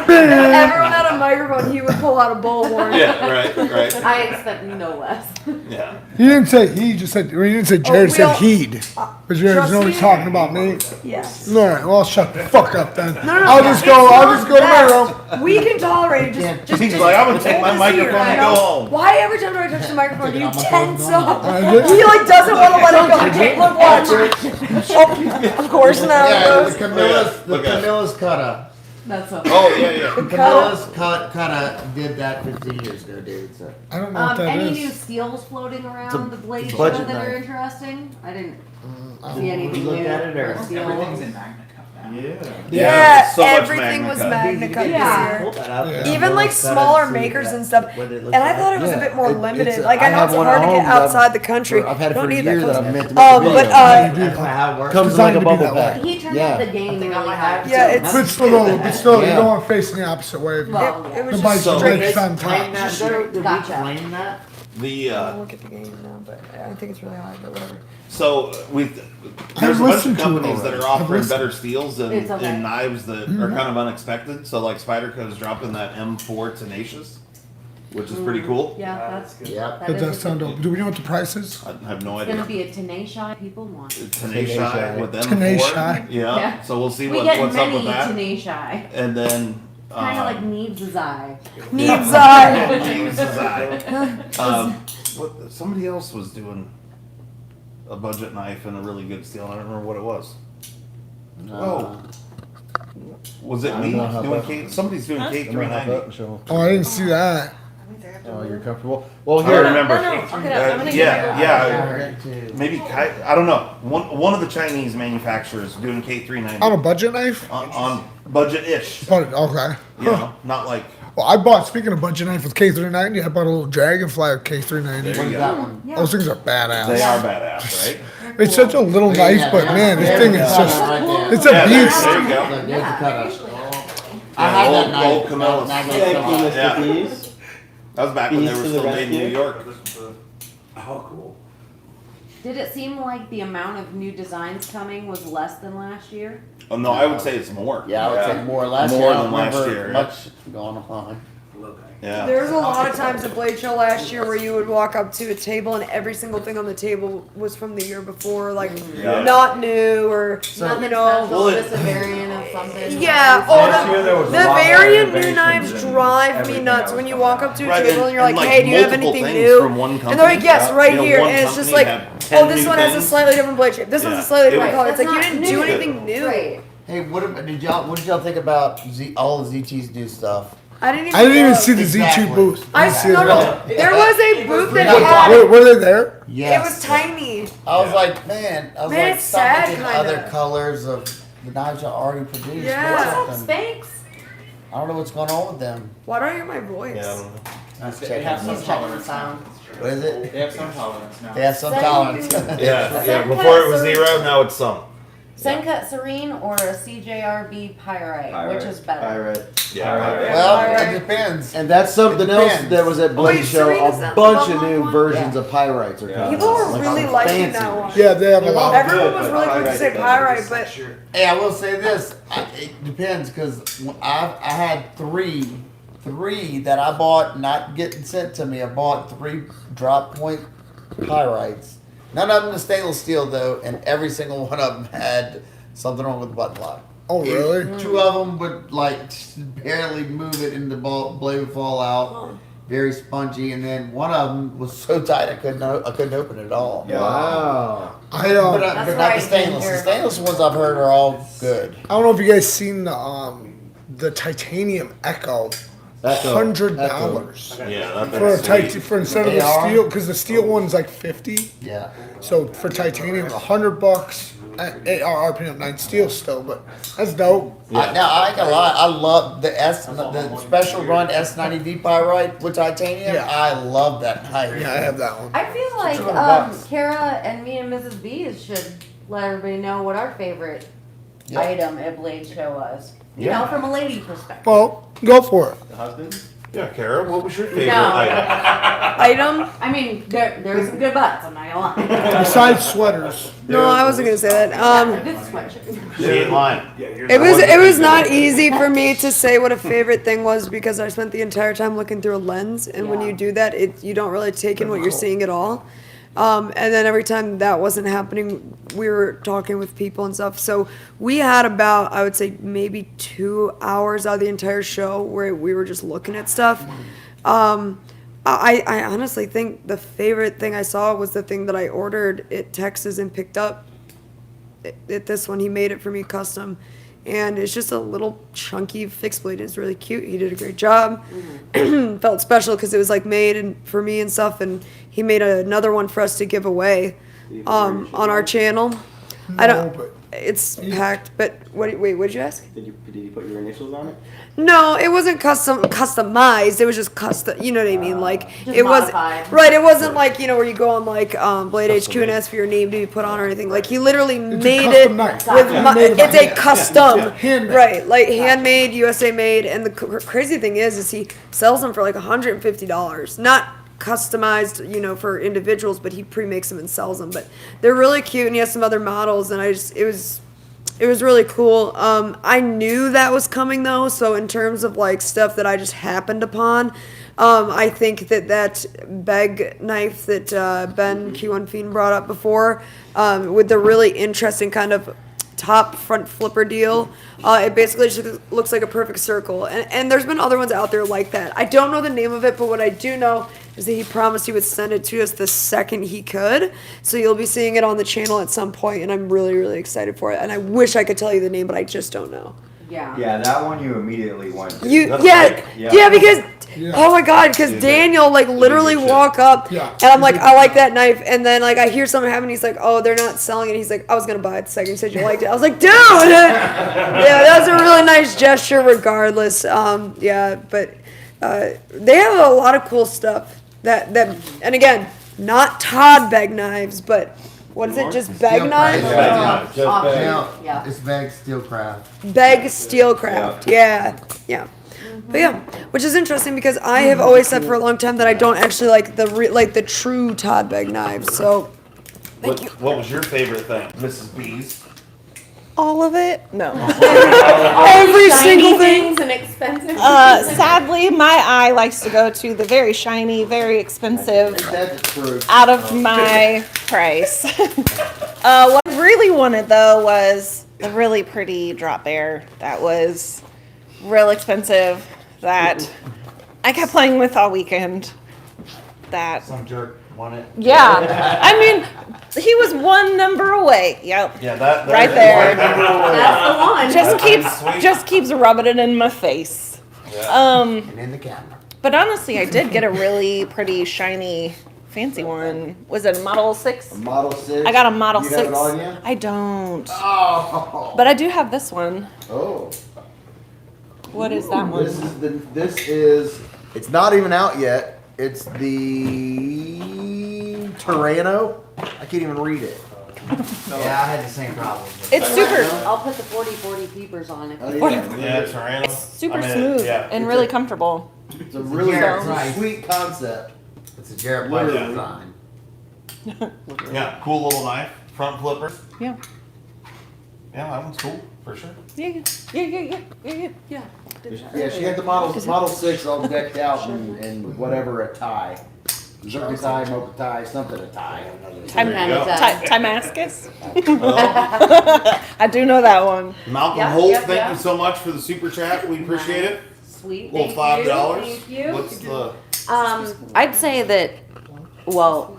everyone had a microphone, he would pull out a bullhorn. yeah, right. I expect no less. Yeah. He didn't say he, just said, or he didn't say Jared, we said all- he'd. But Jared's trust always me. talking about me. Yes. All right, well, shut the fuck up then. No, I'll just go to my room. We can tolerate it. Just He's like, I'm gonna take my hold this here, microphone and you know? go home. Why every time I touch the microphone do you Take it out my tense phone. up? I did. He like doesn't want to let it go. Okay, look, watch. Oh, of course now. Yeah, it the goes. Look at it. Camilla's Kata. That's so Oh yeah. Camilla's Kata did that 15 years ago, dude. So I don't know what that any is. new steels floating around the blade show budget that are knife. interesting? I didn't see anything you looked new. at it, or- for steel. Everything's in Magna Cup now. Yeah, so much everything was Magna Magna Cup Yeah. this year. Even like smaller makers and stuff. And I thought it was a bit more limited. Like I know it's hard to get outside the country. I've had it Don't for need years that that I've close. meant to make a video. But that's how it works. Comes in like a Designed to be bubble that back. He turned Yeah. up the game really high. Yeah, it's But still, Yeah. you don't want to face in the opposite way. Well, it was The just bike's So- straight. brakes on Explain top. that, though? Did we Gotcha. explain that? The I'll look at the game now, but I think it's really high. But whatever. so there's a bunch listened of to it companies that already. are I've offering listened. better steels It's okay. and knives that are kind of unexpected. So like Spyderco's dropping that M4 Tenacious, which is pretty cool. Yeah, that's good. Yep. That That is does sound dope. Do we know what the price is? I have no It's gonna idea. be a tenacious people want. Tenacious with M4. Tenacious. Yeah. Yeah. So we'll see We what's get up many with that. tenacious. And then Kind of like Neves' eye. Needs eye. Needs his eye. Somebody else was doing a budget knife and a really good steel. I don't remember what it was. Oh, was it me doing K? Somebody's doing K390. Oh, I didn't see that. Oh, you're comfortable. Well, I here. remember. No, I'll get up. I'm gonna Yeah, get yeah. Maybe I don't know. One of the Chinese manufacturers doing K390 On a budget knife? on budget-ish. But, okay. You know, not like Well, I bought, speaking of budget knife with K390, I bought a little Dragonfly with K390. There you go. Those things are badass. They are badass, right? It's such a little knife, but man, this thing is just, it's a Yeah, beast. there you go. There's the cutout. I Yeah, had that old knife. Camellas. That Thank you, Mr. Yeah. Bees. That was back when they Bees were to the still made in rescue. New York. Oh, cool. Did it seem like the amount of new designs coming was less than last year? Oh, no, I would say it's more. Yeah, I would say more. Last More year, I than don't last remember year, yeah. much going on. Yeah. There was a lot of times at Blade Show last year where you would walk up to a table and every single thing on the table was from the year before, like Yeah. not new or Nothing you know. special, just a variant of something. Yeah, Last year there was the a lot more variant new innovations knives and drive me everything nuts that when was you coming walk out. up to a Right, table and you're like, and, hey, do you have multiple anything things new? from one And company. they're like, yes, Yeah. right You know, here. one And it's just company like, had 10 oh, this new one has a things. slightly different blade shape. This one's a Yeah. slightly It different was- color. It's like you That's didn't not do new. anything new. Right. Hey, what did y'all think about all of ZT's new stuff? I didn't even. I didn't even look. see the Z2 Exactly. booth. I didn't see no, it at no. all. There was a booth that What- had. Were they there? Yes. It was tiny. I was like, man, Man, like, it's stop sad, making kinda. other colors of the knives y'all already produced. Yeah. Make What's up, something. Spanx? I don't know what's going on with them. Why don't I hear my voice? Yeah, I don't know. Let's They check have it some out. tolerance now. What is it? They have some tolerance now. They have some Send tolerance. Yeah, Send before it was cut, zero, now it's some. Sencut Serene or a CJRB Pyrite, which is better? Pirate. Yeah. Well, Alright. it depends. And that's something It else depends. that was at Blade Wait, Show. Serena's A that bunch the of long new one? versions of pyrites are coming. People were Like really some liking fancy that one. ones. Yeah, they have a lot. Everyone was Good, really but quick to say Pyrite pyrite, but Hey, I will say this. It depends because I had three that I bought, not getting sent to me. I bought 3 drop point pyrites. None of them is stainless steel though, and every single one of them had something wrong with the button lock. Oh, really? 2 of them would like barely move it, and the blade would fall out. Very spongy, and then one of them was so tight I couldn't open it at all. Wow. I But, don't That's but why not I the stainless. The hear- stainless ones I've heard are all good. know if you guys seen the titanium Echo. $100 Yeah, for a that's sweet. for instead of They the are? steel, because the steel one's like 50. Yeah. So for titanium, $100 at RPM 9 steel still, but that's dope. Now I ain't gonna lie, I love the special run S90V pyrite with titanium. Yeah. I love that knife. Yeah, I have that one. I feel like $200. Kara and me and Mrs. B's should let everybody know what our favorite Yeah. item at Blade Show was. You know, from a lady perspective. Well, go for it. The husband? Yeah, Kara, what was your favorite No. item? item. I mean, there's some good butts, I'm not gonna lie. Besides sweaters. No, I wasn't gonna say that. This sweatshirt. She ain't lying. It was not easy for me to say what a favorite thing was because I spent the entire time looking through a lens, and when Yeah. you do that, you don't really take in what you're seeing at all. And then every time that wasn't happening, we were talking with people and stuff. So we had about, I would say, maybe 2 hours out of the entire show where we were just looking at stuff. I honestly think the favorite thing I saw was the thing that I ordered at Texas and picked up. At this one, he made it for me custom. And it's just a little chunky fixed blade. It's really cute. He did a great job. Felt special because it was like made and for me and stuff. And he made another one for us to give away on our channel. I don't. but It's packed. But wait, what did you ask? Did you put your initials on it? No, it wasn't customized. It was just custom. You know what I mean? Like Just it was modified. right. It wasn't like where you go on like Blade HQ and ask for your name to be put on or anything. Like he literally made it custom knife. with Yeah. Made by it's a hand. custom, Yeah. Handmade. right? Like handmade, USA made. And the crazy thing is he sells them for like $150, not customized, for individuals, but he pre-makes them and sells them. But they're really cute, and he has some other models, and it was really cool. I knew that was coming though, so in terms of like stuff that I just happened upon, I think that beg knife that Ben Q1 Fiend brought up before, with the really interesting kind of top front flipper deal, it basically just looks like a perfect circle. And there's been other ones out there like that. I don't know the name of it, but what I do know is that he promised he would send it to us the second he could. So you'll be seeing it on the channel at some point, and I'm really, really excited for it. And I wish I could tell you the name, but I just don't know. Yeah. Yeah, that one you immediately went to. Yeah, because oh my god, because Daniel literally walk up and I'm like, I like that knife, and then I hear something happen. He's like, oh, they're not selling it. He's like, I was gonna buy it the second you said you liked it. I was like, dude, yeah, that was a really nice gesture, regardless. But They have a lot of cool stuff. And again, not Todd bag knives, but what is it? Just bag knives? Yeah. It's Bag Steelcraft. Bag Steelcraft. Yeah. But yeah, which is interesting because I have always said for a long time that I don't actually like the true Todd bag knives. So What was your favorite thing, Mrs. B's? All of it? No. every single thing. And expensive. Sadly, my eye likes to go to the very shiny, very expensive, out of my price. What I really wanted though was the really pretty drop bear that was real expensive that I kept playing with all weekend. That Some jerk won it. yeah, I mean, he was one number away. Yep. Yeah, that Right there. That's the one. Just keeps rubbing it in my face. And in the camera. But honestly, I did get a really pretty shiny fancy one. Was it a Model 6? Model 6. I got a Model You 6. have it on you? I don't. Oh. But I do have this one. Oh. What is that one? This is, it's not even out yet. It's the Tyranno. I can't even read it. Yeah, I had the same problem. It's super. I'll put the 40/40 peepers on it. Oh, yeah. Yeah, Tyranno. Super I mean, smooth yeah. and really comfortable. It's a really Jared sweet concept. It's a Jared Price Yeah. design. Yeah, cool little knife, front flipper. Yeah. Yeah, that one's cool for sure. Yeah. Yeah, she had the Model 6 all decked out in whatever a tie. Zerka tie, mocha tie, something a tie. Timascus? I do know that one. Malcolm Yep, Holt, yep, thank yep. you so much for the super chat. We appreciate it. Sweet. Little Thank you. $5. Thank you. What's the? I'd say that. Well,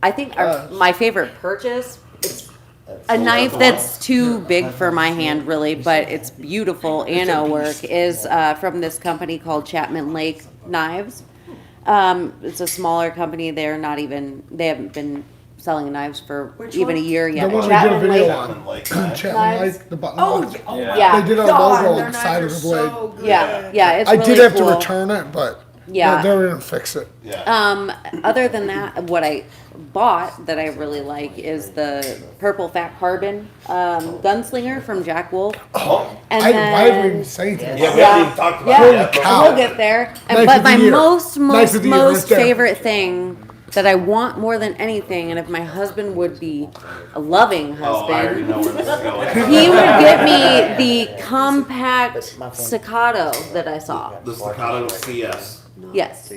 I think my favorite purchase. It's a knife that's too big for my hand, really, but it's beautiful Anno work. Is from this company called Chapman Lake Knives. It's a smaller company. They haven't been selling knives for even a year The yet. one we did a Chapman video Lake. on. Chapman Knives. Lake, the button. Oh, ones. Yeah. They did our God, logo their on the knives side are of the blade. so good. Yeah, it's I really did have cool. to return it, but Yeah. they're gonna fix it. Yeah. Other than that, what I bought that I really like is the purple fat carbon gunslinger from Jack Wolf. Oh, And Why did we then even say that? yeah, we haven't even talked about Yeah. it yet. Holy we'll get there. Knife But of the my year. most Knife of the year, right there. favorite thing that I want more than anything, and if my husband would be a loving Oh, I already husband, know where this is going. he would get me the compact staccato that I saw. The Staccato CS. Yes.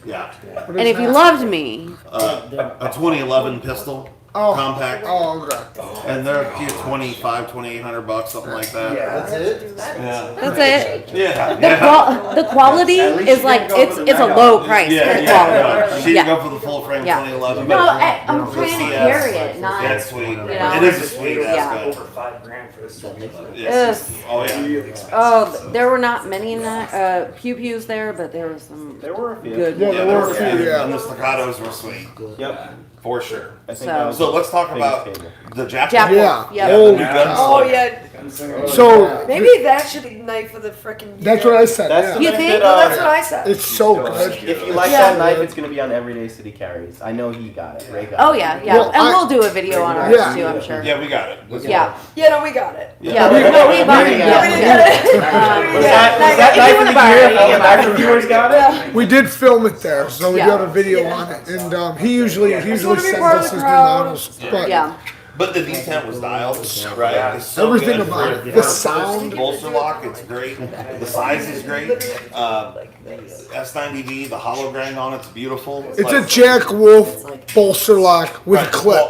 Yeah. And if he loved me, A 2011 pistol. Compact. Oh, okay. And they're $2,800, something like that. That's it? Yeah. that's it. Yeah. The quality is like it's a low price Yeah, for yeah. quality. She Yeah. go for the full frame Yeah. 2011. No, I'm trying to carry it, not. That's sweet. know. It is a sweet Yeah. ass gun. Yes. Oh yeah. Oh, there were not many pew-pews there, but there were some There were a few. good Yeah, ones. there were a few, yeah. And the staccatos were sweet. Yep. For sure. I think So- that was So let's talk biggest about favorite. the Jack. Jack Yeah. Wolf. Yep. Holy New cow. gunslinger. Oh yeah. So Maybe that should be knife of the freaking year. that's what I said. That's Yeah. the You knife think? that, No, that's what I said. It's so good. if you like Yeah. that knife, it's going to be on Everyday City Carries. I know he got it. Ray got Oh it. yeah, yeah, Well, and I- we'll do a video on ours Yeah. too, I'm sure. Yeah, we got it. Yeah, Yeah, no, we got it. yeah. We bought We it. didn't get it. Was that knife of the year? All the knife reviewers got it? We did film it there, so we Yeah. got a video on it, and he usually wanna be sends part of us the his new crowd. models. But Yeah, But the detent was dialed, right? It's so Everything good about for- it. for The a first sound. bolster lock, it's great. The size is great. S90V, the hollow grind on it's beautiful. it's a Jack Wolf bolster lock with a Right, clip.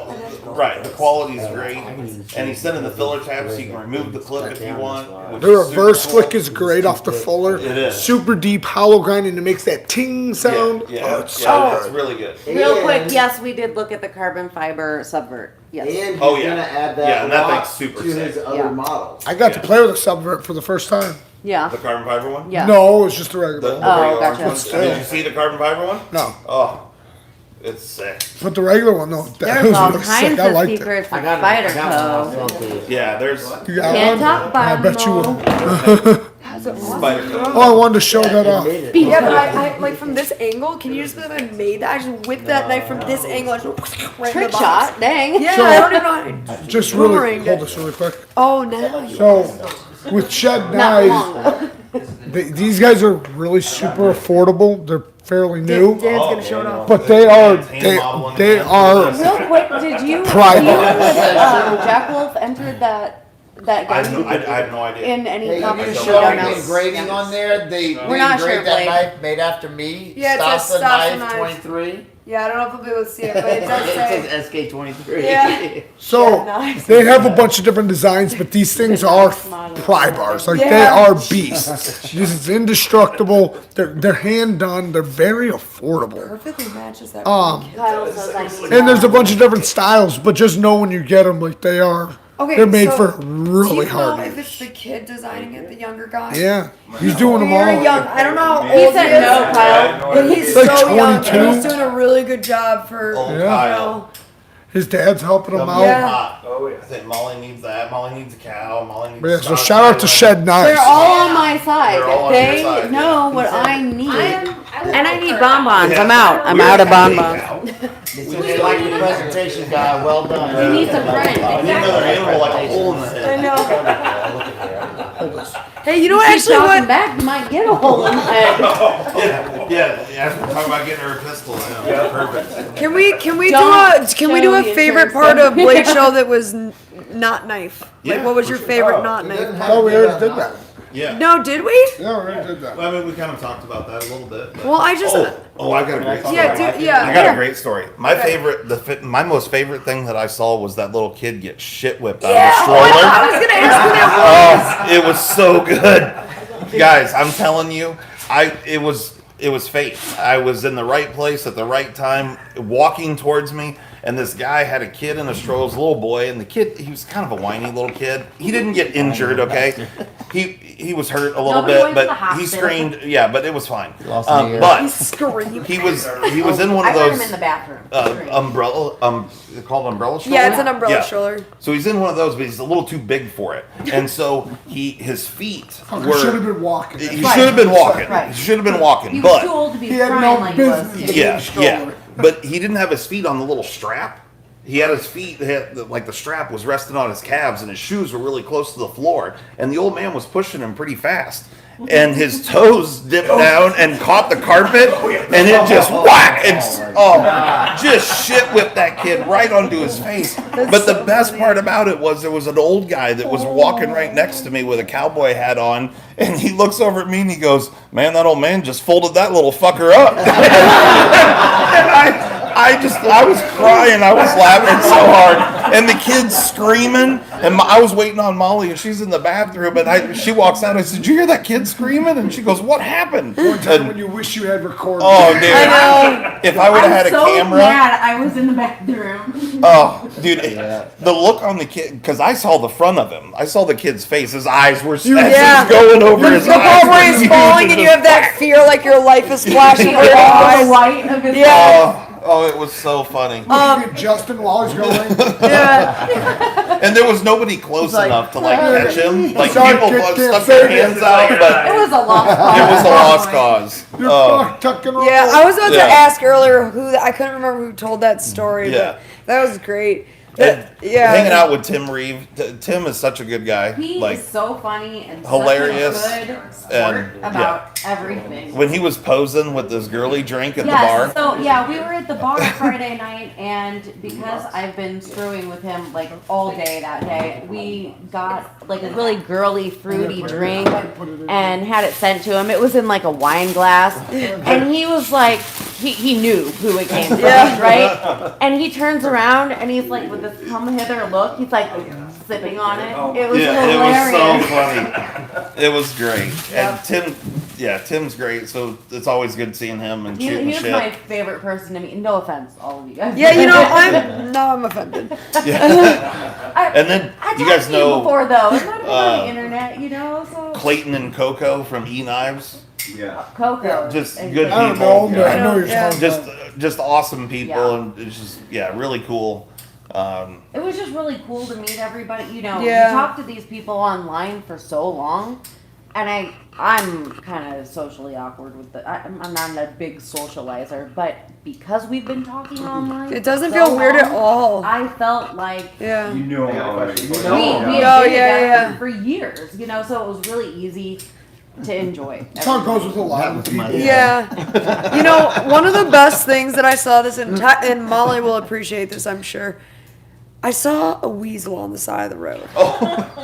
Right, the quality is great, and he's sending the filler tab so you can remove the clip if you want. which The is super reverse cool. flick is great off the fuller. It is. Super deep hollow grind, and it makes that ting sound. Yeah, Oh, yeah, it's yeah, so it's really good. real quick, And- yes, we did look at the carbon fiber subvert. Yes. And he's Oh, yeah. gonna add that, Yeah, and that lock thing's super to his sick. other Yeah. models. I got to play with a subvert for the first time. Yeah. The carbon fiber one? Yeah. No, it was just a The, regular. the one. Oh, regular gotcha. orange one? Did you see the carbon fiber one? No, Oh, it's sick. but the regular one, though. That There's was all really kinds sick. I of liked it. secrets I with got Spider I got one. Co. I'll send it to you. Yeah, there's. You got Can't one? talk about I bet you them will. Oh, I wanted to show that off. Yeah, but I like from this angle. Can you just believe I made that? I just whipped that knife from this angle. I just right in Trick the box. shot, dang. Yeah, So- I don't even know. Just really Boomeranged hold it. this really quick. Oh, no. So, with Shed Not Knives, long. these guys are really super affordable. They're fairly new, Dan's gonna show it off. but they are Real quick, did you Private. you with Jack Wolf entered that I gun have no idea. in any Hey, you competition? show Don't the know. engraving on there. They We're not sure, engraved that Blake. knife made after me. Yeah, it says Stasa Stasa knife knife. 23. Yeah, I don't know if we'll be able to see it, but it does say. It says SK23. Yeah. So Nice. they have a bunch of different designs, but these things are pry bars. Like they Yeah. are beasts. This is indestructible. They're hand done. They're very affordable. Perfectly matches that. Kyle says I need And there's a that. bunch of different styles, but just know when you get them, like they are. Okay, They're made so for do really you hard know if use. it's the kid designing it, the younger guy? Yeah, he's doing them Very all. young. I don't know how old He said is, no, Kyle. but he's Like so young. And 22. he's doing a really good job for. Oh, you Kyle. know. His dad's helping him out. Yeah. Oh, I think Molly needs that. Molly needs a cow. Molly needs. But yeah, so stock shout out to island. Shed Knives. They're all on my side. They're all on your They side, know yeah. what I need. And I need bonbons. I'm out. I'm We're out of a happy bonbons. cow. They like the presentation, guy. Well done. He needs a friend. You need another animal like a hole in the head. I know. Hey, you know what? Keep Actually, talking what? back, you might get a hole in the head. Yeah. We're talking about getting her a pistol now. Yeah, perfect. Can we do Don't a can we show do a the favorite insurance part of company. Blake's show that was not knife? Like, Yeah, what was for your sure. favorite not knife? Oh, we already did that. Yeah. No, did we? Yeah, we already did that. Well, I mean, we kind of talked about that a little bit. but- Well, I just. Oh, I got a great story. Yeah, I got a great story. My favorite, my most favorite thing that I saw was that little kid get shit whipped out Yeah, of the stroller. I was gonna ask who that Oh, it was so good, guys. I'm telling you, it was fate. I was in the right place at the right time, walking towards me, and this guy had a kid in a stroller, a little boy, and the kid, he was kind of a whiny little kid. He didn't get injured, okay? He was hurt a little Nobody bit, went to the but he hospital. screamed. Yeah, but it was fine. Lost an ear. But Scream. he was in one I of heard those him in the bathroom. umbrella they're called umbrella stroller. Yeah, it's an umbrella Yeah. stroller. So he's in one of those, but he's a little too big for it, and so his feet He should have were. been walking. He should have been walking. Right. He should have been walking, He was but too old to be He had crying no like he was. business. yeah. But he didn't have his feet on the little strap. He had his feet, like the strap was resting on his calves, and his shoes were really close to the floor. And the old man was pushing him pretty fast. And his toes dipped down and caught the carpet, and it just whack! And just shit whipped that kid right onto his face. But the best part about it was there was an old guy that was walking right next to me with a cowboy hat on, and he looks over at me and he goes, "Man, that old man just folded that little fucker up." And I was crying. I was laughing so hard. And the kid's screaming. And I was waiting on Molly, and she's in the bathroom. And she walks out. I said, "Did you hear that kid screaming?" And she goes, "What happened?" One time And- when you wish you had recorded. oh, dude. I know. If I would have had a camera. I was in the bathroom. Oh, dude. The look on the kid. Because I saw the front of him. I saw the kid's face. His eyes were Yeah. going over his The eyes. part where he's falling and you have that fear like your life is flashing before your eyes. White of his Yeah. Oh, it was so funny. Justin while he's going. Yeah. And there was nobody close enough to like catch him. Like Sorry, people kid, can't stuck say their hands out, but It was a lost cause. it was a lost cause. You're Oh, tucking roll. Yeah, I was about to Yeah. ask earlier I couldn't remember who told that story, Yeah. but that was great. and Yeah. hanging out with Tim Reeve. Tim is such a good guy. He Like is so funny and hilarious such a good sport and, about everything. when he was posing with this girly drink at Yes, the bar. so yeah, we were at the bar Friday night, and because I've been screwing with him like all day that day, we got like a really girly, fruity drink and had it sent to him. It was in like a wine glass, and he was like, he knew who it came from, right? And he turns around and he's like with this come hither look. He's like sipping on it. It was hilarious. It was so funny. It was great. And Tim's great. So it's always good seeing him and shooting He was shit. my favorite person to meet. No offense, all of you guys. Yeah, you know, I'm offended. And then I you talked guys to you know before though. It's not on the internet, you know. So Clayton and Coco from E Knives. Yeah. Coco, Just and good I don't people. know, but I know you're Yeah. talking Just awesome people, Yeah. and it's just really cool. It was just really cool to meet everybody. You know, Yeah. you talk to these people online for so long, and I'm kind of socially awkward with I'm not a big socializer, but because we've been talking online, It doesn't so feel weird at long, all. I felt like Yeah. You knew him already. we had Oh, been yeah, together yeah. for years, you know, so it was really easy to enjoy. Tongue goes with a lot of people. Yeah. You know, one of the best things that I saw this entire, and Molly will appreciate this, I'm sure. I saw a weasel on the side of the road.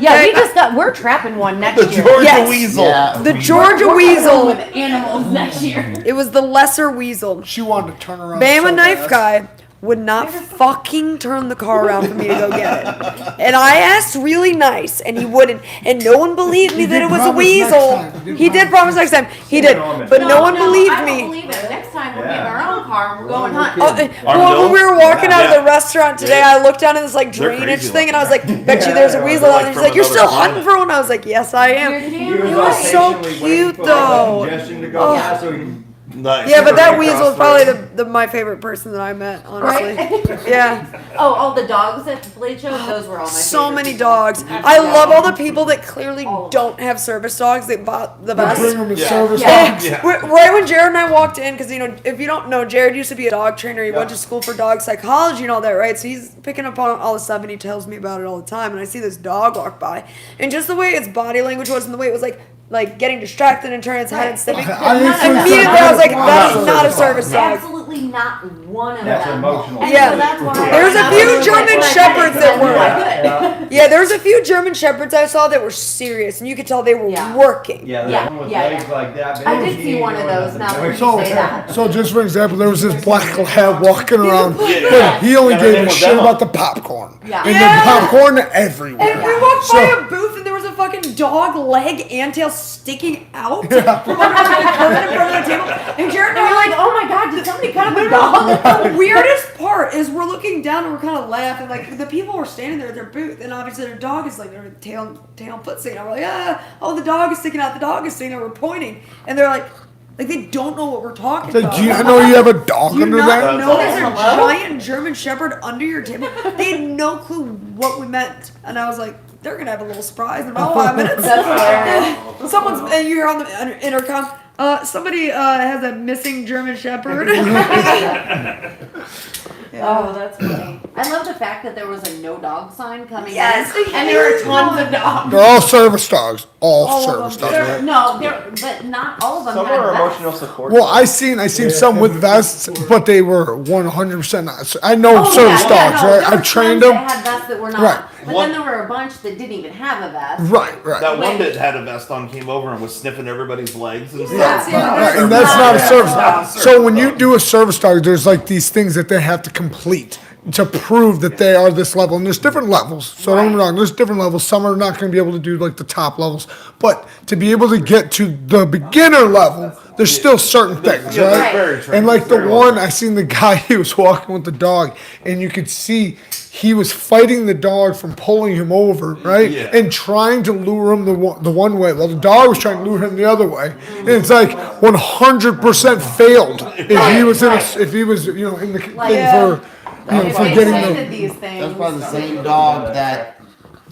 Yeah, we're trapping one next year. Georgia Yes. weasel. Yeah. The Georgia We're weasel. with animals next year. It was the lesser weasel. She wanted to turn around. Bama so knife bad. guy would not fucking turn the car around for me to go get it. And I asked really nice, and he wouldn't. And no one believed me He that did it was a promise next weasel. time. He did promise next time. He did. But no one believed I me. don't believe it. Next time we're getting our own car and we're going Oh, hunting. well, when we were walking out of Yeah. the restaurant today, Yeah. I looked down at this like They're drainage crazy thing, and I was like, looking. "Bet you there's a weasel." They're And like he's from like, "You're still another hunting for one?" I was like, "Yes, I am." You're He damn was It all was right. so patiently cute, waiting for though. that congestion to go Yeah. past so he can Nice. Yeah, but that Across weasel was the probably road. my favorite person that I met, honestly. Right? Yeah. Oh, all the dogs at the Blade Show, those were all my So favorite many people. dogs. I love all the people that clearly don't have service dogs that bought the They best. bring them to Yeah. service Yeah. dogs. Yeah. Right when Jared and I walked in, because, you know, if you don't know, Jared used to be a dog trainer. He went to school for dog psychology and all that, right? So he's picking up on all the stuff, and he tells me about it all the time. And I see this dog walk by, and just the way its body language was and the way it was like getting distracted and turning its head and sniffing. Immediately I was like, that is not a service dog. Absolutely not one of That's them. emotional. And Yeah. so that's why There's a few German shepherds that were. Yeah. Yeah, there's a few German shepherds I saw that were serious, and you could tell they were Yeah. working. Yeah, the Yeah, one with yeah, legs yeah. like that. I baby, did he see ain't one of doing those. nothing. Now that you So, say that. so just for example, there was this black lab walking around, Yeah. but he only And her gave name a was shit Emma. about the popcorn. Yeah. And Yeah. the popcorn everywhere. And we walked So- by a booth and there was a fucking dog leg and tail sticking out from underneath the curtain in front of the table. And Jared and I were like, oh my god, did somebody cut up a dog? the weirdest part is we're looking down and we're kind of laughing. Like, the people were standing there at their booth, and obviously their dog is like, their tail and foot sticking out. We're like, oh, the dog is sticking out, the dog is sticking out. We're pointing. And they're like they don't know what we're talking Like, about. do you know you have a dog Do you under not that? know there's a Hello? giant German Shepherd under your table? They had no clue what we meant, and I was like, they're gonna have a little surprise in about 5 minutes. That's hilarious. Someone's and you hear on the intercom, somebody has a missing German Shepherd. Oh, that's funny. I love the fact that there was a no dog sign coming Yes. in, and there were tons of dogs. They're all service dogs. All All of service them. dogs. Right? No, but not all of them Some had are vests. emotional support. Well, I seen some with vests, but they were 100% not. I know Oh, service yeah, dogs, no, right? there I were trained tons them. that had vests that were not. Right. But One- then there were a bunch that didn't even have a vest. Right, right. That one that had a vest on came over and was sniffing everybody's legs and stuff. Right, and that's not a service dog. So when you do a service dog, there's like these things that they have to complete to prove that they are this level. And there's different levels. So don't get me wrong, there's different levels. Some are not going to be able to do like the top levels. But to be able to get to the beginner level, there's still certain things, Yeah, right? they're very trained. And like the Very well one, I seen the guy, he was walking with the dog, and you could see he was fighting the dog from pulling him over, right? Yeah. And trying to lure him the one way. Well, the dog was trying to lure him the other way. And it's like 100% failed if he was you know in the thing for for They getting invented the. these things. That's probably the same dog that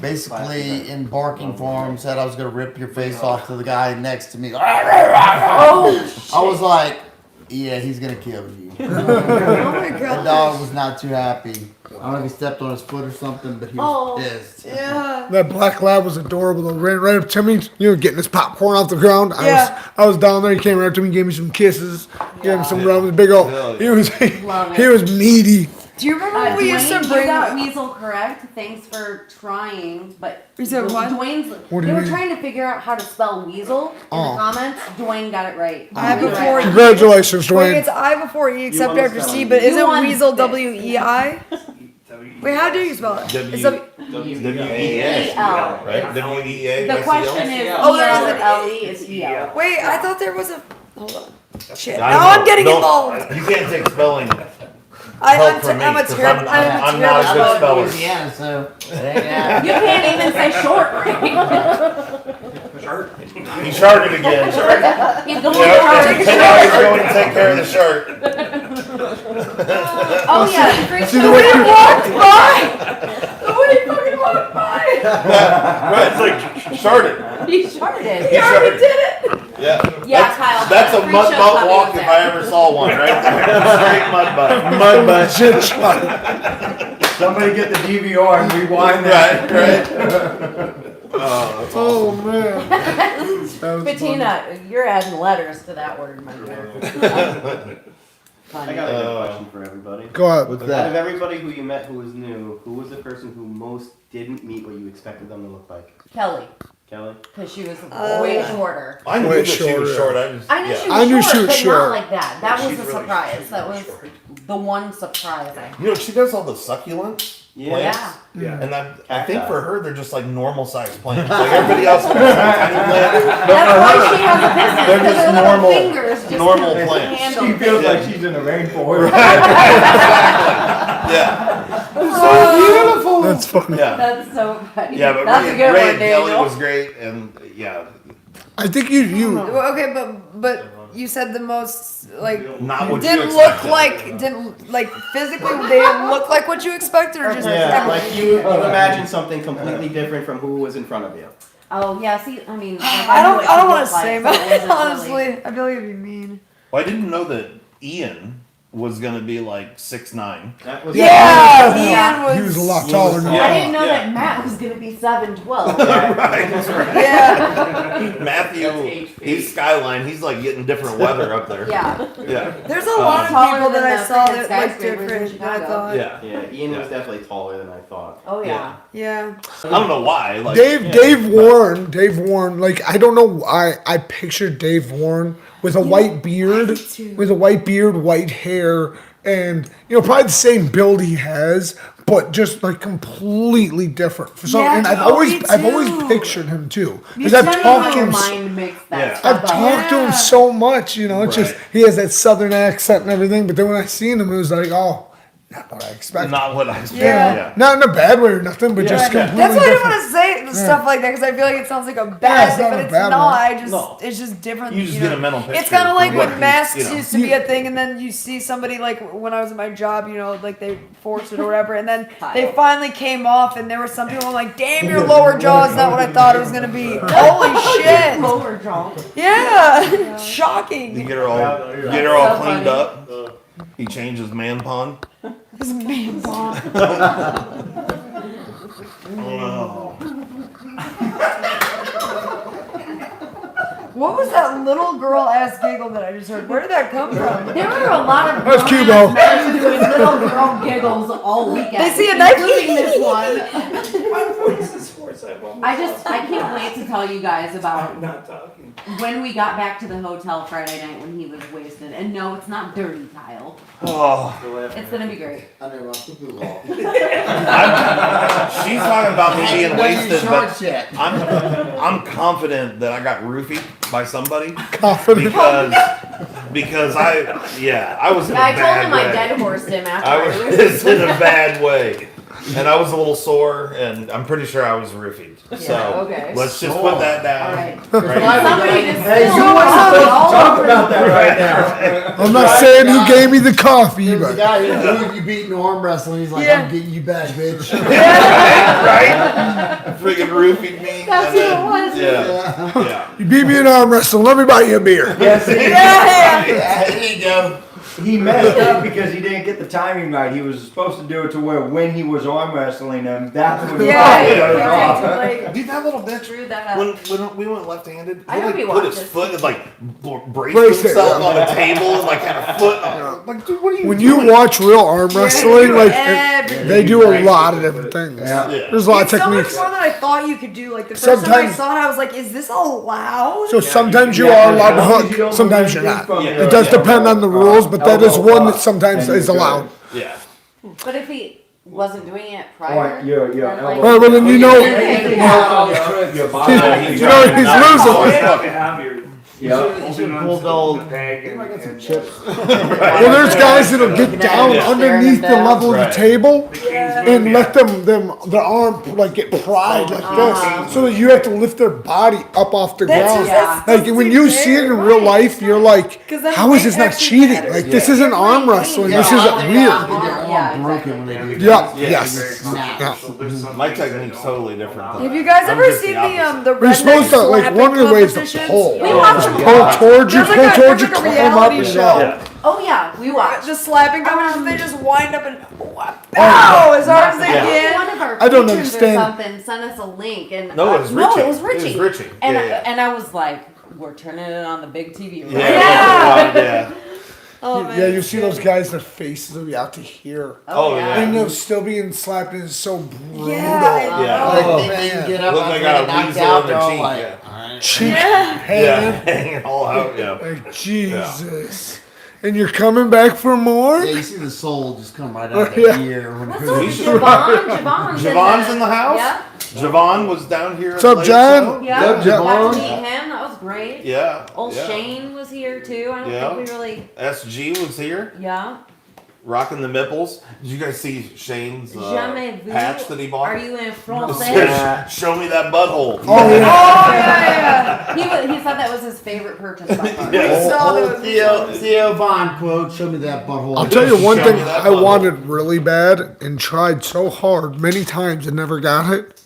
basically in barking form said I was gonna rip your face off to the guy next to me. Oh, I was like, yeah, he's gonna kill you. Oh my The god. dog was not too happy. I don't know if he stepped on his foot or something, but he was pissed. Yeah. That black lab was adorable. Though. Ran right up to me, getting his popcorn off the ground. Yeah. I was down there. He came right up to me, gave me some kisses, gave me some rubs. Big old. He Love he it. was meaty. Do you remember when we used to Dwayne, bring you got weasel correct. Thanks for trying, but You said what? What Dwayne's. do They you were mean? trying to figure out how to spell weasel in Oh. the comments. Dwayne got it right. I You're before right. Congratulations, Wait, Dwayne. it's I before E except won the after C, spelling. but You isn't won Weasel six. W-E-I? Wait, how do you spell it? It's W- W- W-E-A, E-L. right? W-E-A. The question is Oh, there is an E-L-E is E-L. Wait, I thought there was a. Hold on. Shit. I Now don't I'm getting know. involved. You can't take spelling. I'm Help from me, a 'cause terrible. I'm not a good speller. speller. Louisiana, so it ain't happening. You can't even say short right. He sharted again. He's going Yeah, to now he's going to take care of the shark. Oh yeah, See the way Nobody walked by. Nobody fucking walked by. Right, it's like sharded. He sharded. He already did it. Yeah. Yeah, Kyle. That's a pre-show mud butt puppy walk was if there. I ever saw one, right? Straight mud butt. Mud butt. Somebody get the DVR and rewind that. Right. Oh man. That was Bettina, you're adding letters to that word, my dear. I got a good question for everybody. Go ahead. What's Out of that? everybody who you met who was new, who was the person who most didn't meet what you expected them to look like? Kelly, Kelly? because she was way shorter. I knew Way that she was shorter. short. I just, I knew yeah. she was I knew short, she was but short. not like that. That was She's a really surprise. short. That was the one surprise I had. You know, she does all the succulents. Yeah. Plants. Yeah. And I think for her, they're just like normal sized plants. Like everybody else has tiny plants. That's why she has a business. They're Because just her little normal- fingers just normal can plants. handle She feels things. like she's in the rainforest. Yeah. So beautiful. That's funny. Yeah. That's so funny. Yeah, but That's Ray, a good Ray one, and Kelly Daniel. was great, and yeah, Oh, I think you. Okay, but you said the most like not what you didn't look expected. like didn't like physically they didn't look like what you expected or just Yeah, like you imagine something completely different from who was in front of you. Oh yeah, see, I mean, I don't want to to say, but honestly, I feel like it'd be mean. Well, I didn't know that Ian was gonna be like 6'9". That was Yeah, Yeah. Ian He was a was. lot taller than Yeah. I didn't know Yeah. that Matt was gonna be 7'12". Right. Yeah, Matthew, he's Skyline. He's like getting different weather up there. Yeah. Yeah. there's a lot of Taller people than that I the saw freaking that looked skyscrapers in different than I Chicago. thought. Yeah. Yeah, Ian was definitely taller than I thought. Oh yeah. Yeah. I don't know why. Like Dave Warren, like I don't know why I pictured Dave Warren with a white beard, white hair, and probably the same build he has, but just like completely different. For some, Yeah, and I've oh, always me too. pictured him too You because I've tell me talked how to your him. mind makes that Yeah. stuff I've up. talked to him so much, it's just Right. he has that southern accent and everything. But then when I seen him, it was like, oh, not what I expected. not what I expected. Yeah. Yeah. Not in a bad way or nothing, but just completely That's why I didn't different. want to say stuff like that because I feel like it sounds like a Yeah, bad it's thing, not but a it's bad not. one. I just No. it's just different. You just know. get a mental picture. It's kind of like of when what masks he's, used to be a thing, and then you see somebody like when I was at my job, like they forced it or whatever, and then they finally came off, and there were some people like, "Damn, your lower jaw is not what I thought it was gonna be." Holy shit! Lower jaw. Yeah, shocking. You get her all So cleaned funny. up. He changed his man pond. This man bomb. Oh. What was that little girl ass giggle that I just heard? Where did that come from? There were a lot of That's grown-ass Cubo. men doing little girl giggles all weekend. They see a knife. including this one. I can't wait to tell you guys about when we got back to the hotel Friday night when he was wasted. And no, it's not dirty, Kyle. Oh. It's gonna be great. She's talking about me being wasted, Shorts but yet. I'm confident that I got roofied by somebody Confident. because I was in a I bad told him I way. dead horsed him after I I was in a bad way. And I was a little sore, and I'm pretty sure I was roofied. So okay. let's just put that down. All right. Right. Somebody just Hey, spilled you weren't coffee supposed to all talk over about the that right now. I'm not saying who gave me the coffee, There's a but guy who you beat in arm wrestling. He's like, Yeah. I'm getting you back, bitch. Right? Freaking roofied me. That's and who then- it was. Yeah. Yeah. you beat me in arm wrestling. Let me buy you a beer. Yes, Yeah. There you go. he messed up because he didn't get the timing right. He was supposed to do it to where when he was arm wrestling him, that's when he Yeah. got it off. Like, Dude, that little bitch. Screw that up. When we went left-handed, I he hope like he put his watches. foot and like braced Braced it, himself yeah. on the table and like had a foot. Like, dude, what are you When doing? you watch real arm wrestling, like everything. they do a lot of different things. Yeah. There's a lot of It's so much techniques. more than I thought you could do. Like the first time I Sometimes- saw it, I was like, "Is this allowed?" So sometimes you Yeah, are allowed to as long as you don't hook, sometimes you're move not. from Yeah. It does depend on the rules, but that is one that sometimes and is you're good. allowed. Yeah. But if he wasn't doing it Or prior, your then, like, elbow. Well, then you know, Anything else on your body. you know he's losing. Oh, You should pull those. Well, there's guys that'll get down underneath the level of the table and let their arm like get pried like this, so that you have to lift their body up off the ground. Like when you see it in real life, you're like, how is this not cheating? Like this isn't arm wrestling. This isn't weird. Yeah. Yes. My technique's totally different. Have you guys ever seen the You're supposed to like one of the ways to pull. Pull towards you, pull towards you, climb up and go. Oh yeah, we watched. The slapping competition, they just wind up and pow as hard as they can. One of our I don't patrons understand. Or something sent us a link, and No, it was no, Richie. it was Richie. It was Richie. And Yeah. and I was like, we're turning it on the big TV. Right? Yeah. Oh, man. Yeah, you see those guys, their faces will be out to here. Oh, yeah. And they'll still being slapped, and it's so brutal. Yeah. Like Oh, they didn't get up Look after like they I got a knocked weasel out. in They're their all cheek. like, Yeah. Cheek Yeah, hanging. hanging all out. Yeah. Like, Jesus. And you're coming back for more? Yeah, you see the soul just come right out Yeah. their ear. When What's up, Javon? Javon's in the house. Yeah. Javon was down here. What's up, late, John? so- Yeah. Yep, Got Javon. to meet him. That was great. Yeah. Old yeah. Shane was here too. I don't Yeah. think we really. SG was here, Yeah. rocking the nipples. Did you guys see Shane's Jamais vu. patch that he bought? Are you in It France? says, show me that butthole. Oh, yeah. He said that was his favorite purchase by far. Old Theo Von quote, show me that butthole. I'll tell you one Show thing me that I butthole. wanted really bad and tried so hard many times and never got it.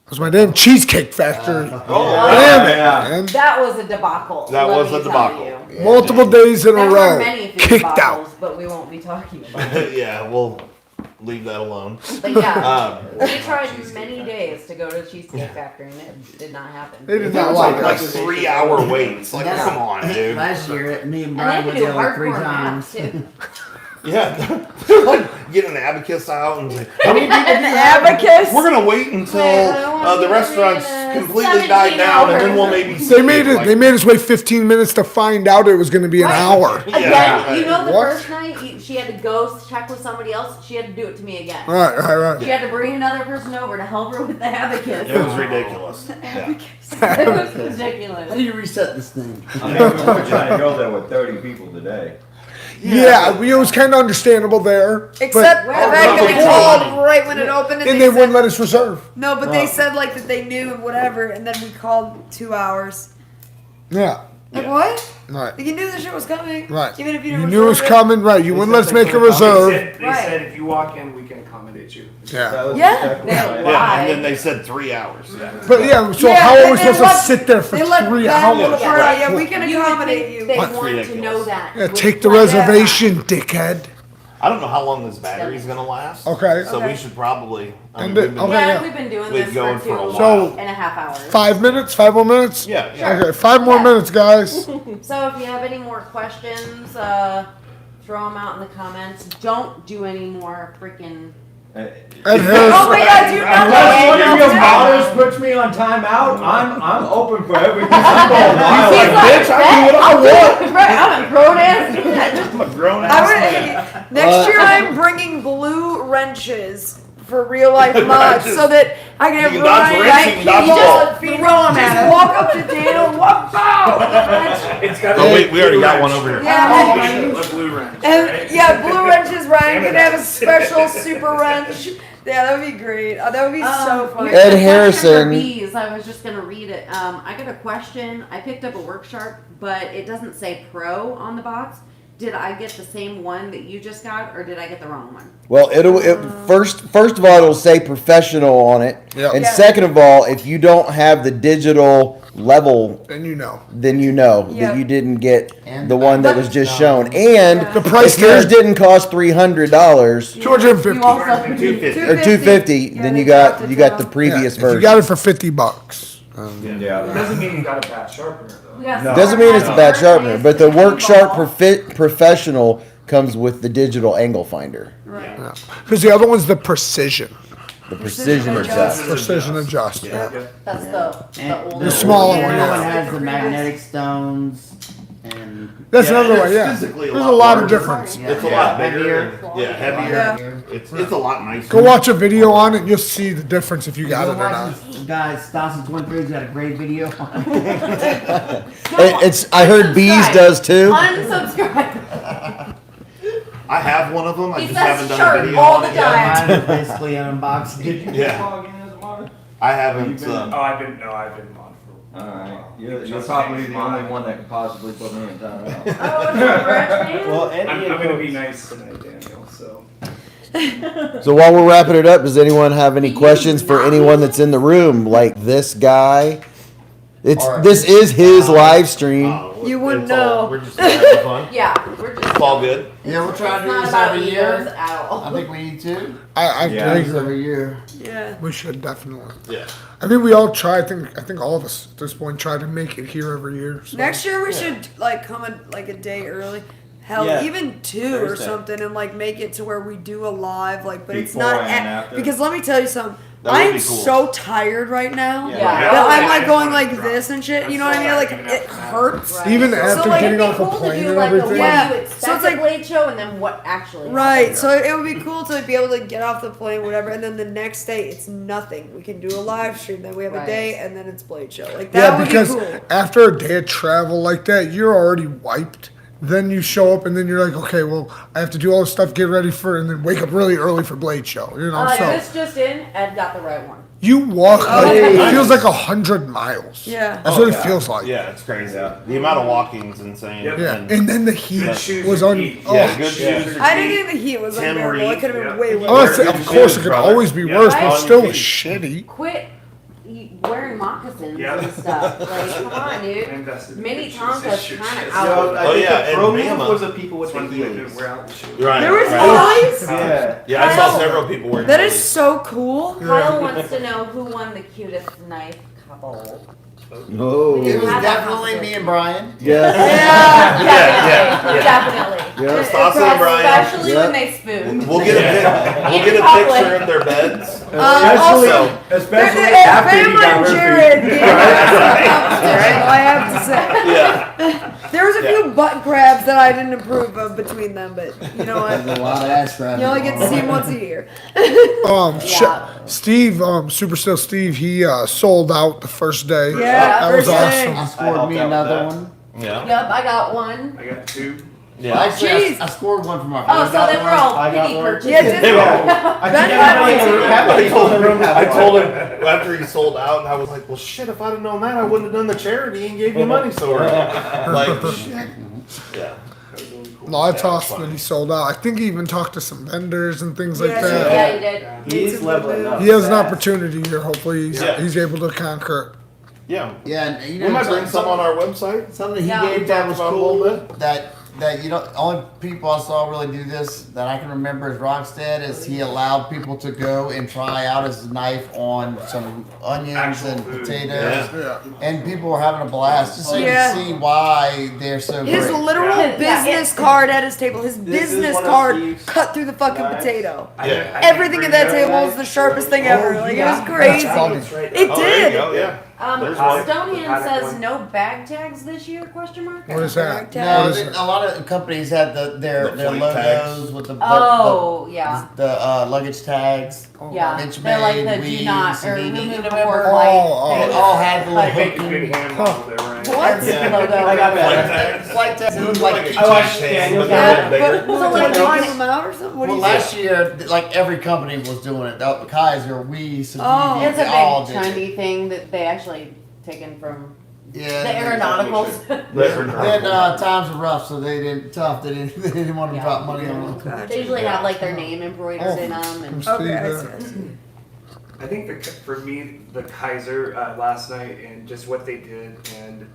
Was my damn Cheesecake Factory. Damn it, man. That was a debacle. That let was me a tell debacle. you. Multiple days in a There were row. many food Kicked debacles, out. but we won't be talking about it. Yeah, we'll leave that alone. But yeah, Um, we tried many days to go to the Cheesecake Factory, and it did not happen. They did It not was like like us. 3 hour waits. Like, That's- come on, dude. Last year, me and And they Brian could went do there like 3 hardcore times. math too. Yeah, like get an abacus out and say, how many people do An you have? abacus? We're gonna wait until the restaurant's completely 17 died down, and then we'll hours. maybe. They made it. They made us wait 15 minutes to find out it was going to be an hour. Again, Yeah. you know the What? first night she had to go check with somebody else. She had to do it to me again. Right. She had to bring another person over to help her with the abacus. It was ridiculous. Yeah. It was ridiculous. How do you reset this thing? I think we were trying to go there with 30 people today. Yeah, it was kind of understandable there. Except but, the fact that we called right when it opened, and they wouldn't let us reserve. No, but they said like that they knew and whatever, and then we called 2 hours. Yeah, Like what? right. You knew the shit was coming. Right. Even if you You didn't knew it was reserve coming, right? You wouldn't let us make a reserve. They said if you walk in, we can accommodate you. Yeah. That was Yeah. exactly They right. Yeah, and then they said 3 hours. Yeah. But yeah, so Yeah, how are we they supposed to let- sit there for they let 3 that little hours? part out. Yeah, we can You would accommodate think you. they That's want to ridiculous. know that. Yeah, with take the like- reservation, dickhead. I don't know how long this battery's gonna last. Okay. So we should probably. And we've it- been- okay. Yeah, yeah. we've been doing Been this going for for a 2.5 while. hours. 5 minutes? 5 more minutes? Yeah. Yeah. Okay, 5 more minutes, guys. So if you have any more questions, throw them out in the comments. Don't do any more freaking. Ed Oh Harris. my God, do not Unless one of your let fathers puts me on timeout, I'm open for everything. I'm going wild. He's like, bitch, I do what I I'll do want. it. Right, I'm a grown ass. I'm a grown I ass would, man. next year I'm bringing blue wrenches for real life mods Wrenches. so that I can have You can dodge Ryan wrench, you can dodge just ball. throw him at him. Walk up to Daniel, what bow? It's got Oh wait, we already got one over here. Yeah, a blue wrench. and yeah, blue wrenches. Ryan can have a special super wrench. Yeah, that would be great. Oh, that would be so fun. Here's Ed a question Harrison. for bees. I was just gonna read it. I got a question. I picked up a Work Sharp, but it doesn't say Pro on the box. Did I get the same one that you just got, or did I get the wrong one? Well, first of all, it'll say professional on it, Yep. and Yeah. second of all, if you don't have the digital level, And you know. then you know Yeah. that you didn't get And the one that was just shown. And Yeah. The price if yours tag. didn't cost $300 $250. You also 250. or $250, Yeah, then they you dropped got it you got down. the previous If you version. got it for $50. Yeah. It doesn't mean you got a bad sharpener though. we got No. Doesn't mean it's a bad sharpener, but the Work Sharp Ball. Professional comes with the digital angle finder, Right. Because the other one's the precision. the precision adjust. Precision adjust. Yeah. That's the And old the smaller one one, yeah. has the magnetic stones. And That's Yeah, another and way. it's Yeah, physically there's a a lot lot of larger. difference. It's a lot bigger. Yeah, heavier. It's a lot nicer. Go watch a video on it, and you'll see the difference if you got it or not. Guys, Dawson's 1-3's got a great video. It's. I heard Bees does too. Unsubscribe. I have one of them. I He just says haven't done sharp a video all on the it yet. time. Mine is basically an unboxing. Did you Yeah. log in as a mod? I haven't. I've been on for. Alright, you're probably the only one that can possibly put me in timeout. Well, any I'm of gonna be those- nice tonight, Daniel, so. So while we're wrapping it up, does anyone have any questions for anyone that's in the room? Like this guy, this is his live stream. You wouldn't It's all- know. We're just having fun. Yeah, we're just. It's all good. Yeah, we're trying to do It's this not every about year. egos at all. I think we need to. I Yeah. agree. Every year. Yeah. We should definitely. Yeah. I mean, we all try. I think all of us at this point try to make it here every year. So. Next year we should like come in like a day early. Hell, Yeah. even 2 or Thursday. something, and like make it to where we do a live, like, but it's Before not and after. because let me tell you something. That would I'm be cool. so tired right now Yeah. that I'm like I going just like wanna this and shit. You know what I mean? Like it hurts. Right. Even So, after like, getting It'd off be a cool to plane do and like the everything. what Yeah. you expect So it's at like- Late Show and then what actually Right, happened. so it would be cool to be able to get off the plane, whatever, and then the next day it's nothing. We can do a live stream, then we have a Right. day, and then it's Blade Show. Like that Yeah, would because be cool. after a day of travel like that, you're already wiped. Then you show up, and then you're like, okay, well, I have to do all this stuff, get ready for, and then wake up really early for Blade Show. You know, so This just in, Ed got the right one. you walk. Like, it feels like 100 miles. Yeah. That's Oh, what yeah. it feels like. Yeah, it's crazy. The amount of walking's insane. Yep. Yeah, And, and then the heat Good shoes was are on. key. Oh, yeah, good shoes. I didn't think the heat was Tim unbearable. It Reed. could have been Yeah. way Oh, worse. it's- of course, it could always be Yeah. worse, Right? but still was shitty. Quit wearing moccasins Yeah. and stuff. Like, come on, I dude. invested in Mini good shoes. Tonka's This shoe kind shit. of Yo, out. I Oh, think yeah, the pro and move Bama. was the people with It's one the thing to heels. wear out the shoe. Right. There was right. guys. Yeah. Yeah, I saw Kyle. several people wearing That is those. so cool. Kyle wants to know who won the cutest knife couple. Oh. It was Have that definitely me conversation. and Brian. Yeah. Definitely. Definitely. Yeah. Stasi and Brian. Especially Yeah. when they spoon. We'll get a In public. picture of their beds. Especially, Also, especially Bam after you got and her Jared feet. gave us competition, I have to say. Yeah. There was a few butt grabs that I didn't approve of between them, but you know There's what? a lot of ass grabbing. You only get to see him once a year. Yeah. Steve, Super Still Steve, he sold out the first day. Yeah, that was first day. awesome. I scored me another one. Yeah. Yep, I got one. I got 2. Yeah. Actually, Jeez. I scored one for my Oh, friend. so they were all I got pity one. purchases. Yeah, did Ben had one too. I told him after he sold out, and I was like, well, shit, if I'd have known that, I wouldn't have done the charity and gave you money so early. Like, shit. Yeah. No, that's awesome that he sold out. I think he even talked to some vendors and things like Yeah, that. Yeah, you did. He's leveling up. He has an fast. opportunity here. Hopefully, he's able to conquer it. Yeah. Yeah, and you We know, might bring some on our website. something he Yeah. gave that was Talked about a cool. little bit. That you know, only people I saw really do this that I can remember as Rockstead is he allowed people to go and try out his knife on some onions Actual and food. potatoes, Yeah. and people were having a blast. Just so you Yeah. can see why they're so His great. literal Yeah. business card at his table. His This is business one of card Steve's cut through the fucking knives. potato. Yeah. Everything at that table is the sharpest thing ever. Like it was crazy. That's funny. It Oh, there you did. go, yeah. There's one. Stonehand says no bag tags this year? Question mark. What is that? No, What is it? a lot of companies had their The fleet logos tags. with the Oh, yeah. luggage tags. Yeah. Mitch They're like made, the do Weeds, not or and remove Edie. before Oh, flight. oh. They all had the Like, little Make a good hook. hand model there, right? What? Yeah. Logo. I got Flight that. tags. Flight tags. It looked Like like a keychains. watched keychain, Daniel but do they're that. bigger. But was it like tying them out or something? What do Well, you last say? year, like every company was doing it. Kaiser, we, Oh. It's a they all big did it. trendy thing that they actually taken from Yeah. the aeronauticals. Then times were rough, so they didn't They didn't want to Yeah. drop money on them. They usually have like their name embroidered in them. And Steve, Okay, I uh, see, I see. I think for me, the Kaiser last night and just what they did, and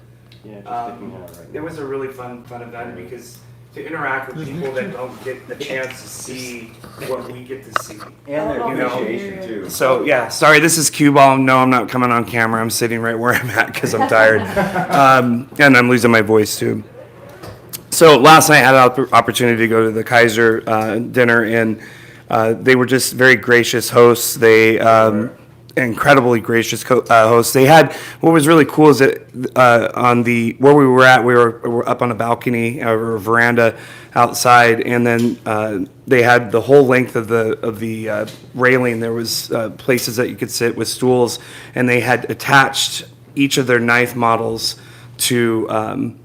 Yeah, just um, sticking out right it now. was a really fun event because to interact with people that don't get the chance to see what we get to see. And their You know. appreciation too. So yeah, sorry, this is cue ball. No, I'm not coming on camera. I'm sitting right where I'm at because I'm tired, and I'm losing my voice too. So last night I had an opportunity to go to the Kaiser dinner, and they were just very gracious hosts. They incredibly gracious host. They had, what was really cool is that on the where we were at, we were up on a balcony or a veranda outside, and then they had the whole length of the railing. There was places that you could sit with stools, and they had attached each of their knife models to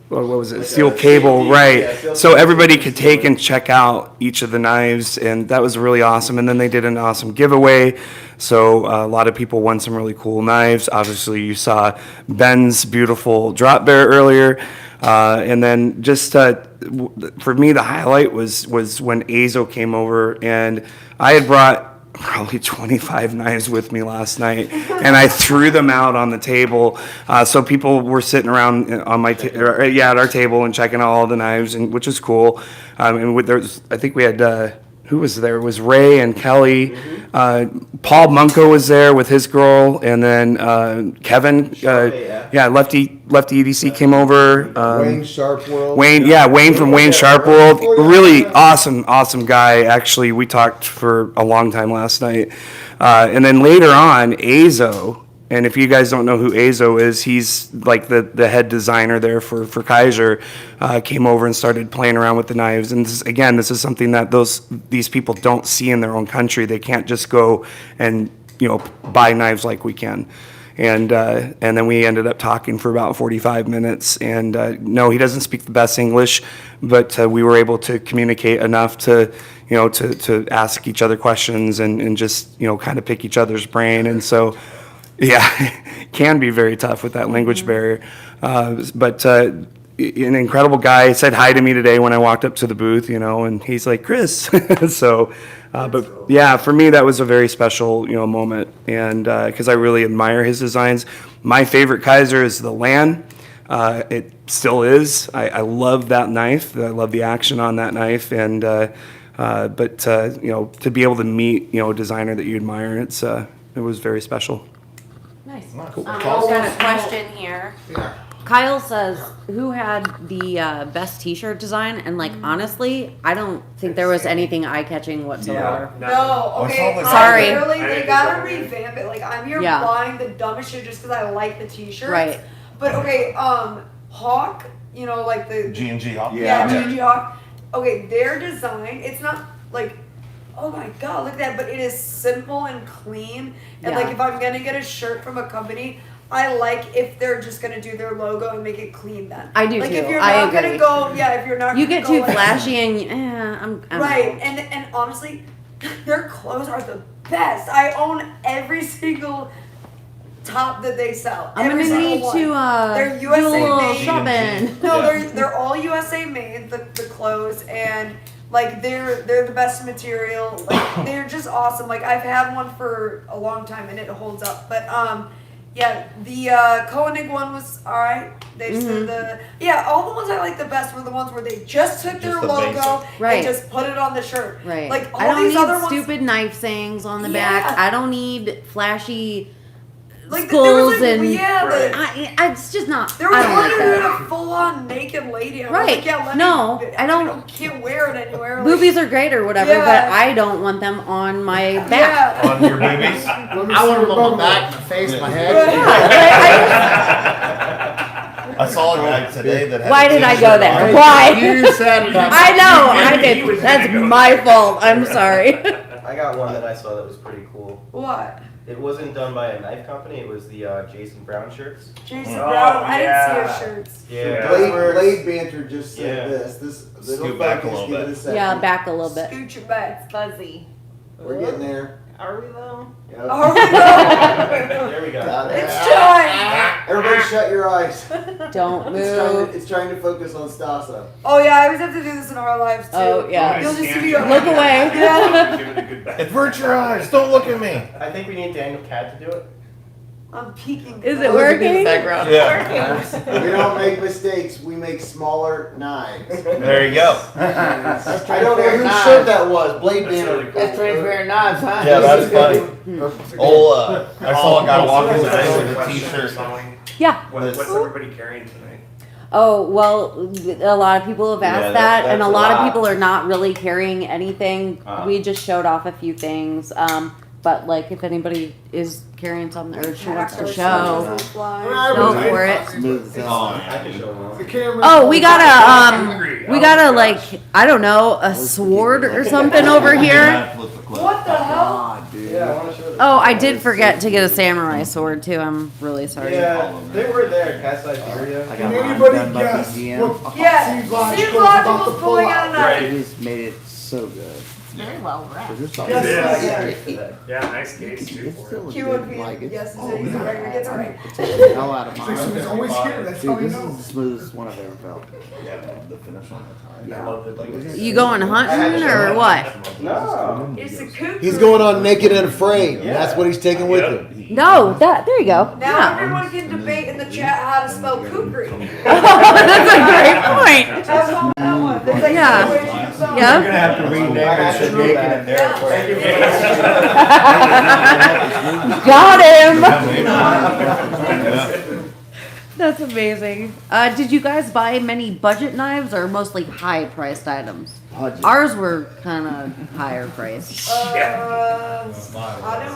what was it? Steel cable, right? So everybody could take and check out each of the knives, and that was really awesome. And then they did an awesome giveaway, so a lot of people won some really cool knives. Obviously, you saw Ben's beautiful drop bear earlier, and then just for me, the highlight was when Azo came over, and I had brought probably 25 knives with me last night, and I threw them out on the table. So people were sitting around on my at our table and checking out all the knives, and which is cool. And I think we had who was there? It was Ray and Kelly. Paul Munko was there with his girl, and then Kevin. Lefty EDC came over. Wayne Sharpworld. Wayne from Wayne Sharpworld. Really awesome guy. Actually, we talked for a long time last night. And then later on, Azo. And if you guys don't know who Azo is, he's like the head designer there for Kaiser. Came over and started playing around with the knives. And this is something that these people don't see in their own country. They can't just go and buy knives like we can. And then we ended up talking for about 45 minutes. And no, he doesn't speak the best English, but we were able to communicate enough to to ask each other questions and just kind of pick each other's brain. And so. Yeah, can be very tough with that language barrier. But an incredible guy. He said hi to me today when I walked up to the booth, and he's like, Chris. So, but yeah, for me, that was a very special, moment. And because I really admire his designs. My favorite Kaiser is the Lan. It still is. I love that knife. I love the action on that knife. And, but to be able to meet, a designer that you admire, it was very special. Nice. Cool. I've got a question here. Yeah. Kyle says, who had the best t-shirt design? And honestly, I don't think there was anything eye-catching whatsoever. No, okay. Sorry. They gotta revamp it. I'm here buying the dumbest shit just because I like the t-shirts. Right. But okay, Hawk, like the G&G Hawk. Yeah, G&G Hawk. Okay, their design, it's not oh my god, look at that, but it is simple and clean. And if I'm gonna get a shirt from a company, I like if they're just gonna do their logo and make it clean then. I do too. If you're I not agree. gonna go, if you're not You gonna get go too flashy and I'm right, and honestly, their clothes are the best. I own every single top that they sell. I'm every gonna single need one. to They're do a little USA made. shopping. No, they're all USA made. The clothes and. They're the best material. They're just awesome. I've had one for a long time and it holds up. But the Koenig one was alright. They just did all the ones I like the best were the ones where they just took their logo and just put it on the shirt. Right. All I don't these need other ones, stupid knife sayings on the Yeah. back. I don't need flashy there skulls was and it's just not. There was I don't one like that that. had a full-on naked lady. I was Right. like, let No, me, I don't- can't wear it anywhere. Boobies are great or whatever, Yeah. but I don't want them on my back. Yeah. On your boobies? I want them on my back, my face, my head. I saw a guy today that had Why a did I t-shirt go there? on. Why? You said it. I know, I did. That's my fault. I'm sorry. I got one that I saw that was pretty cool. What? It wasn't done by a knife company. It was the Jason Brown shirts. Jason Brown. I didn't see his shirts. Yeah. Blade Banter just said this little Scoot back a focus, little give bit. it a second. Yeah, back a little bit. Scoot your back. Fuzzy. We're getting there. Are we though? Yep. Are we though? There we go. It's time. Everybody shut your eyes. Don't It's move. trying to focus on Stasa. Oh yeah, I always have to do this in our lives too. Oh, yeah. You'll just see Look away. Yeah. Give it a good back. Avert your eyes. Don't look at me. I think we need Daniel Cat to do it. I'm peeking. Is it working? Yeah. We don't make mistakes. We make smaller knives. There you go. I don't know whose shirt that was. Blade Banter. That's transparent knives, huh? Yeah, that's funny. I saw a guy walking today with a t-shirt. Yeah. What's everybody carrying tonight? Oh, well, a lot of people have asked Yeah, that, and a that's a lot of lot. people are not really carrying anything. Uh-huh. We just showed off a few things. but like if anybody is carrying something or she wants to Tractor show, supply supplies. go for it. Smooth as hell. The camera. Oh, we got a like, I don't know, a sword or something over here. What the hell? God, dude. Yeah, I want to show them. Oh, I did forget to get a samurai sword too. I'm really sorry. Yeah, they were there at Cat Siberia. I got Can mine anybody done by guess BGM. what Yeah, Seems Seems Logical's Logical's about to pull pulling out out? of that. It just made it so good. Very well wrapped. This Yes, Yeah, nice case too for it. Q1 like feed. it. Yes, it's easy. Right, it's all right. It's the hell out of mine. So he's always here. That's how Dude, you this know. is the smoothest one I've ever felt. You going hunting or what? No. It's a cougar. He's going on naked and afraid. And that's what he's taking with him. No, there you go. Now Yeah. everyone can debate in the chat how to spell kukri. That's a great point. That's all that one. There's like Yeah. two ways you can spell it. Yep. You're gonna have to rename it so Jake and there for Got him. That's amazing. Did you guys buy many budget knives or mostly high priced items? Budget. Ours were kind of higher priced. I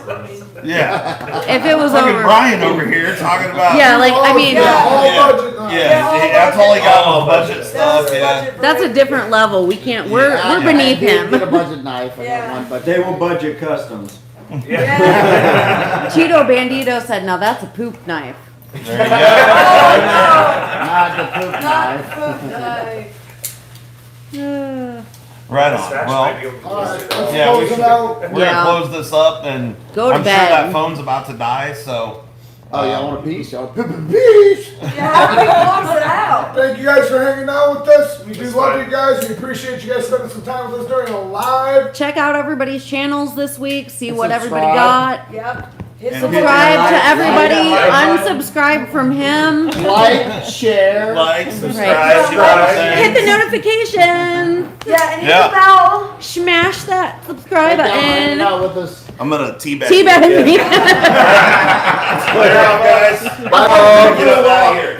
don't mean. Yeah. If it was Look at over, Brian over here talking about. yeah, like I mean, All Yeah. budget knives. Yeah, that's all he got on budget stuff. Yeah. that's a different level. We can't. We're beneath I did get a him. budget knife. I Yeah. got one budget. They will budget customs. Yeah. Tito Bandito said, "Now that's a poop knife." There you go. Not the poop Not knife. food knife. Right on. Dispatch Well, might be able to All right, use it. let's yeah, close it out. we're Yeah. gonna close this up, and Go to I'm bed. sure that phone's about to die. So. Oh, y'all want a piece? Y'all piece. Yeah, how do we close it out? Thank you guys for hanging out with us. We do It's love fine. you guys. We appreciate you guys spending some time with us during a live. Check out everybody's channels this week. See what everybody subscribe. got. Yep. Hit And Subscribe to everybody. like button. Unsubscribe from him. Like, share. Like, subscribe, Right. do all the things. Hit the notification. Yeah, and hit Yeah. the bell. Smash that subscribe Hang button. out with us. I'm gonna teabag. Teabag me. Later on, guys. Get up out of here.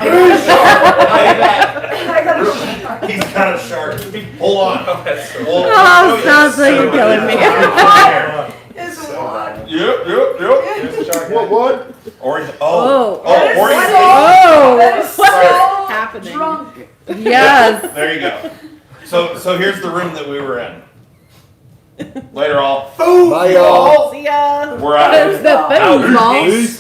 He's kind of sharp. Hold on. Oh, sounds like you're killing me. It's one. Yep. What? Orange. Oh. Orange. Oh. That is so happening? drunk. Yes. There you go. So here's the room that we were in. Later all. Bye, y'all. See ya. We're out. It's the food, Mom.